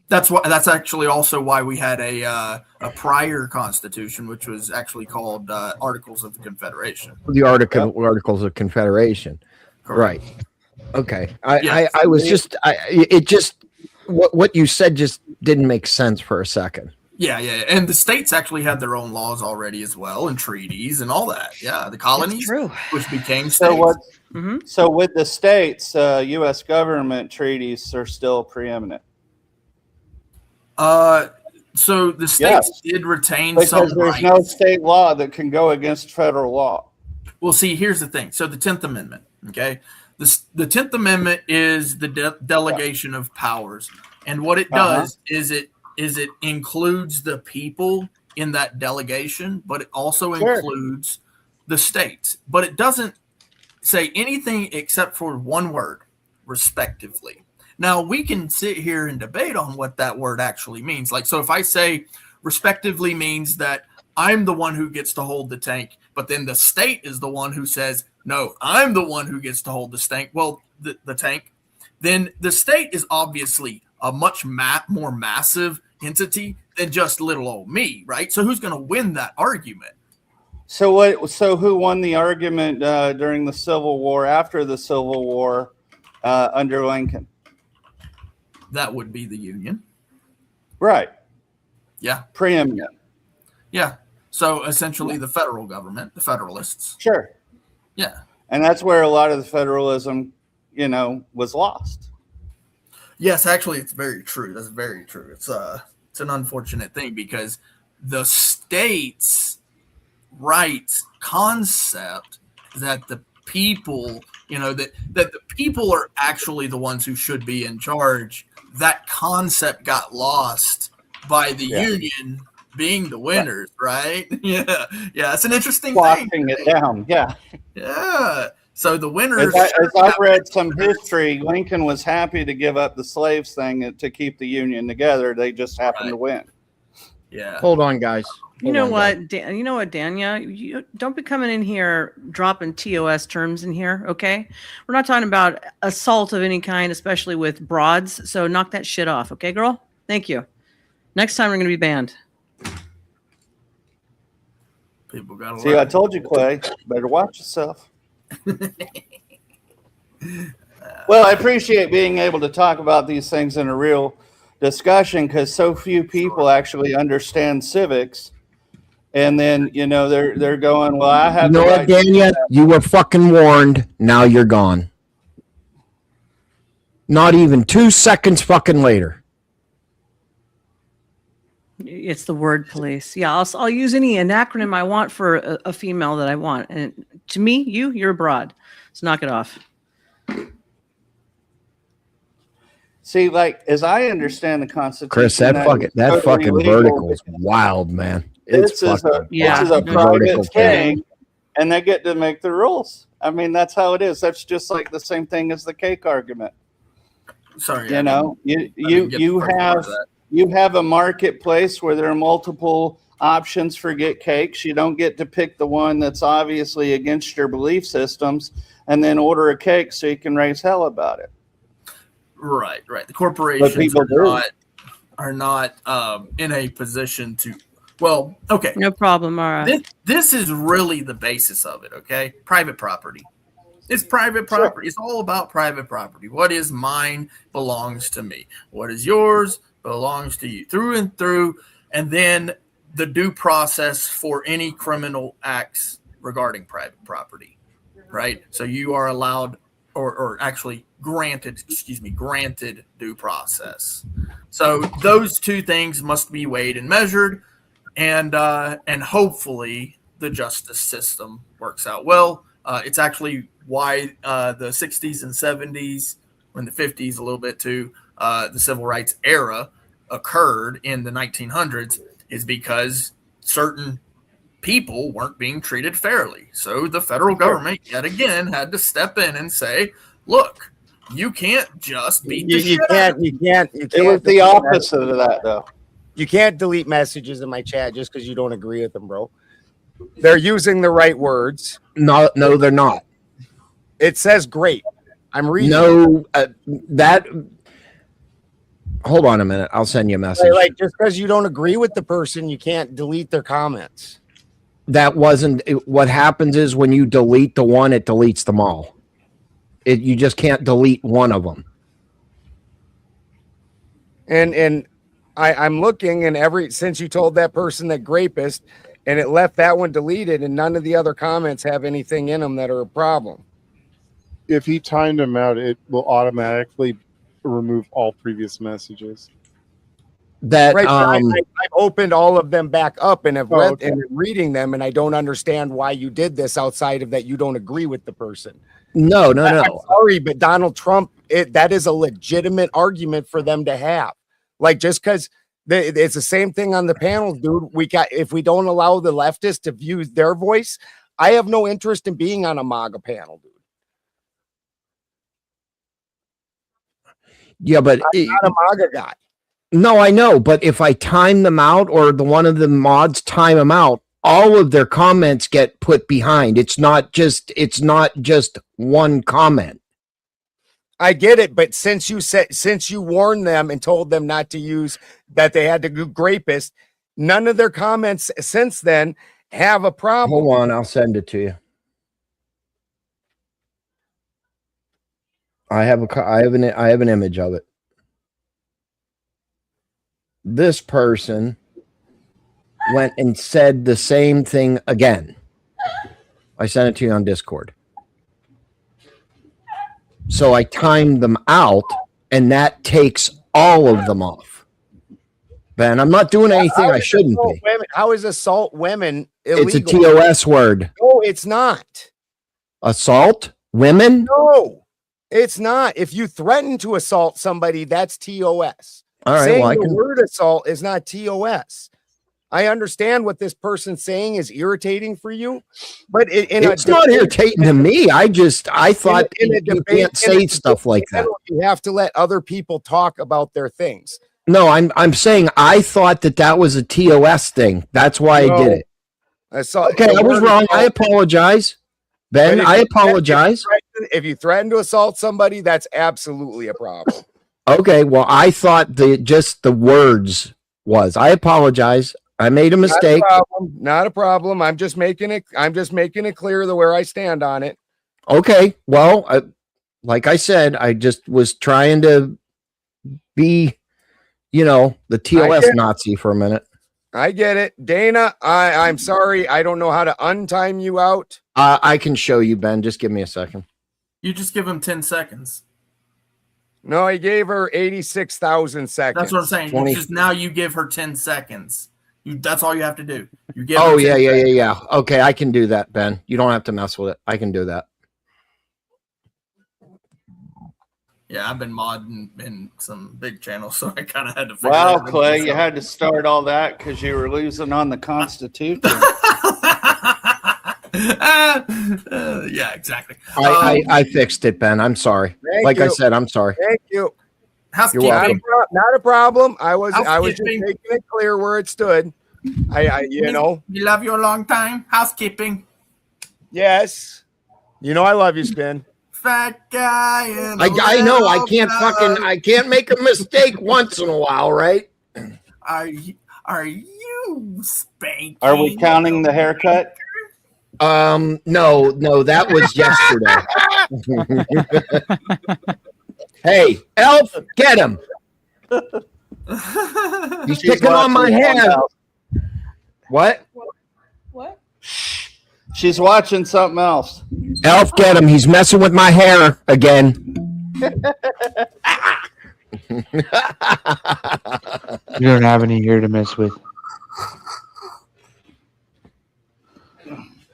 that's actually also why we had a prior constitution, which was actually called Articles of Confederation. The Articles of Confederation. Correct. Right. Okay. What you said just didn't make sense for a second. Yeah. And the states actually had their own laws already as well, and treaties and all that. Yeah. The colonies, which became states. So with the states, U.S. government treaties are still preeminent. So the states did retain because some there's rights. no state law that can go against federal law. Well, see, here's the thing. So the 10th Amendment, okay? The 10th Amendment is the delegation of powers. And what it does is it includes the people in that delegation, but it also includes the states. But it doesn't say anything except for one word, respectively. Now, we can sit here and debate on what that word actually means. Like, so if I say respectively means that I'm the one who gets to hold the tank, but then the state is the one who says, no, I'm the one who gets to hold the tank. Well, the tank, then the state is obviously a much more massive entity than just little old me, right? So who's going to win that argument? So who won the argument during the Civil War, after the Civil War, under Lincoln? That would be the Union. Right. Yeah. Preeminent. Yeah. So essentially the federal government, the Federalists. Sure. Yeah. And that's where a lot of the federalism, was lost. Yes, actually, it's very true. That's very true. It's an unfortunate thing because the states' rights concept that the people, that the people are actually the ones who should be in charge. That concept got lost by the Union being the winners, right? Yeah. It's an interesting thing. Locking it down. Yeah. Yeah. So the winners. As I've read some history, Lincoln was happy to give up the slaves thing to keep the Union together. They just happened to win. Yeah. Hold on, guys. You know what, Danya? You don't be coming in here dropping TOS terms in here, okay? We're not talking about assault of any kind, especially with broads. So knock that shit off, okay, girl? Thank you. Next time we're going to be banned. People got See, I told you, Clay. Better watch yourself. Well, I appreciate being able to talk about these things in a real discussion because so few people actually understand civics. And then, they're going, well, I have. You know what, Daniel? You were fucking warned. Now you're gone. Not even 2 seconds fucking later. It's the word police. Yeah, I'll use any acronym I want for a female that I want. And to me, you're a broad. So knock it off. See, like, as I understand the Constitution, Chris, that fucking vertical is wild, man. This is a private thing, and they get to make the rules. I mean, that's how it is. That's just like the same thing as the cake argument. Sorry, you have a marketplace where there are multiple options for get cakes. You don't get to pick the one that's obviously against your belief systems and then order a cake so you can raise hell about it. Right. The corporations are not in a position to. Well, okay. No problem. All right. This is really the basis of it, okay? Private property. It's private property. Sure. It's all about private property. What is mine belongs to me. What is yours belongs to you through and through. And then the due process for any criminal acts regarding private property, right? So you are allowed or actually granted due process. So those two things must be weighed and measured. And hopefully the justice system works out well. It's actually why the 60s and 70s, in the 50s a little bit too, the civil rights era occurred in the 1900s is because certain people weren't being treated fairly. So the federal government yet again had to step in and say, look, you can't just beat the shit out of You can't. It was the opposite of that, though. You can't delete messages in my chat just because you don't agree with them, bro. They're using the right words. No, they're not. It says great. I'm reading. No, that. Hold on a minute. I'll send you a message. Like just because you don't agree with the person, you can't delete their comments. That wasn't what happens. Is when you delete the one, it deletes them all. You just can't delete one of them. And I'm looking, and since you told that person that grapist, and it left that one deleted, and none of the other comments have anything in them that are a problem. If he timed them out, it will automatically remove all previous messages. That right, I've opened all of them back up and have read and reading them, and I don't understand why you did this outside of that you don't agree with the person. No. I'm sorry, but Donald Trump, that is a legitimate argument for them to have. Like, just because it's the same thing on the panel, dude. If we don't allow the leftists to view their voice, I have no interest in being on a MAGA panel, dude. Yeah, but I'm not a MAGA guy. No, I know, but if I time them out or one of the mods time them out, all of their comments get put behind. It's not just one comment. I get it, but since you warned them and told them not to use that, they had to do grapist, none of their comments since then have a problem. Hold on, I'll send it to you. I have an image of it. This person went and said the same thing again. I sent it to you on Discord. So I timed them out, and that takes all of them off. Ben, I'm not doing anything I shouldn't be. How is assault women illegal? It's a TOS word. No, it's not. Assault women? No, it's not. If you threaten to assault somebody, that's TOS. All right, saying well, the word assault is not TOS. I understand what this person's saying is irritating for you, but it's not irritating to me. I thought you can't say stuff like that. You have to let other people talk about their things. No, I'm saying I thought that was a TOS thing. That's why I did it. Okay, I was wrong. I apologize, Ben. I apologize. If you threaten to assault somebody, that's absolutely a problem. Okay, well, I thought the words was. I apologize. I made a mistake. Not a problem. I'm just making it clear where I stand on it. Okay. Well, like I said, I just was trying to be, the TOS Nazi for a minute. I get it. Dana, I'm sorry. I don't know how to untime you out. I can show you, Ben. Just give me a second. You just give him 10 seconds. No, I gave her 86,000 seconds. That's what I'm saying. Just now you give her 10 seconds. That's all you have to do. You give. Oh, yeah. Okay, I can do that, Ben. You don't have to mess with it. I can do that. Yeah, I've been modding in some big channels, so I kind of had to figure Wow, Clay, you had to start all that because you were losing on the Constitution. Yeah, exactly. I fixed it, Ben. I'm sorry. Thank you. I said, I'm sorry. Thank you. Housekeeping. Not a problem. I was just making it clear where it stood. You love you a long time. Housekeeping. Yes. I love you, Spin. Fat guy. I know. I can't make a mistake once in a while, right? Are you spanking? Are we counting the haircut? No, that was yesterday. Hey, Elf, get him. He's picking on my hair. What? She's watching something else. Elf, get him. He's messing with my hair again. You don't have any hair to mess with.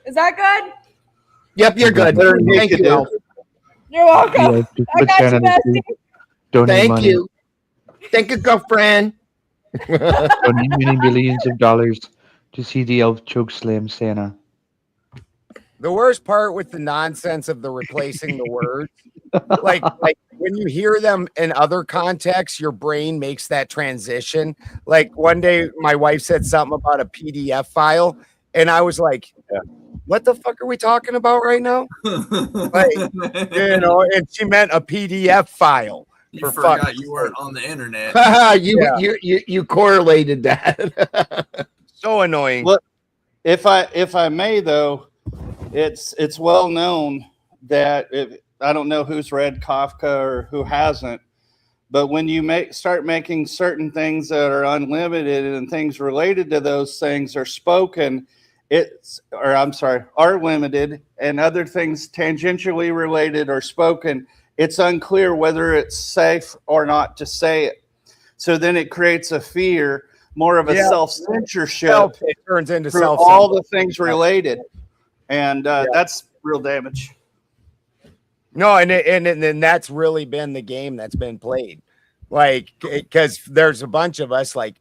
Is that good? Yep, you're good. Thank you, Elf. You're welcome. I got you, bestie. Thank you. Thank you, girlfriend. Don't need many billions of dollars to see the elf choke slam Santa. The worst part with the nonsense of the replacing the words, like when you hear them in other contexts, your brain makes that transition. Like one day, my wife said something about a PDF file, and I was like, "What the fuck are we talking about right now?" Like, and she meant a PDF file. You forgot you weren't on the internet. you correlated that. So annoying. Look, if I may though, it's well known that I don't know who's read Kafka or who hasn't, but when you start making certain things that are unlimited and things related to those things are spoken, are limited, and other things tangentially related are spoken, it's unclear whether it's safe or not to say it. So then it creates a fear, more of a self-censorship. It turns into through all the things related. And that's real damage. No, and that's really been the game that's been played. Like, because there's a bunch of us, like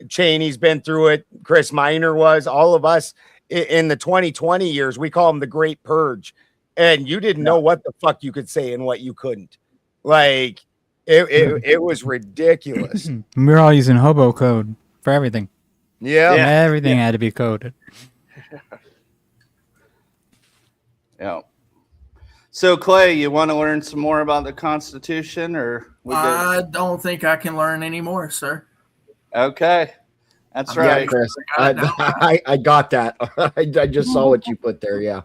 Cheney's been through it, Chris Minor was, all of us in the 2020 years, we call them the Great Purge. And you didn't know what the fuck you could say and what you couldn't. Like, it was ridiculous. We were all using hobo code for everything. Yeah. Everything had to be coded. Yeah. So Clay, you want to learn some more about the Constitution, or I don't think I can learn any more, sir. Okay, that's right. Yeah, Chris. I got that. I just saw what you put there. Yeah.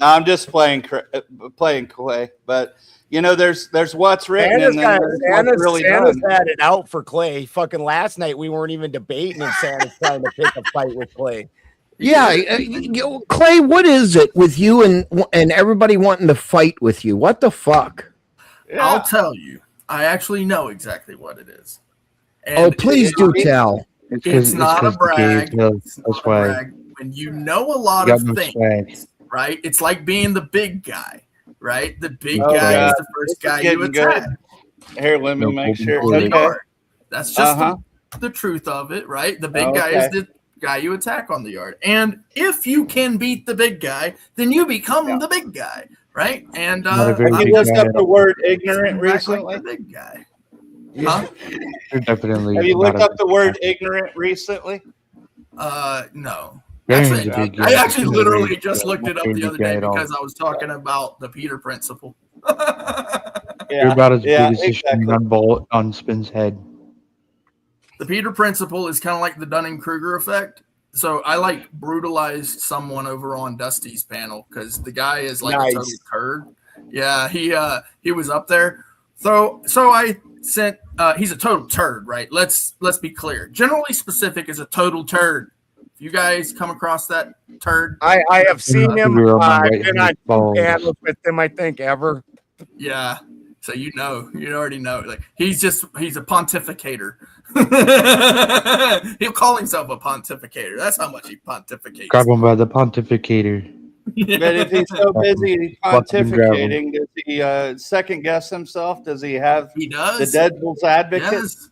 No, I'm just playing Clay, but you know, there's what's written and then there's what's really Santa's done. had it out for Clay. Fucking last night we weren't even debating, and Santa's trying to pick a fight with Clay. Yeah, Clay, what is it with you and everybody wanting to fight with you? What the fuck? Yeah. I'll tell you. I actually know exactly what it is. And Please do tell. It's not a brag. That's why. Brag. When you know a lot of things, right? It's like being the big guy, right? The big guy is the first guy you attack. Here, let me make sure. On the yard. That's just the truth of it, right? The big guy is the guy you attack on the yard. And if you can beat the big guy, then you become the big guy, right? And have you looked up the word ignorant recently? Like the big guy. Huh? Definitely. Have you looked up the word ignorant recently? No. I actually literally just looked it up the other day because I was talking about the Peter principle. You're about as big as the string on Spin's head. The Peter principle is kind of like the Dunning-Kruger effect. So I like brutalized someone over on Dusty's panel because the guy is like a total turd. Yeah, he was up there. So I sent he's a total turd, right? Let's be clear. Generally specific is a total turd. If you guys come across that turd, I have seen him. I've been on 2 panels with him, I think, ever. Yeah. So you already know. Like he's a pontificator. He'll call himself a pontificator. That's how much he pontificates. Grab him by the pontificator. But if he's so busy pontificating, does he second guess himself? Does he have the devil's advocate? Yes,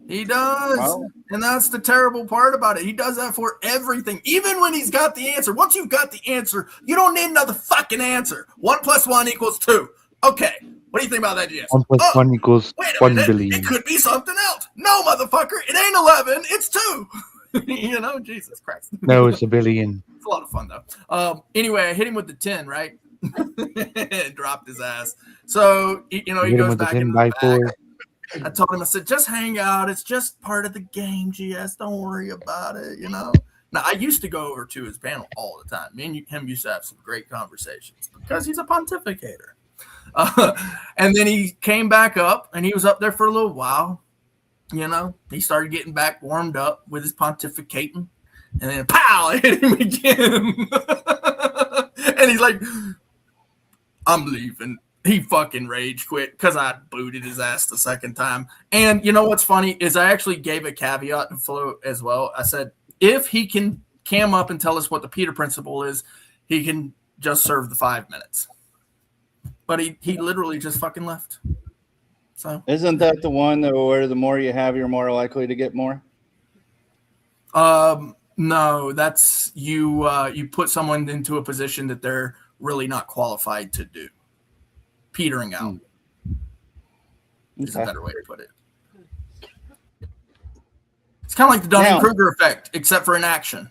he does. Wow. And that's the terrible part about it. He does that for everything, even when he's got the answer. Once you've got the answer, you don't need another fucking answer. 1 + 1 = 2. Okay. What do you think about that, GS? 1 + 1 = 1 billion. It could be something else. No, motherfucker. It ain't 11. It's 2. You know, Jesus Christ. No, it's a billion. It's a lot of fun, though. Anyway, I hit him with the 10, right? Dropped his ass. So, he goes back in the back. I told him, I said, just hang out. It's just part of the game, GS. Don't worry about it, Now, I used to go over to his panel all the time. Me and him used to have some great conversations because he's a pontificator. And then he came back up, and he was up there for a little while. He started getting back warmed up with his pontificating, and then pow, I hit him again. And he's like, I'm leaving. He fucking rage quit because I booted his ass the second time. And you know what's funny is I actually gave a caveat to Flo as well. I said, if he can cam up and tell us what the Peter principle is, he can just serve the 5 minutes. But he literally just fucking left. So isn't that the one where the more you have, you're more likely to get more? No, that's you. You put someone into a position that they're really not qualified to do. Petering out is a better way to put it. It's kind of like the Dunning-Kruger effect, except for in action.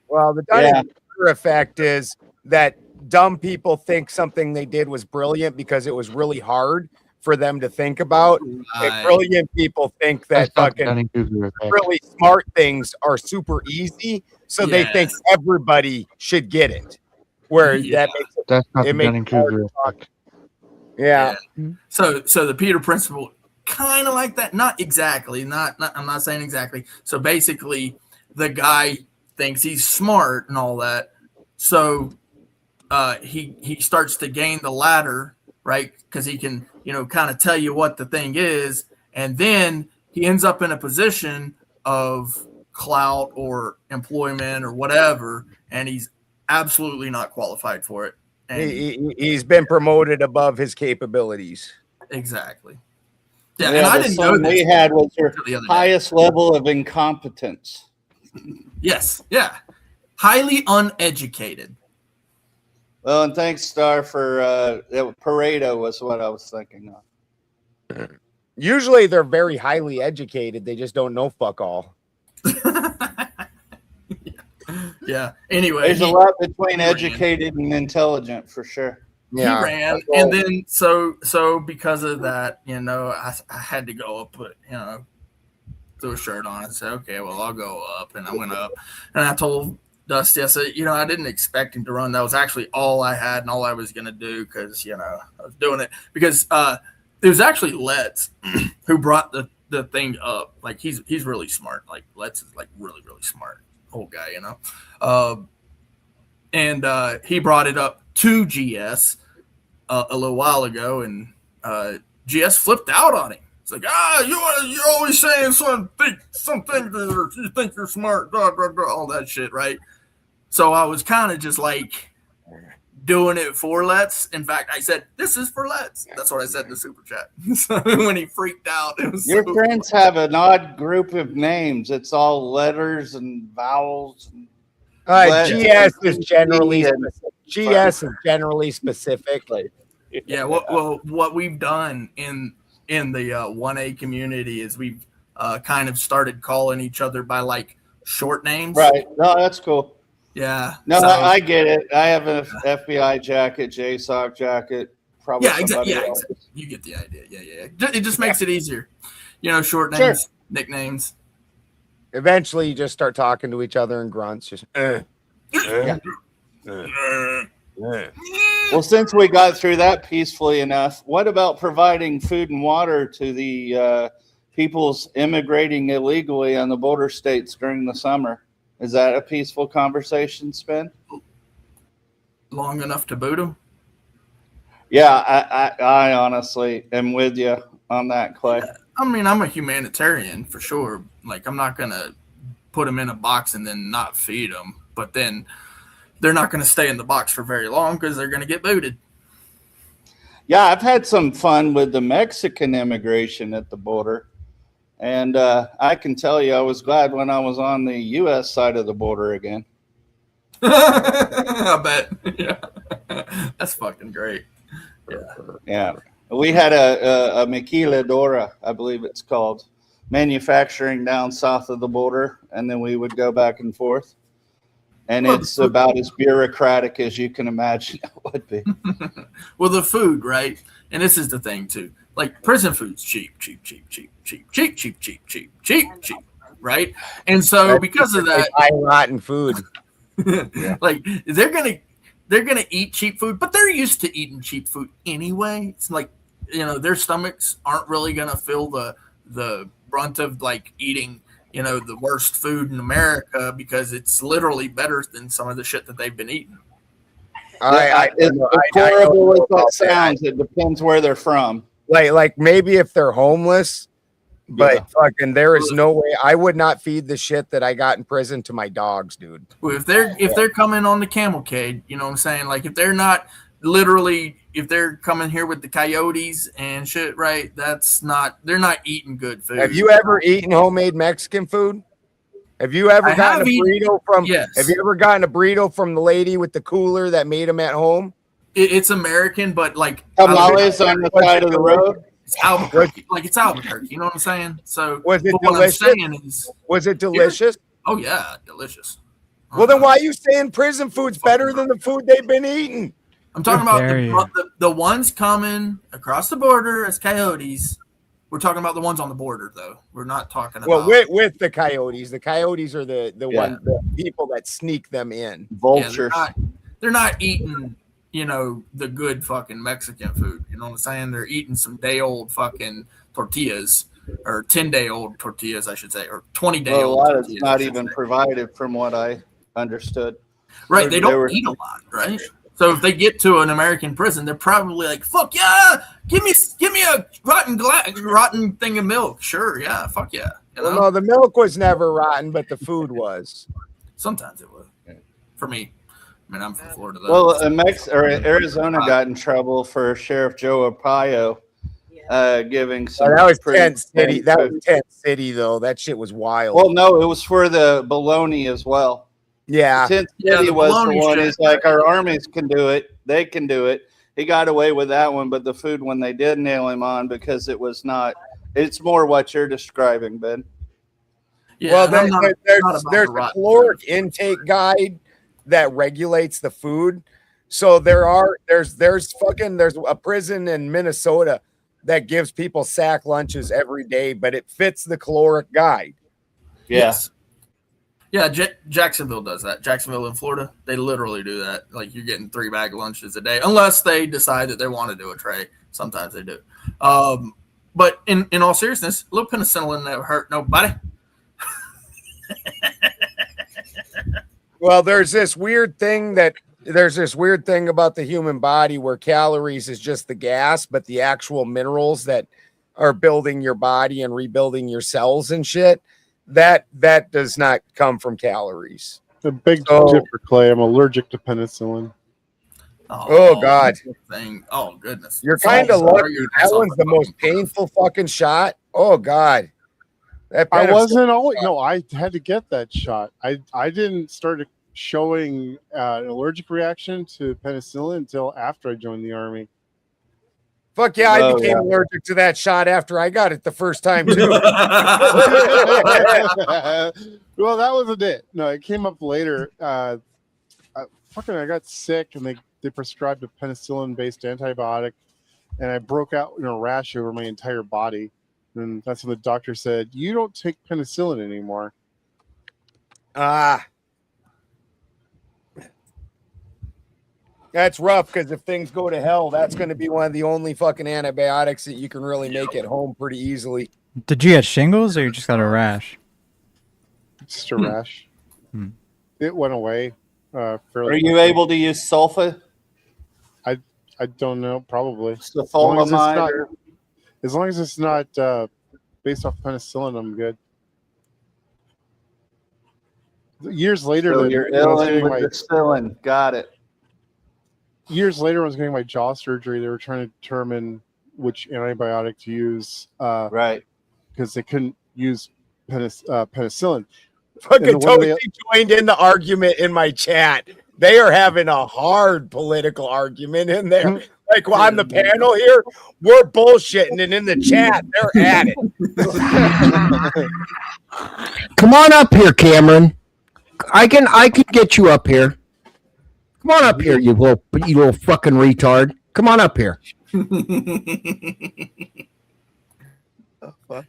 Well, the Dunning-Kruger effect is that dumb people think something they did was brilliant because it was really hard for them to think about. And brilliant people think that fucking really smart things are super easy, so they think everybody should get it. Where that makes it, that's not it the makes Dunning-Kruger effect. Yeah. So the Peter principle, kind of like that. Not exactly. Not. I'm not saying exactly. So basically, the guy thinks he's smart and all that. So he starts to gain the ladder, right? Because he can, kind of tell you what the thing is, and then he ends up in a position of clout or employment or whatever, and he's absolutely not qualified for it. And he's been promoted above his capabilities. Exactly. Yeah, and I didn't know this. We had was your highest level of incompetence. Yes, yeah. Highly uneducated. Well, and thanks, Star, for Pareto was what I was thinking of. Usually they're very highly educated. They just don't know fuck all. Yeah. Anyway, there's a lot between educated and intelligent for sure. Yeah. He ran, and then so because of that, I had to go up, threw a shirt on and said, okay, well, I'll go up, and I went up, and I told Dusty, I said, I didn't expect him to run. That was actually all I had and all I was going to do because, I was doing it because it was actually Let's who brought the thing up. Like, he's really smart. Like, Let's is, like, really, really smart. Old guy, and he brought it up to GS a little while ago, and GS flipped out on him. It's like, you're always saying something that you think you're smart, all that shit, right? So I was kind of just like doing it for Let's. In fact, I said, this is for Let's. That's what I said in the super chat. So when he freaked out, it was your friends have an odd group of names. It's all letters and vowels. GS is generally specific. Yeah. What we've done in the 1A community is we've kind of started calling each other by like short names. Right. No, that's cool. Yeah. No, I get it. I have an FBI jacket, JSOC jacket. Probably. Yeah, exactly. You get the idea. Yeah. It just makes it easier. Short names, nicknames. Eventually, you just start talking to each other in grunts. Just. Well, since we got through that peacefully enough, what about providing food and water to the people's immigrating illegally on the border states during the summer? Is that a peaceful conversation, Spin? Long enough to boot them? Yeah, I honestly am with you on that, Clay. I mean, I'm a humanitarian for sure. Like, I'm not going to put them in a box and then not feed them. But then they're not going to stay in the box for very long because they're going to get booted. Yeah, I've had some fun with the Mexican immigration at the border. And I can tell you, I was glad when I was on the U.S. side of the border again. I bet. Yeah. That's fucking great. Yeah. We had a maquiladora, I believe it's called, manufacturing down south of the border, and then we would go back and forth. And it's about as bureaucratic as you can imagine it would be. Well, the food, right? And this is the thing, too. Like, prison food's cheap, right? And so because of that, buy rotten food. Like, they're gonna eat cheap food, but they're used to eating cheap food anyway. It's like, their stomachs aren't really gonna feel the brunt of like eating the worst food in America because it's literally better than some of the shit that they've been eating. It's horrible as that sounds. It depends where they're from. Like maybe if they're homeless, but fucking there is no way I would not feed the shit that I got in prison to my dogs, dude. Well, if they're coming on the camelcade, you know what I'm saying? Like, if they're not literally, if they're coming here with the coyotes and shit, right? They're not eating good food. Have you ever eaten homemade Mexican food? Have you ever I gotten a have eaten- burrito from? Yes. Have you ever gotten a burrito from the lady with the cooler that made them at home? It's American, but like Tamales on the side of the road. It's Albuquerque. Like it's Albuquerque. You know what I'm saying? So Was it but what I'm delicious? saying is, Was it delicious? oh yeah, delicious. Well, then why are you saying prison food's better than the food they've been eating? I'm talking about dare you. the ones coming across the border as coyotes. We're talking about the ones on the border, though. We're not talking about. Well, with the coyotes. The coyotes are the people that sneak them in. Vultures. They're not eating, the good fucking Mexican food. You know what I'm saying? They're eating some day-old fucking tortillas, or 10-day-old tortillas, I should say, or 20-day-old. A lot tortillas, is not even provided, from what I understood. Right, they don't eat a lot, right? So if they get to an American prison, they're probably like, "Fuck yeah, give me a rotten thing of milk." Sure, yeah, fuck yeah. Well, no, the milk was never rotten, but the food was. Sometimes it was. For me, I mean, I'm from Florida. Though. Well, Arizona got in trouble for Sheriff Joe Arpaio giving some. That was tent city. That was tent city, though. That shit was wild. Well, no, it was for the bologna as well. Yeah. Tent City was the one. He's like, our armies can do it. They can do it. He got away with that one, but the food one they did nail him on because it was not. It's more what you're describing, Ben. Yeah, well, there's a caloric intake guide that regulates the food. So there's a prison in Minnesota that gives people sack lunches every day, but it fits the caloric guide. Yes. Yeah, Jacksonville does that. Jacksonville in Florida, they literally do that. Like you're getting 3-bag lunches a day, unless they decide that they want to do a tray. Sometimes they do. But in all seriousness, a little penicillin never hurt nobody. Well, there's this weird thing about the human body where calories is just the gas, but the actual minerals that are building your body and rebuilding your cells and shit, that does not come from calories. A big tip for Clay. I'm allergic to penicillin. Oh God. Thing. Oh goodness. You're kind of lucky. That one's the most painful fucking shot. Oh God. I wasn't always. No, I had to get that shot. I didn't start showing an allergic reaction to penicillin until after I joined the army. Fuck yeah, I became allergic to that shot after I got it the first time too. Well, that wasn't it. No, it came up later. I got sick and they prescribed a penicillin-based antibiotic, and I broke out in a rash over my entire body. And that's when the doctor said, "You don't take penicillin anymore." That's rough because if things go to hell, that's going to be one of the only fucking antibiotics that you can really make at home pretty easily. Did you get shingles or you just got a rash? Just a rash. It went away. Are you able to use sulfa? I don't know. Probably. As long as it's not based off penicillin, I'm good. Years later, so you're ill with penicillin. Got it. Years later, when I was getting my jaw surgery, they were trying to determine which antibiotic to use. Right. Because they couldn't use penicillin. Fucking Toasty joined in the argument in my chat. They are having a hard political argument in there. Like on the panel here, we're bullshitting, and in the chat, they're at it. Come on up here, Cameron. I can get you up here. Come on up here, you little fucking retard. Come on up here.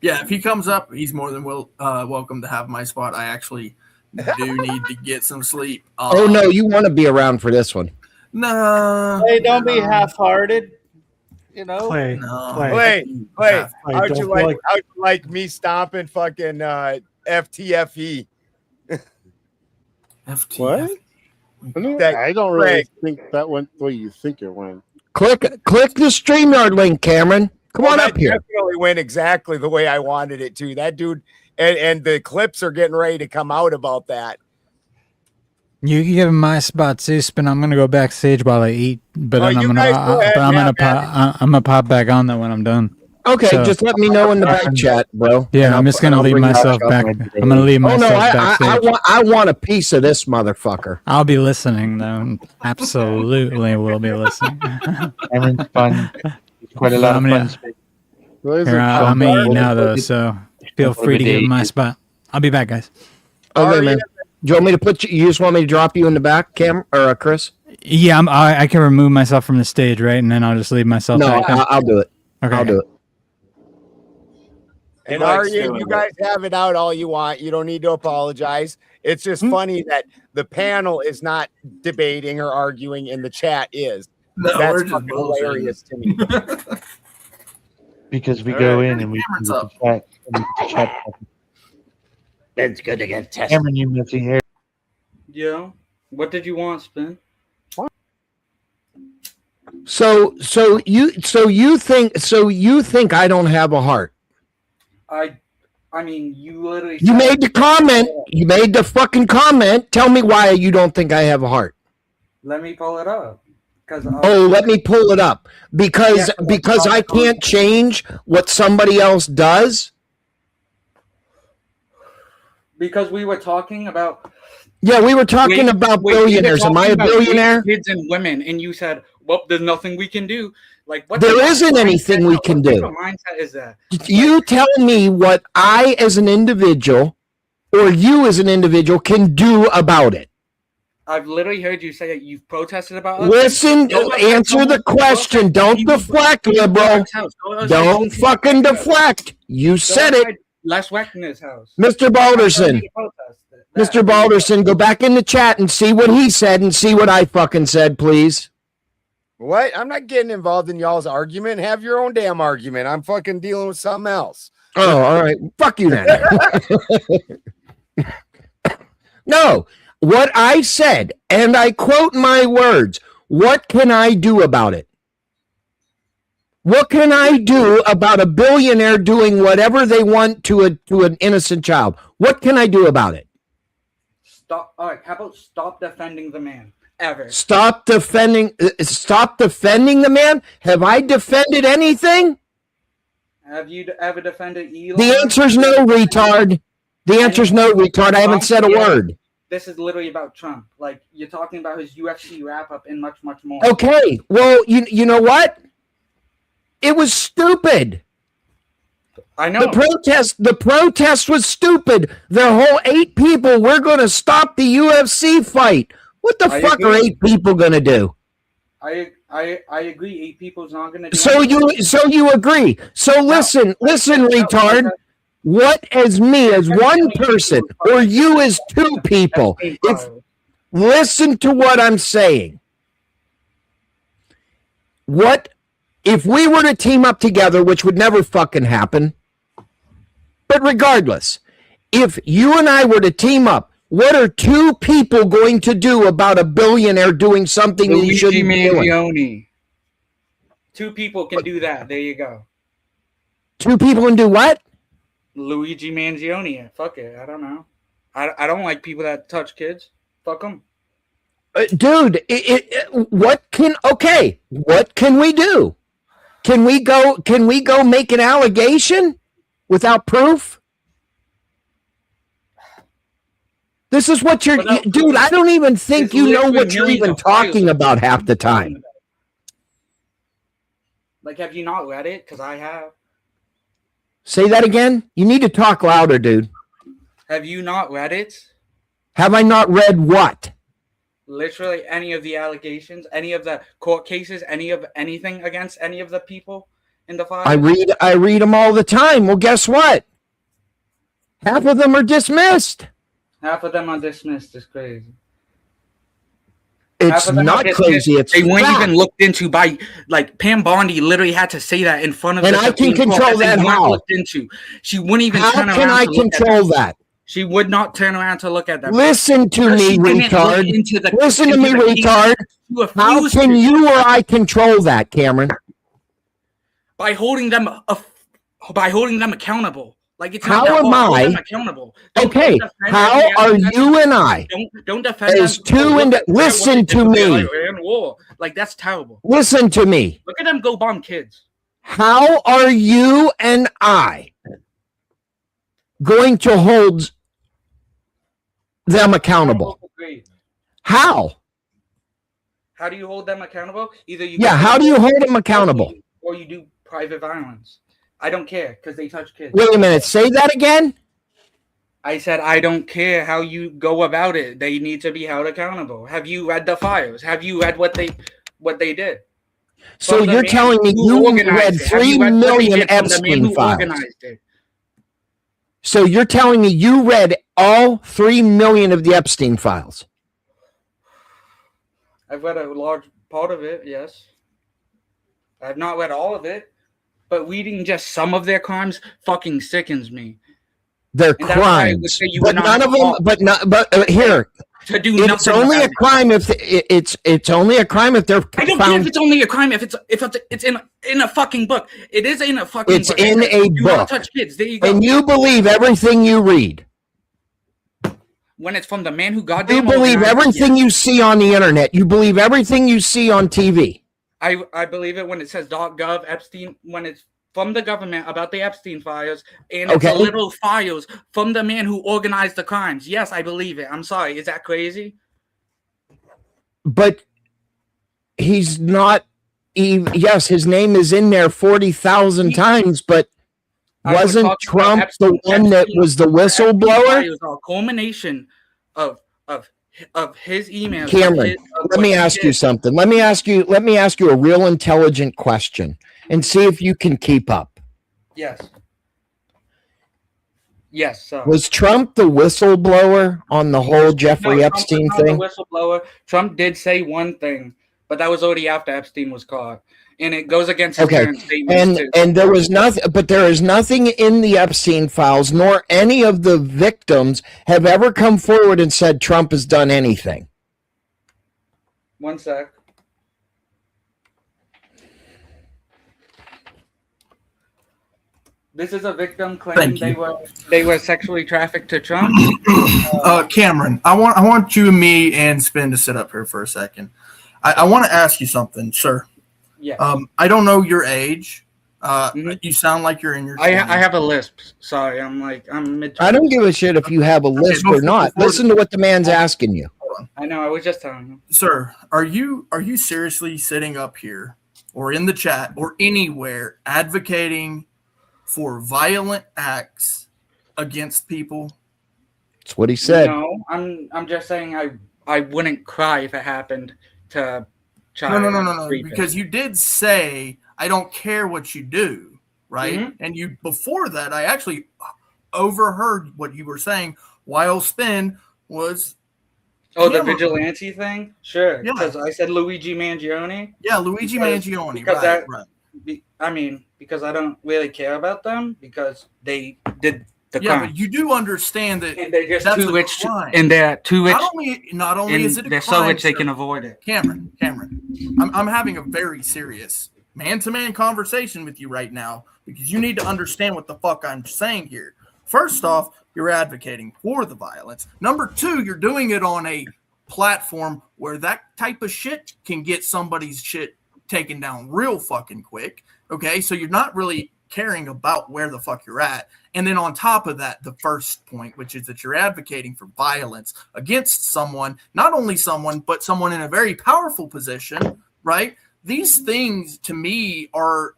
Yeah, if he comes up, he's more than welcome to have my spot. I actually do need to get some sleep. Oh no, you want to be around for this one? No. Hey, don't be half-hearted. You know. Clay. How'd you like me stomping fucking FTFE? What? I don't really think that went the way you think it went. Click the StreamYard link, Cameron. Come on up here. Definitely went exactly the way I wanted it to. That dude, and the clips are getting ready to come out about that. You can give him my spot, Spin. I'm gonna go backstage while I eat, but then I'm gonna pop back on that when I'm done. Okay, So- just let me know in the back chat, bro. Yeah, And I'm just gonna I'll leave bring you myself back. I'm gonna leave myself backstage. I want a piece of this motherfucker. I'll be listening though. Absolutely, will be listening. Cameron's fun. It's quite a lot of fun. Here, I'm gonna eat now though, so feel free to give me my spot. I'll be back, guys. Okay, man. Do you want me to put you? You just want me to drop you in the back, Cam or Chris? Yeah, I can remove myself from the stage, right? And then I'll just leave myself. No, back there. I'll do it. Okay. I'll do it. And Arya, you guys have it out all you want. You don't need to apologize. It's just funny that the panel is not debating or arguing and the chat is. No, That's we're just fucking bullshitting. hilarious to me. Because we go in and we chat. It's good to get tested. Cameron, you messy hair. Yeah. What did you want, Spin? So you think I don't have a heart? I mean, you literally. You made the comment. You made the fucking comment. Tell me why you don't think I have a heart. Let me pull it up. Oh, let me pull it up because I can't change what somebody else does. Because we were talking about. Yeah, we were talking about billionaires. Am I a billionaire? Kids and women, and you said, "Well, there's nothing we can do." Like, what? There isn't anything we can do. What mindset is that? You tell me what I, as an individual, or you as an individual, can do about it. I've literally heard you say that you've protested about us. Listen, answer the question. Don't deflect, liberal. Don't fucking deflect. You said it. Les Wexner's house. Mr. Balderson. Mr. Balderson, go back in the chat and see what he said and see what I fucking said, please. What? I'm not getting involved in y'all's argument. Have your own damn argument. I'm fucking dealing with something else. Oh, all right. Fuck you then. No, what I said, and I quote my words, what can I do about it? What can I do about a billionaire doing whatever they want to an innocent child? What can I do about it? Stop. All right. How about stop defending the man? Ever. Stop defending the man? Have I defended anything? Have you ever defended Elon? The answer's no, retard. The answer's no, retard. I haven't said a word. This is literally about Trump. Like, you're talking about his UFC wrap-up and much, much more. Okay. Well, you know what? It was stupid. I know. The protest was stupid. The whole 8 people, we're going to stop the UFC fight. What the fuck are 8 people going to do? I agree. 8 people's not going to do So you agree. So listen, retard. What as me as one person or you as 2 people? Listen to what I'm saying. What if we were to team up together, which would never fucking happen? But regardless, if you and I were to team up, what are 2 people going to do about a billionaire doing something he shouldn't be doing? 2 people can do that. There you go. 2 people can do what? Luigi Mangione. Fuck it. I don't know. I don't like people that touch kids. Fuck them. Dude, what can we do? Can we go make an allegation without proof? This is what you're, dude. I don't even think you know what you're even talking about half the time. Like, have you not read it? Because I have. Say that again. You need to talk louder, dude. Have you not read it? Have I not read what? Literally any of the allegations, any of the court cases, anything against any of the people in the file? I read them all the time. Well, guess what? Half of them are dismissed. Half of them are dismissed. It's crazy. It's not crazy. It's they weren't fact. even looked into by, like, Pam Bondi literally had to say that in front of. And I can control that. How? Looked into. She wouldn't even. How turn can around I to look control at that? She would not turn around to look at that. Listen to me, retard. Listen to me, retard. How can you or I control that, Cameron? By holding them accountable. Like, it's how not that am hard. Hold I them accountable. Okay, how are you and I don't defend as them. listen to me. War. Like, that's terrible. Listen to me. Look at them go bomb kids. How are you and I going to hold them accountable? How? How do you hold them accountable? Either you how do you hold them accountable? or you do private violence. I don't care because they touch kids. Wait a minute. Say that again. I said I don't care how you go about it. They need to be held accountable. Have you read the files? Have you read what they did? So you're telling me you read 3 million Epstein files? So you're telling me you read all 3 million of the Epstein files? I've read a large part of it, yes. I have not read all of it, but reading just some of their crimes fucking sickens me. Their crimes, but none of them. But here, to do it's nothing. Only a crime if it's only a crime if they're. I don't care if it's only a crime if it's in a fucking book. It is in a fucking. It's book. in a do book. Not touch kids. There you go. And you believe everything you read. When it's from the man who goddamn. You believe everything you see on the internet. You believe everything you see on TV. I believe it when it says .gov Epstein, when it's from the government about the Epstein files, and it's the literal files from the man who organized the crimes. Yes, I believe it. I'm sorry. Is that crazy? But he's not even, yes, his name is in there 40,000 times, but wasn't Trump the one that was the whistleblower? It was a culmination of his emails. Cameron, let me ask you something. Let me ask you a real intelligent question and see if you can keep up. Yes. Yes. Was Trump the whistleblower on the whole Jeffrey Epstein thing? Whistleblower. Trump did say one thing, but that was already after Epstein was caught. And it goes against his current statements too. And there was nothing, but there is nothing in the Epstein files, nor any of the victims have ever come forward and said Trump has done anything. One sec. This is a victim claiming they were sexually trafficked to Trump. Cameron, I want you and me and Spin to sit up here for a second. I want to ask you something, sir. Yeah. I don't know your age. You sound like you're in your 20s. I have a lisp. Sorry, I'm mid. I don't give a shit if you have a lisp or not. Listen to what the man's asking you. I know. I was just telling you, sir. Are you seriously sitting up here or in the chat or anywhere advocating for violent acts against people? That's what he said. No, I'm just saying I wouldn't cry if it happened to. No. Because you did say, I don't care what you do, right? Mm-hmm. And you before that, I actually overheard what you were saying while Spin was. Oh, the vigilante thing? Sure. Because I said Luigi Mangione. Yeah, Luigi Mangione. Because because I don't really care about them because they did the crime. But you do understand that and they're just too rich, and they're too rich. Not only is it a they're crime, so rich they can avoid it. Cameron, I'm having a very serious man-to-man conversation with you right now because you need to understand what the fuck I'm saying here. First off, you're advocating for the violence. Number two, you're doing it on a platform where that type of shit can get somebody's shit taken down real fucking quick. Okay, so you're not really caring about where the fuck you're at. And then on top of that, the first point, which is that you're advocating for violence against someone, not only someone, but someone in a very powerful position, right? These things to me are,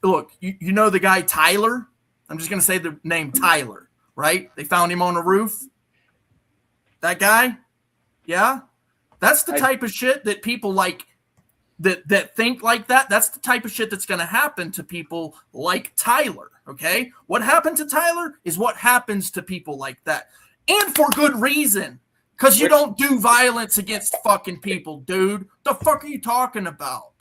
look, you know the guy Tyler? I'm just going to say the name Tyler, right? They found him on a roof. That guy? Yeah? That's the type of shit that people like, that think like that. That's the type of shit that's going to happen to people like Tyler, okay? What happened to Tyler is what happens to people like that. And for good reason. Because you don't do violence against fucking people, dude. The fuck are you talking about?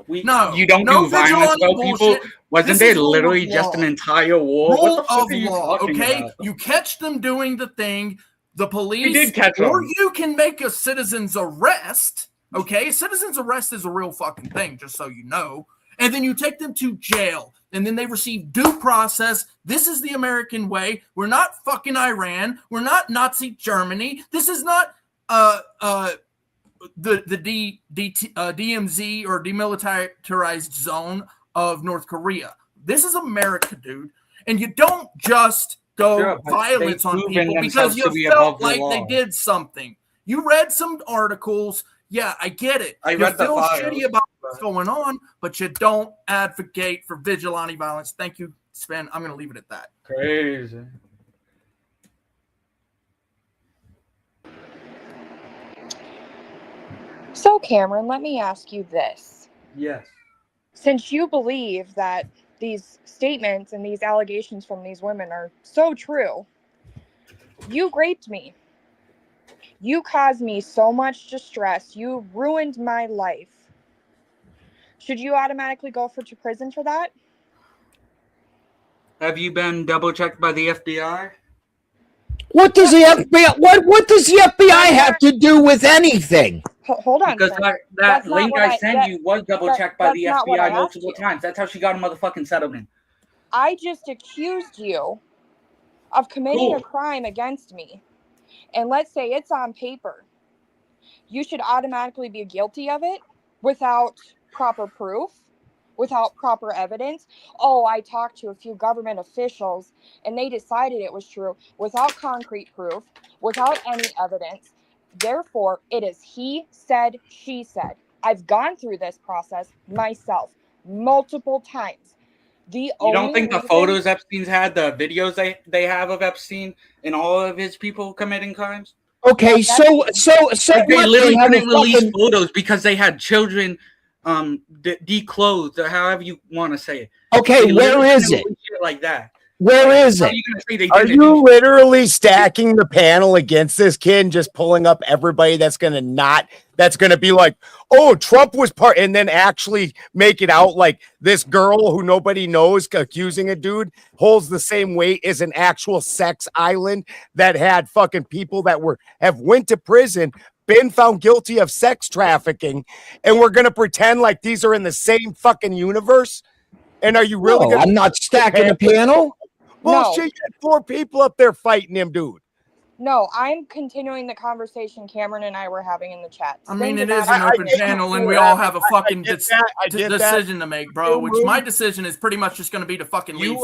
You don't do violence about people. Wasn't there literally just an entire war? Rule of law, okay? You catch them doing the thing, the police, did catch them. Or you can make a citizen's arrest. Okay, citizen's arrest is a real fucking thing, just so you know. And then you take them to jail, and then they receive due process. This is the American way. We're not fucking Iran. We're not Nazi Germany. This is not the DMZ or demilitarized zone of North Korea. This is America, dude. And you don't just go violence on people because you felt like they did something. You read some articles. Yeah, I get it. You feel shitty about what's going on, but you don't advocate for vigilante violence. Thank you, Sven. I'm going to leave it at that. Crazy. So, Cameron, let me ask you this. Yes. Since you believe that these statements and these allegations from these women are so true, you raped me. You caused me so much distress. You ruined my life. Should you automatically go to prison for that? Have you been double checked by the FBI? What does the FBI? What does the FBI have to do with anything? Hold on. Because that link I sent you was double checked by the FBI multiple times. That's how she got a motherfucking settlement. I just accused you of committing a crime against me. And let's say it's on paper. You should automatically be guilty of it without proper proof, without proper evidence. Oh, I talked to a few government officials and they decided it was true without concrete proof, without any evidence. Therefore, it is he said, she said. I've gone through this process myself multiple times. You don't think the photos Epstein's had, the videos they have of Epstein and all of his people committing crimes? Okay, so they literally couldn't release photos because they had children declothed, or however you want to say it. Okay, where is it? Shit like that. Where is it? Are you literally stacking the panel against this kid and just pulling up everybody that's going to be like, oh, Trump was part, and then actually make it out like this girl who nobody knows accusing a dude holds the same weight as an actual sex island that had fucking people that have went to prison, been found guilty of sex trafficking, and we're going to pretend like these are in the same fucking universe? And are you really I'm not stacking a panel. Bullshit, you had 4 people up there fighting him, dude. No, I'm continuing the conversation Cameron and I were having in the chat. I mean, it is an open panel, and we all have a fucking decision to make, bro. Which my decision is pretty much just going to be to fucking leave.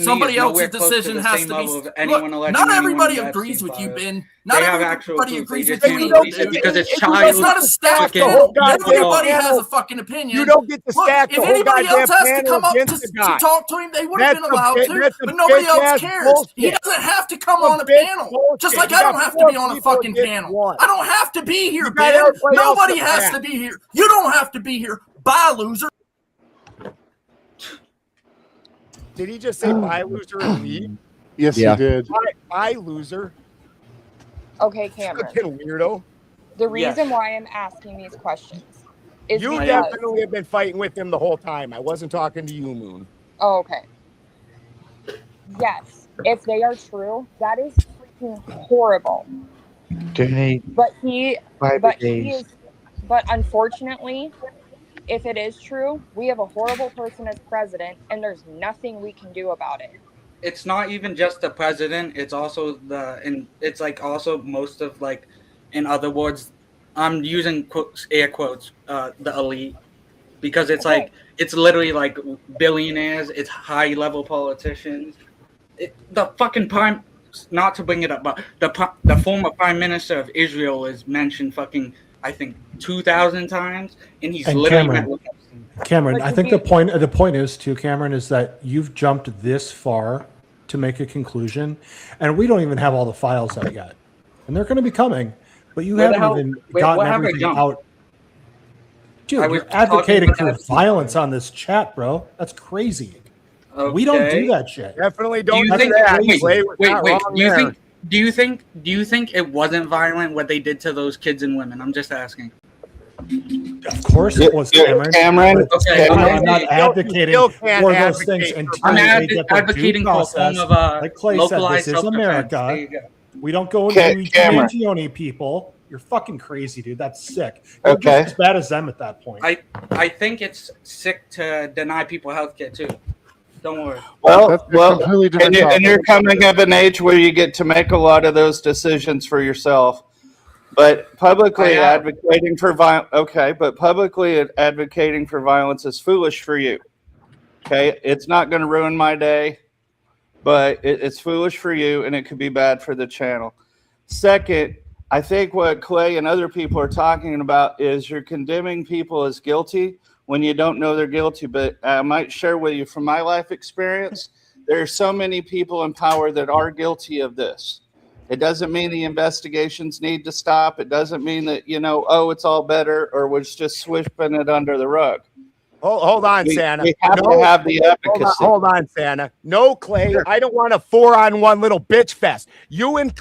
Somebody else's decision has to be. Look, not everybody agrees with you, Ben. Not everybody agrees with you because it's child. It's not a stack panel. Everybody has a fucking opinion. You don't get to stack the if whole anybody else has to come up to talk to him, they would have been allowed to, but nobody else cares. He doesn't have to come on a panel. Just like I don't have to be on a fucking panel. I don't have to be here, Ben. Nobody has to be here. You don't have to be here. Bye, loser. Did he just say bye, loser, and leave? Yes, he did. Bye, loser. Okay, Cameron. Fucking weirdo. The reason why I'm asking these questions is you because... definitely have been fighting with him the whole time. I wasn't talking to you, Moon. Oh, okay. Yes, if they are true, that is freaking horrible. Donate. But but unfortunately, if it is true, we have a horrible person as president, and there's nothing we can do about it. It's not even just the president. It's also it's like also most of, like, in other words, I'm using quotes, air quotes, the elite, because it's like, it's literally like billionaires. It's high level politicians. The fucking prime, not to bring it up, but the former prime minister of Israel is mentioned fucking, I think, 2,000 times, and he's literally Cameron, I think the point is too, Cameron, is that you've jumped this far to make a conclusion, and we don't even have all the files out yet, and they're going to be coming, but you haven't even gotten everything out. Dude, you're advocating for violence on this chat, bro. That's crazy. Okay. We don't do that shit. Definitely don't do that. Do you think it wasn't violent what they did to those kids and women? I'm just asking. Of course it was, Cameron. I'm not advocating for those things until they get their due process. Like Clay said, this is America. We don't go into Giangione people. You're fucking crazy, dude. That's sick. You're just as bad as them at that point. I think it's sick to deny people healthcare too. Don't worry. And you're coming of an age where you get to make a lot of those decisions for yourself. But publicly advocating for violence is foolish for you. Okay, it's not going to ruin my day, but it's foolish for you, and it could be bad for the channel. Second, I think what Clay and other people are talking about is you're condemning people as guilty when you don't know they're guilty. But I might share with you from my life experience, there are so many people in power that are guilty of this. It doesn't mean the investigations need to stop. It doesn't mean that, you know, oh, it's all better, or we're just sweeping it under the rug. Hold on, Santa. We have to have the efficacy. Hold on, Santa. No, Clay. Sure. I don't want a 4-on-1 little bitch fest. You and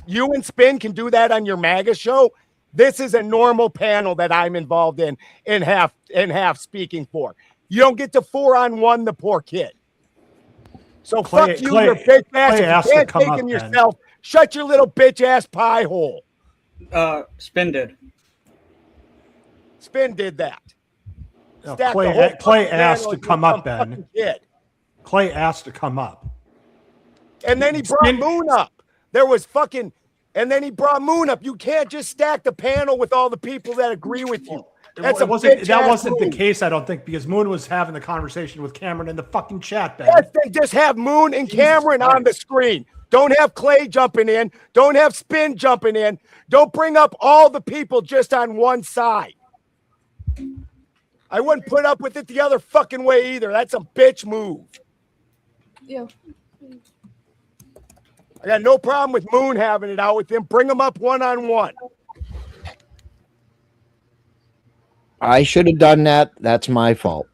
Spin can do that on your MAGA show. This is a normal panel that I'm involved in and half speaking for. You don't get to 4-on-1 the poor kid. So fuck you, your bitch ass. You can't take him yourself. Shut your little bitch ass pie hole. Spin did. Spin did that. No, Clay asked to come up, Ben. Clay asked to come up. And then he brought Moon up. And then he brought Moon up. You can't just stack the panel with all the people that agree with you. That wasn't the case, I don't think, because Moon was having the conversation with Cameron in the fucking chat, Ben. Yes, they just have Moon and Cameron on the screen. Don't have Clay jumping in. Don't have Spin jumping in. Don't bring up all the people just on one side. I wouldn't put up with it the other fucking way either. That's a bitch move. Yeah. I got no problem with Moon having it out with him. Bring him up 1-on-1. I should have done that. That's my fault.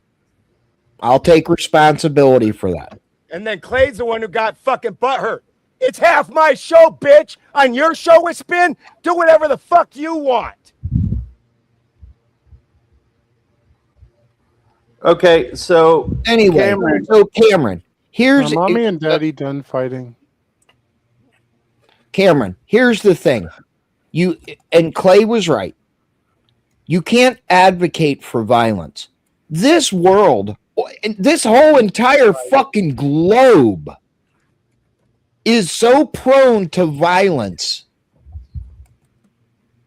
I'll take responsibility for that. And then Clay's the one who got fucking butthurt. It's half my show, bitch. On your show with Spin, do whatever the fuck you want. Okay, so anyway, Cameron, here's are mommy and daddy done fighting? Cameron, here's the thing. You and Clay was right. You can't advocate for violence. This world, this whole entire fucking globe is so prone to violence.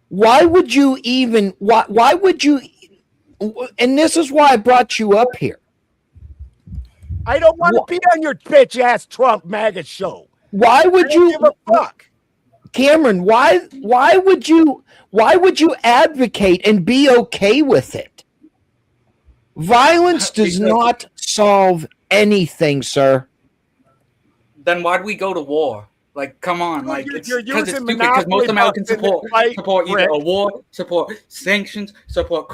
Why would you even why would you, and this is why I brought you up here. I don't want to be on your bitch ass Trump MAGA show. Why would you give a fuck? Cameron, why would you advocate and be okay with it? Violence does not solve anything, sir. Then why do we go to war? Like, come on, like you're because it's using stupid. Because most Americans support Rick. either a war, support sanctions, support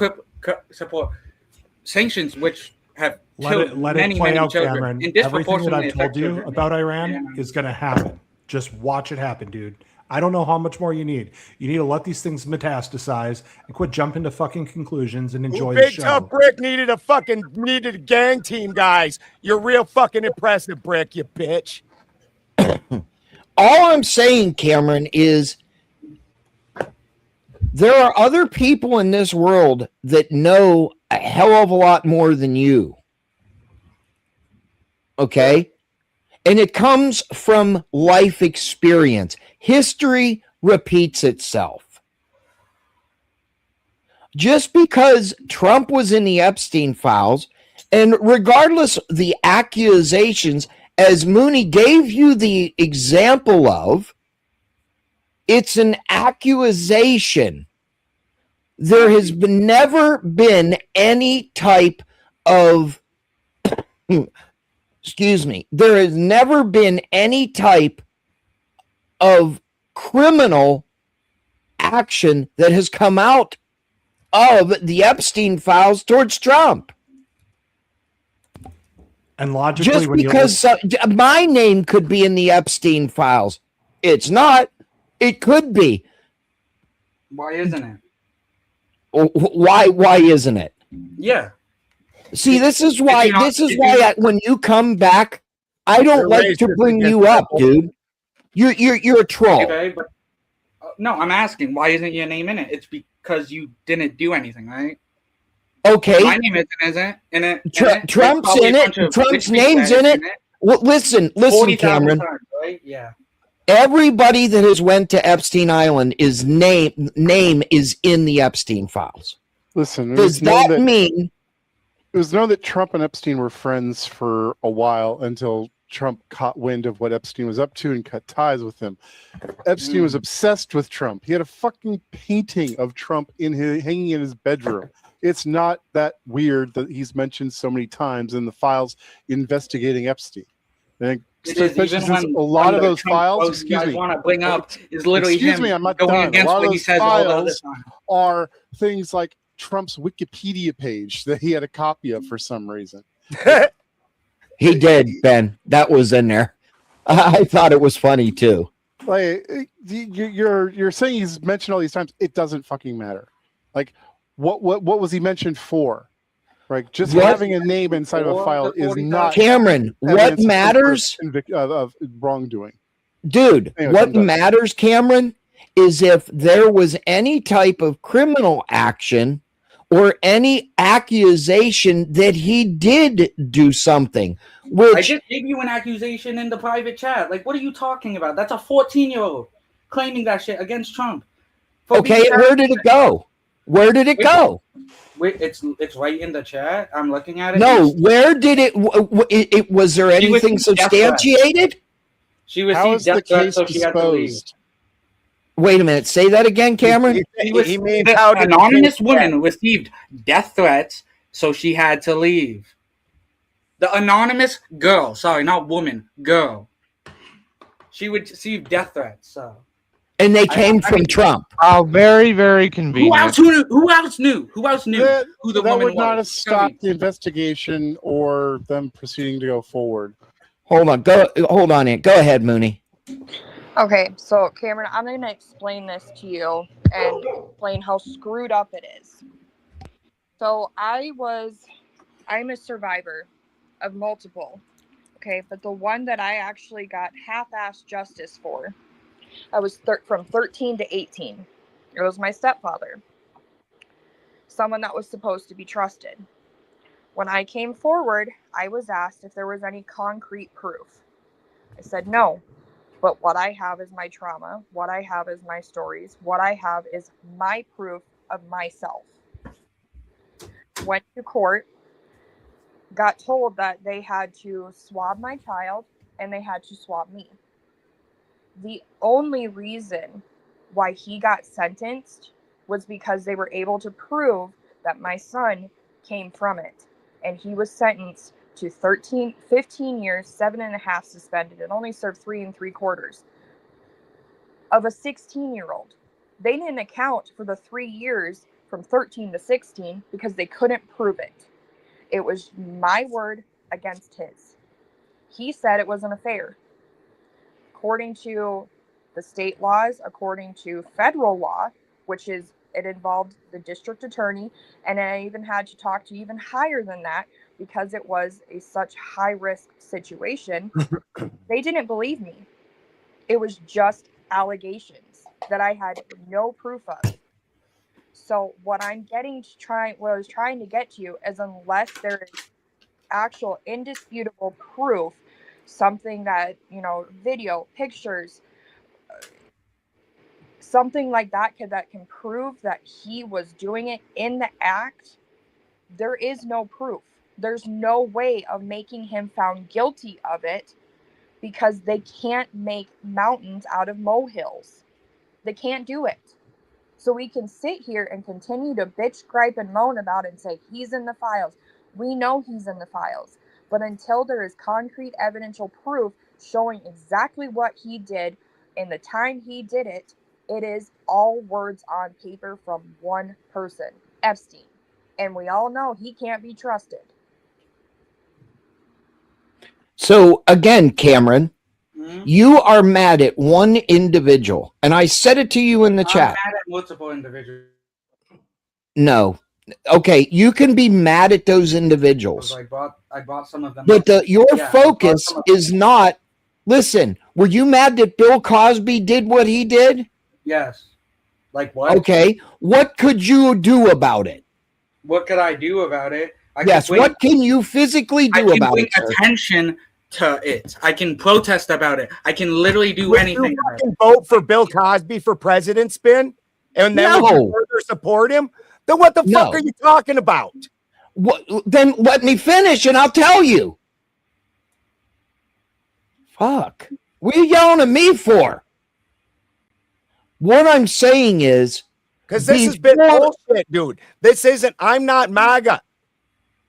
sanctions, which have killed many children. Cameron. And Everything that I've told you about Iran is going to happen. Just watch it happen, dude. I don't know how much more you need. You need to let these things metastasize and quit jumping to fucking conclusions and enjoy the show. Big tough Brick needed a gang team, guys. You're real fucking impressive, Brick, you bitch. All I'm saying, Cameron, is there are other people in this world that know a hell of a lot more than you. Okay? And it comes from life experience. History repeats itself. Just because Trump was in the Epstein files, and regardless of the accusations, as Mooney gave you the example of, it's an accusation. There has never been any type of excuse me, there has never been any type of criminal action that has come out of the Epstein files towards Trump. And logically, just because my name could be in the Epstein files, it's not. It could be. Why isn't it? Why isn't it? Yeah. See, this is why when you come back, I don't like to bring you up, dude. You're a troll. Okay, but no, I'm asking, why isn't your name in it? It's because you didn't do anything, right? Okay. My name isn't in it. Trump's in it. Trump's name's in it. Well, listen, Cameron. Times, right? Yeah. Everybody that has went to Epstein Island is name is in the Epstein files. Listen, does that mean It was known that Trump and Epstein were friends for a while until Trump caught wind of what Epstein was up to and cut ties with him. Epstein was obsessed with Trump. He had a fucking painting of Trump hanging in his bedroom. It's not that weird that he's mentioned so many times in the files investigating Epstein. And especially since a lot of those files, excuse me, want to bring up is literally excuse him me, I'm not going done. A against lot of what he those says all the other files time. are things like Trump's Wikipedia page that he had a copy of for some reason. He did, Ben. That was in there. I thought it was funny too. Like you're saying he's mentioned all these times. It doesn't fucking matter. Like what was he mentioned for? Right? Just having a name inside of a file is not Cameron. What matters of wrongdoing, dude? Anyways, what matters, Cameron, is if there was any type of criminal action or any accusation that he did do something. Which I just gave you an accusation in the private chat. Like, what are you talking about? That's a 14-year-old claiming that shit against Trump. Okay, where did it go? Where did it go? Wait, it's right in the chat. I'm looking at it. No, where did it? Was there anything substantiated? She received death threats, so she had to leave. Wait a minute. Say that again, Cameron. The anonymous woman received death threats, so she had to leave. The anonymous girl, sorry, not woman, girl. She would receive death threats. So. And they came from Trump. Oh, very, very convenient. Who else knew? Who the woman would not was? have stopped the investigation or them proceeding to go forward. Hold on. Hold on. Go ahead, Mooney. Okay, so Cameron, I'm going to explain this to you and explain how screwed up it is. So I'm a survivor of multiple, okay, but the one that I actually got half-assed justice for, I was from 13 to 18. It was my stepfather, someone that was supposed to be trusted. When I came forward, I was asked if there was any concrete proof. I said no. But what I have is my trauma. What I have is my stories. What I have is my proof of myself. Went to court, got told that they had to swab my child and they had to swab me. The only reason why he got sentenced was because they were able to prove that my son came from it. And he was sentenced to 15 years, 7.5 suspended, and only served 3 3/4 of a 16-year-old. They didn't account for the 3 years from 13 to 16 because they couldn't prove it. It was my word against his. He said it was an affair. According to the state laws, according to federal law, which is it involved the district attorney, and I even had to talk to even higher than that because it was such high-risk situation. They didn't believe me. It was just allegations that I had no proof of. So what I was trying to get to you is unless there is actual indisputable proof, something that, video, pictures, something like that can prove that he was doing it in the act, there is no proof. There's no way of making him found guilty of it because they can't make mountains out of molehills. They can't do it. So we can sit here and continue to bitch, gripe, and moan about it and say, he's in the files. We know he's in the files. But until there is concrete evidential proof showing exactly what he did and the time he did it, it is all words on paper from one person, Epstein. And we all know he can't be trusted. So again, Cameron, you are mad at one individual, and I said it to you in the chat. I'm mad at multiple individuals. No. Okay, you can be mad at those individuals. I brought some of them. But your focus is not, listen, were you mad that Bill Cosby did what he did? Yes. Like what? Okay, what could you do about it? What could I do about it? What can you physically do about it? I can bring attention to it. I can protest about it. I can literally do anything. You fucking vote for Bill Cosby for president, Spin? And then would you further support him? Then what the fuck are you talking about? Then let me finish and I'll tell you. Fuck. What are you yelling at me for? What I'm saying is, because this has been bullshit, dude. This isn't. I'm not MAGA.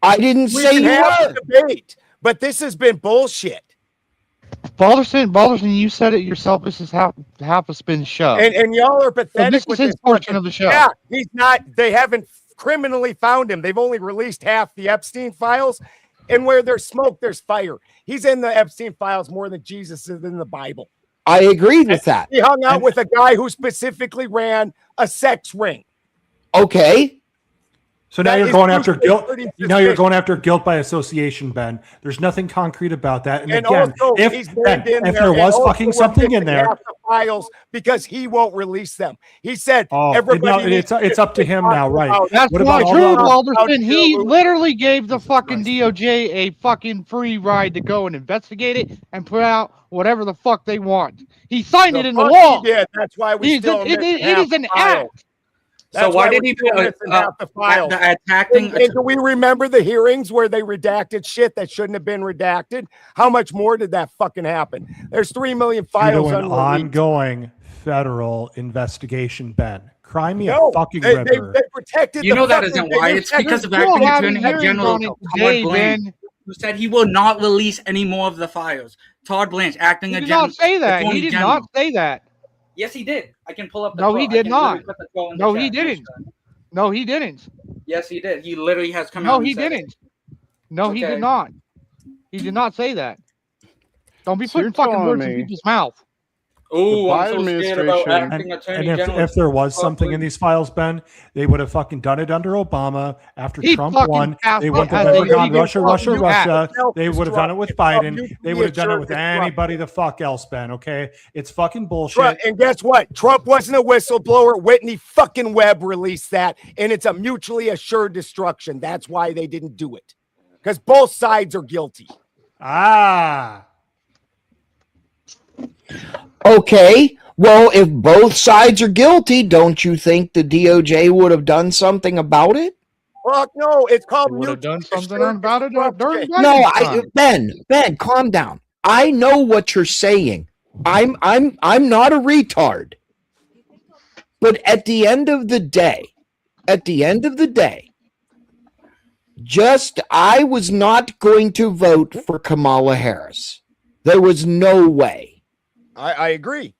I didn't say you were. Debate, but this has been bullshit. Balderson, you said it yourself. This is half a spin show, and y'all are pathetic. This with is his portion of the show. Yeah, he's not. They haven't criminally found him. They've only released half the Epstein files, and where there's smoke, there's fire. He's in the Epstein files more than Jesus is in the Bible. I agree with that. He hung out with a guy who specifically ran a sex ring. Okay. So now you're going after guilt. Now you're going after guilt by association, Ben. There's nothing concrete about that. And again, also, if there was fucking something in there, the files because he won't release them. He said, "Everybody, it's up to him now, right?" That's not true, Balderson. He literally gave the fucking DOJ a fucking free ride to go and investigate it and put out whatever the fuck they want. He signed it in the law. He did. That's why we still. It is an act. So why did he do the files? The attacking? And do we remember the hearings where they redacted shit that shouldn't have been redacted? How much more did that fucking happen? There's 3 million files. Due to an ongoing federal investigation, Ben. Cry me a fucking river. They protected. You know that isn't why. It's because of acting Attorney General Todd Blanche, who said he will not release any more of the files. Todd Blanche, acting He did not say that. He did not say that. Yes, he did. I can pull up the No, quote. he did not. No, he chat. didn't. No, he didn't. Yes, he did. He literally has come out. No, and he said didn't. it. No, he Okay. did not. He did not say that. Don't be So putting you're fucking telling words in me people's mouth. Oh, I'm so scared about acting And Attorney General. if there was something in these files, Ben, they would have fucking done it under Obama. After He Trump fucking won, passed they it would have as never a gone legal Russia. act. They would have done it with Biden. They would have done it with anybody the fuck else, Ben. Okay, it's fucking bullshit. And guess what? Trump wasn't a whistleblower. Whitney fucking Webb released that, and it's a mutually assured destruction. That's why they didn't do it, because both sides are guilty. Okay. Well, if both sides are guilty, don't you think the DOJ would have done something about it? Fuck no! It's called Would have mutually done something assured about it during destruction. No, Ben, calm down. I know what you're saying. I'm not a retard. But at the end of the day, I was not going to vote for Kamala Harris. There was no way. I agree.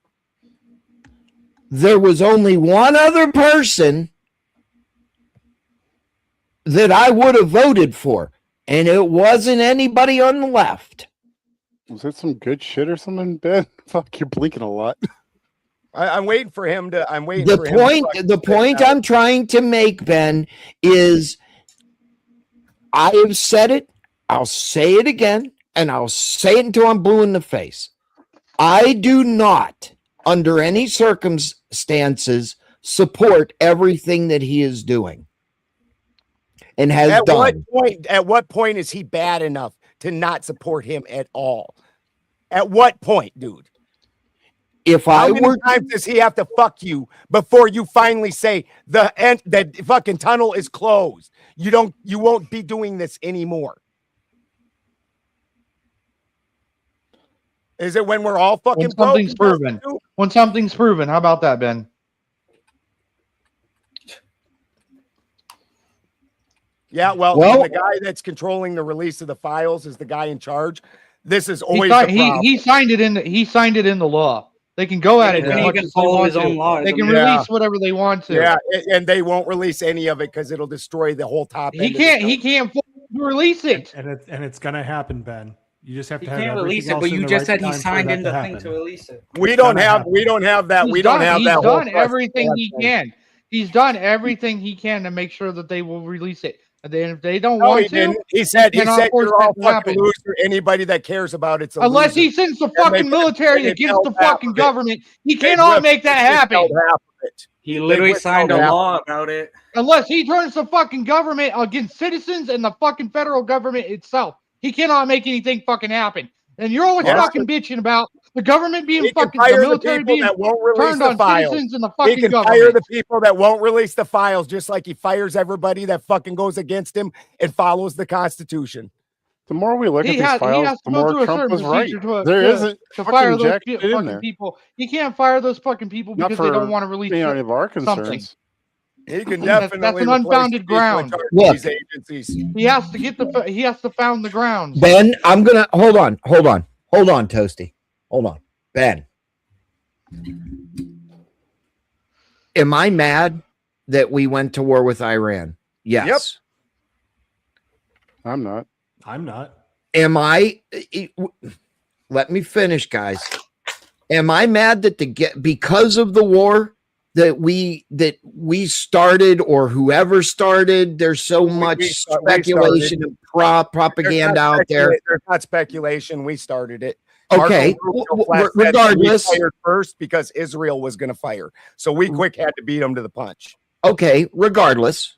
There was only one other person that I would have voted for, and it wasn't anybody on the left. Was that some good shit or something, Ben? Fuck, you're blinking a lot. I'm waiting for him to. I'm waiting. The point I'm trying to make, Ben, is I have said it. I'll say it again, and I'll say it until I'm blue in the face. I do not, under any circumstances, support everything that he is doing and has done. At what point is he bad enough to not support him at all? At what point, dude? How many times does he have to fuck you before you finally say the fucking tunnel is closed? You won't be doing this anymore. Is it when we're all fucking When something's proven? When something's proven, how about that, Ben? Yeah, well, the guy that's controlling the release of the files is the guy in charge. This is always the problem. He signed it in the law. They can go at it. And he can follow his own laws. They can release whatever they want to. Yeah, and they won't release any of it because it'll destroy the whole top. He can't release it. And it's gonna happen, Ben. You just have to. He can't release it, but you just said he signed in the thing to release it. We don't have that. We don't have that. He's done everything he can. He's done everything he can to make sure that they will release it. And then if they don't want to, he said you're all fucking loser. Anybody that cares about it's unless he sends the fucking military against the fucking government, he cannot make that happen. He literally signed a law about it. Unless he turns the fucking government against citizens and the fucking federal government itself, he cannot make anything fucking happen. And you're always fucking bitching about The government being He can fucking, the fire the military people being that won't release turned the on files. citizens and the He fucking can government. fire the people that won't release the files, just like he fires everybody that fucking goes against him and follows the Constitution. The more we look at these He files, has to the go more through a Trump certain was right. procedure There isn't to fire those jack shit in fucking there. people. He can't fire those fucking people Not because for they don't want to release any of our something. concerns. He can That's definitely an replace unfounded people in ground. charge of Look. these agencies. He has to get he has to found the grounds. Ben, I'm gonna hold on, Toasty. Hold on. Ben. Am I mad that we went to war with Iran? Yes. Yep. I'm not. I'm not. Am I? Let me finish, guys. Am I mad that because of the war that we started, or whoever started? There's so much speculation and propaganda out there. There's not speculation. We started it. Okay. Regardless, we fired first because Israel was going to fire, so we quick had to beat them to the punch. Okay. Regardless,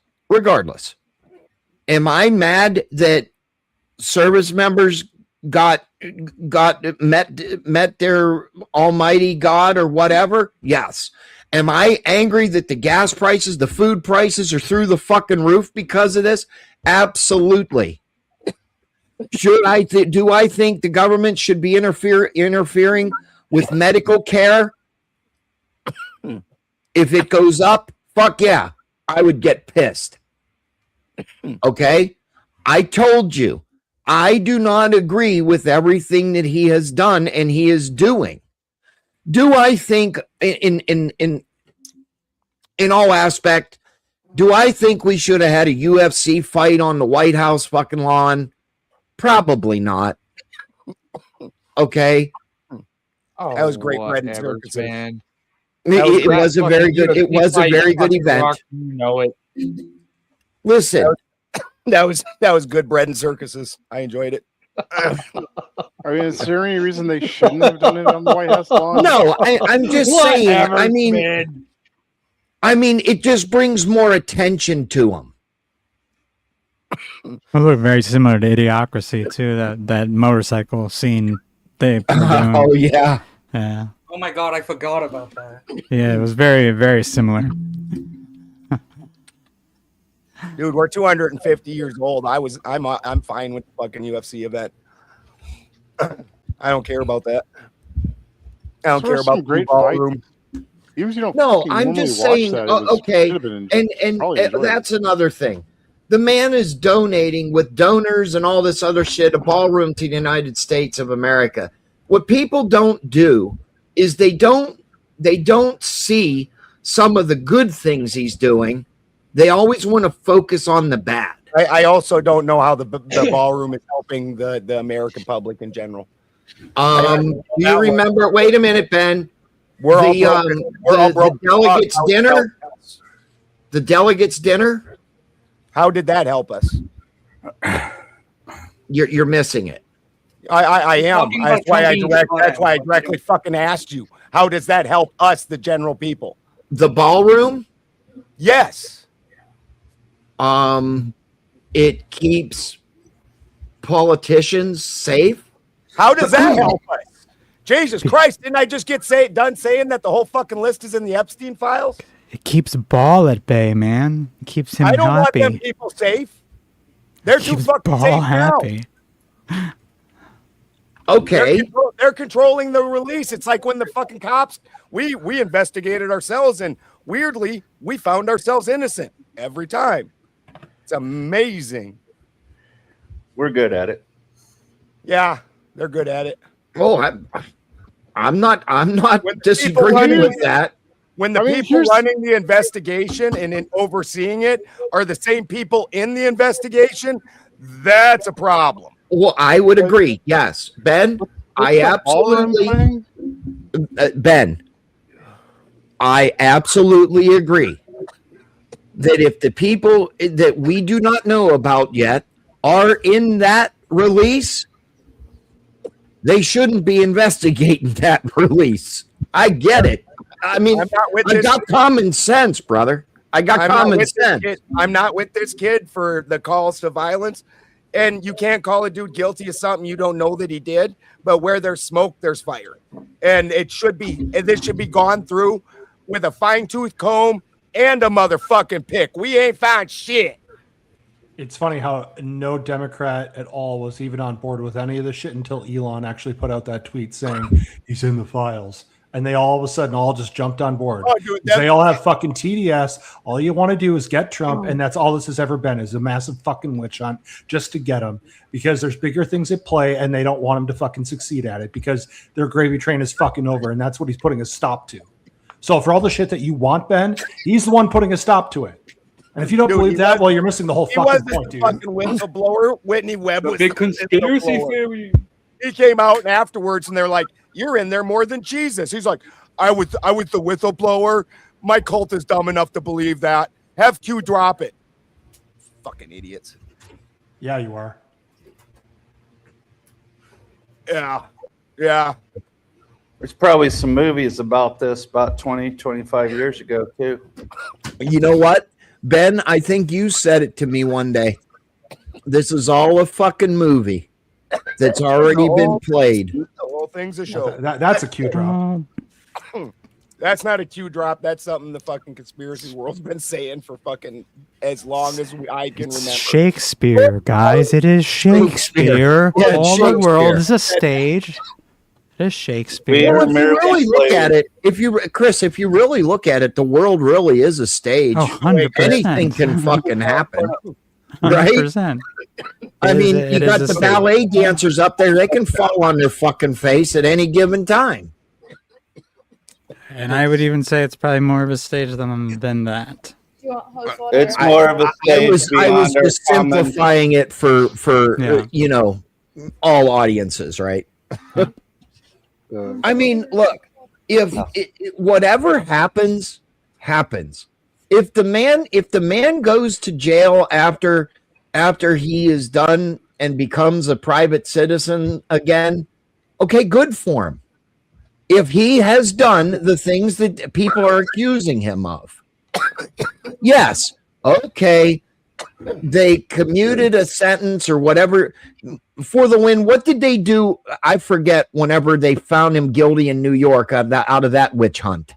am I mad that service members met their almighty God or whatever? Yes. Am I angry that the gas prices, the food prices are through the fucking roof because of this? Absolutely. Do I think the government should be interfering with medical care? If it goes up, fuck yeah, I would get pissed. Okay? I told you, I do not agree with everything that he has done and he is doing. Do I think in all aspect, do I think we should have had a UFC fight on the White House fucking lawn? Probably not. Okay. That was great bread and circus, man. It was a very good event. You know it. Listen, that was good bread and circuses. I enjoyed it. I mean, is there any reason they shouldn't have done it on the White House lawn? No, I'm just saying. I mean, it just brings more attention to them. It looked very similar to Idiocracy too. That motorcycle scene they were doing. Oh yeah. Yeah. Oh my god, I forgot about that. Yeah, it was very, very similar. Dude, we're 250 years old. I'm fine with the fucking UFC event. I don't care about that. I don't care about great the ballroom. Even if you don't No, I'm just saying. Okay, and that's another thing. The man is donating with donors and all this other shit, a ballroom to the United States of America. What people don't do is they don't see some of the good things he's doing. They always want to focus on the bad. I also don't know how the ballroom is helping the American public in general. Do you remember? Wait a minute, Ben. The delegates dinner. The delegates dinner. How did that help us? You're missing it. I am. That's why I directly fucking asked you. How does that help us, the general people? The ballroom? Yes. It keeps politicians safe. How does that help us? Jesus Christ! Didn't I just get done saying that the whole fucking list is in the Epstein files? It keeps Ball at bay, man. It keeps him I don't happy. want them people safe. They're too fucking Ball safe happy. now. Okay. They're controlling the release. It's like when the fucking cops, we investigated ourselves, and weirdly, we found ourselves innocent every time. It's amazing. We're good at it. Yeah, they're good at it. Oh, I'm not disagreeing with that. When the people running the investigation and in overseeing it are the same people in the investigation, that's a problem. Well, I would agree. Yes, Ben. I absolutely agree that if the people that we do not know about yet are in that release, they shouldn't be investigating that release. I get it. I mean, I got common sense, brother. I got common sense. I'm not with this kid for the calls to violence. and you can't call a dude guilty of something you don't know that he did. But where there's smoke, there's fire, and this should be gone through with a fine-tooth comb and a motherfucking pick. We ain't found shit. It's funny how no Democrat at all was even on board with any of this shit until Elon actually put out that tweet saying he's in the files. And they all of a sudden all just jumped on board. Oh, dude, they all have fucking TDS. All you want to do is get Trump. And that's all this has ever been, is a massive fucking witch hunt just to get him, because there's bigger things at play and they don't want him to fucking succeed at it because their gravy train is fucking over. And that's what he's putting a stop to. So for all the shit that you want, Ben, he's the one putting a stop to it. And if you don't believe that, well, you're missing the whole fucking point, dude. Fucking whistleblower. Whitney Webb was big conspiracy theory. He came out and afterwards, and they're like, "You're in there more than Jesus." He's like, "I was the whistleblower. My cult is dumb enough to believe that. Have Q drop it." Fucking idiots. Yeah, you are. Yeah. There's probably some movies about this about 20, 25 years ago, too. You know what, Ben? I think you said it to me one day. This is all a fucking movie that's already been played. The whole thing's a show. That's a Q drop. That's not a Q drop. That's something the fucking conspiracy world's been saying for fucking as long as I can remember. Shakespeare, guys. It is Shakespeare. Yeah, All Shakespeare. the world is a stage. It is Shakespeare. Well, if you really look at it, Chris, if you really look at it, the world really is a stage. Oh, 100%. Anything can fucking happen. Right? 100%. I mean, you got is a the ballet stage. dancers up there. They can fall on their fucking face at any given time. And I would even say it's probably more of a stage than that. It's more of a stage. I was just simplifying it for Yeah. all audiences, right? I mean, look, if whatever happens. If the man goes to jail after he is done and becomes a private citizen again, okay, good for him. If he has done the things that people are accusing him of, yes, okay, they commuted a sentence or whatever for the win. What did they do? I forget. Whenever they found him guilty in New York out of that witch hunt,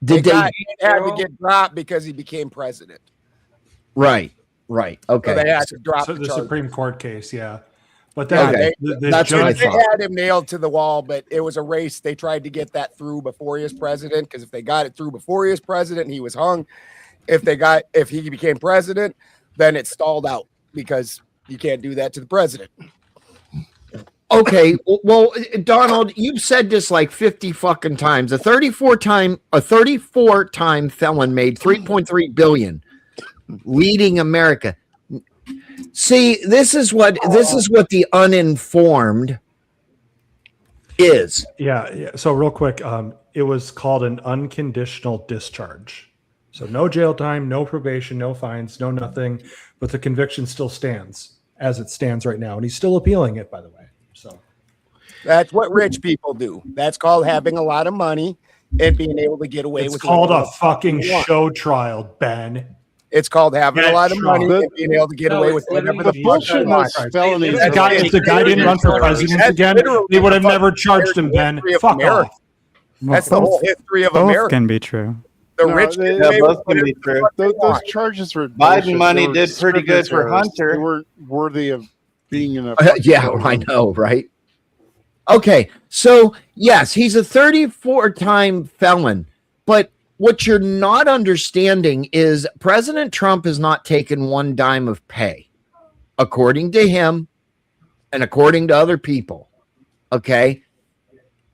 He had to get dropped because he became president. Right. Okay. So they had to drop the charges. Supreme Court case, yeah. But then that's what I They thought. had him nailed to the wall, but it was a race. They tried to get that through before he was president, because if they got it through before he was president, he was hung. If he became president, then it stalled out because you can't do that to the president. Okay, well, Donald, you've said this like 50 fucking times. A 34-time felon made $3.3 billion, leading America. See, this is what the uninformed is. Yeah. So real quick, it was called an unconditional discharge. So no jail time, no probation, no fines, no nothing, but the conviction still stands as it stands right now, and he's still appealing it, by the way. So that's what rich people do. That's called having a lot of money and being able to get away with it. It's called a fucking show trial, Ben. It's called having a lot of money and being able to get away with whatever the bullshit was. If the guy didn't run for president again, they would have never charged him, Ben. Fuck off. That's the whole history of Both America. can be true. The rich both can be true. Those charges were Biden bullshit. money They were did pretty good for terrorists. Hunter. They weren't worthy of being in a. Yeah, I know, right? Okay, so yes, he's a 34-time felon, but what you're not understanding is President Trump has not taken one dime of pay, according to him and according to other people. Okay,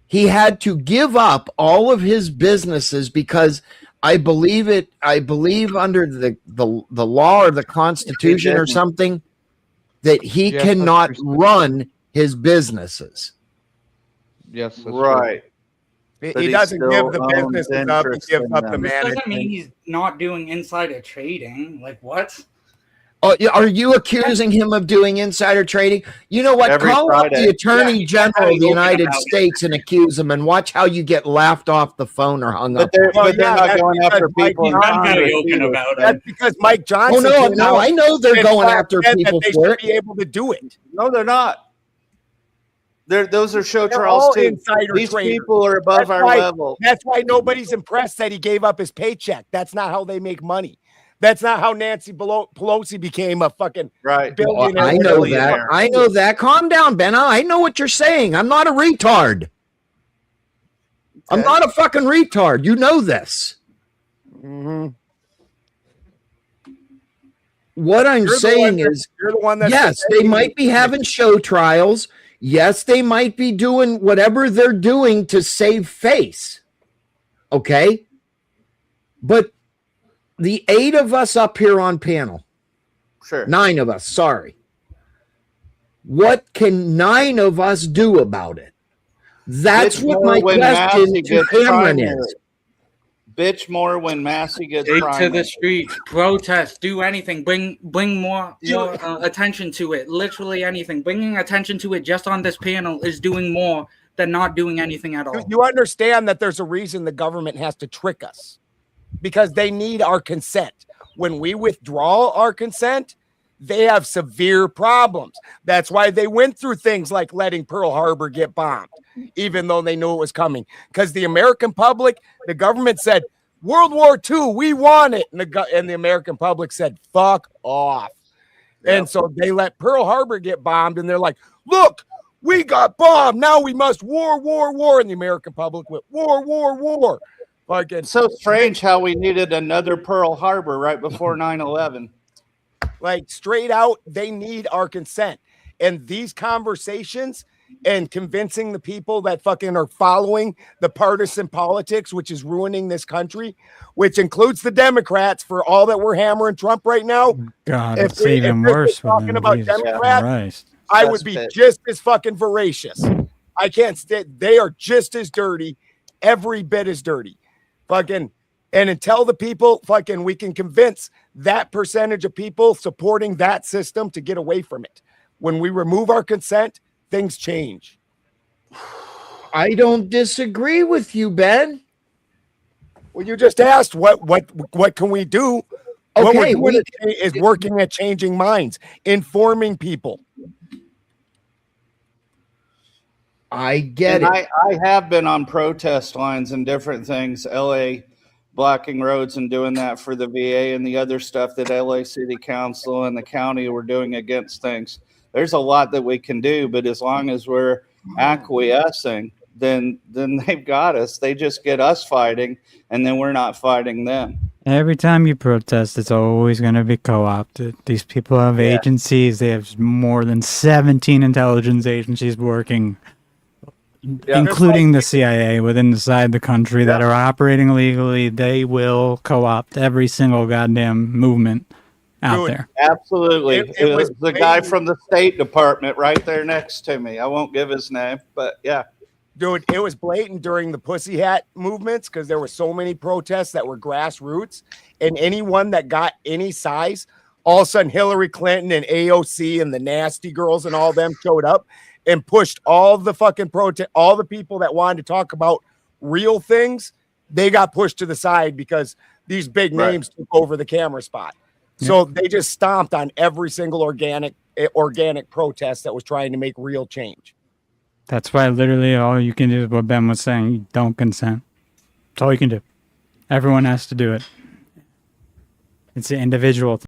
he had to give up all of his businesses because I believe under the law or the Constitution or something that he cannot run his businesses. Yes, that's right. He doesn't give the businesses up. He gives up the This management. doesn't mean he's not doing insider trading. Like what? Oh, are you accusing him of doing insider trading? You know what? Every Call up Friday. the Attorney General of the United about it. States and accuse him, and watch how you get laughed off the phone or hung up. Well, But they're yeah, not that's going after because Mike people in Johnson- Congress open either. about it. That's because Mike Johnson. Oh, no, came no, out I know they're and going said after that people they for should it. be able to do it. No, they're not. Those are show They're trials all too. insider These traders. people are above our level. That's why nobody's impressed that he gave up his paycheck. That's not how they make money. That's not how Nancy Pelosi became a fucking billionaire. I know that. I know that. Calm down, Benna. I know what you're saying. I'm not a retard. I'm not a fucking retard. You know this. What I'm saying is, you're the one that's yes, they might be having show trials. Yes, they might be doing whatever they're doing to save face. Okay? But the 8 of us up here on panel, Sure. 9 of us, sorry. What can 9 of us do about it? That's Bitch what more my when question Massey to gets Cameron primary. is. Bitch more when Massey gets Take to primary. the streets, protest, do anything, bring more attention to it. Literally anything. Bringing attention to it just on this panel is doing more than not doing anything at all. You understand that there's a reason the government has to trick us, because they need our consent. When we withdraw our consent, they have severe problems. That's why they went through things like letting Pearl Harbor get bombed, even though they knew it was coming. Because the American public, the government said, World War II, we want it. And the American public said, fuck off. Yep. And so they let Pearl Harbor get bombed, and they're like, look, we got bombed. Now we must war. And the American public went, war. Like, it's so strange how we needed another Pearl Harbor right before 9/11. Like, straight out, they need our consent. And these conversations and convincing the people that fucking are following the partisan politics, which is ruining this country, which includes the Democrats, for all that we're hammering Trump right now. God, it's even worse. Talking about Jesus Democrats, Christ. I would be just as fucking voracious. I can't stand. They are just as dirty, every bit as dirty. Fucking. And until the people fucking, we can convince that percentage of people supporting that system to get away from it. When we remove our consent, things change. I don't disagree with you, Ben. Well, you just asked what can we do? Okay, what we're doing is working at changing minds, informing people. I get and it. I have been on protest lines and different things, LA blocking roads and doing that for the VA and the other stuff that LA City Council and the county were doing against things. There's a lot that we can do, but as long as we're acquiescing, then they've got us. They just get us fighting, and then we're not fighting them. Every time you protest, it's always going to be co-opted. These people have agencies. They have more than 17 intelligence agencies working, including the CIA inside the country that are operating legally. They will co-opt every single goddamn movement out there. Absolutely. It was the guy from the State Department right there next to me. I won't give his name, but yeah. Dude, it was blatant during the Pussy Hat movements, because there were so many protests that were grassroots, and anyone that got any size, all of a sudden Hillary Clinton and AOC and the Nasty Girls and all them showed up and pushed all the fucking protest, all the people that wanted to talk about real things, they got pushed to the side because these big names took over the camera spot. So they just stomped on every single organic protest that was trying to make real change. That's why literally all you can do is what Ben was saying. You don't consent. That's all you can do. Everyone has to do it. It's an individual thing.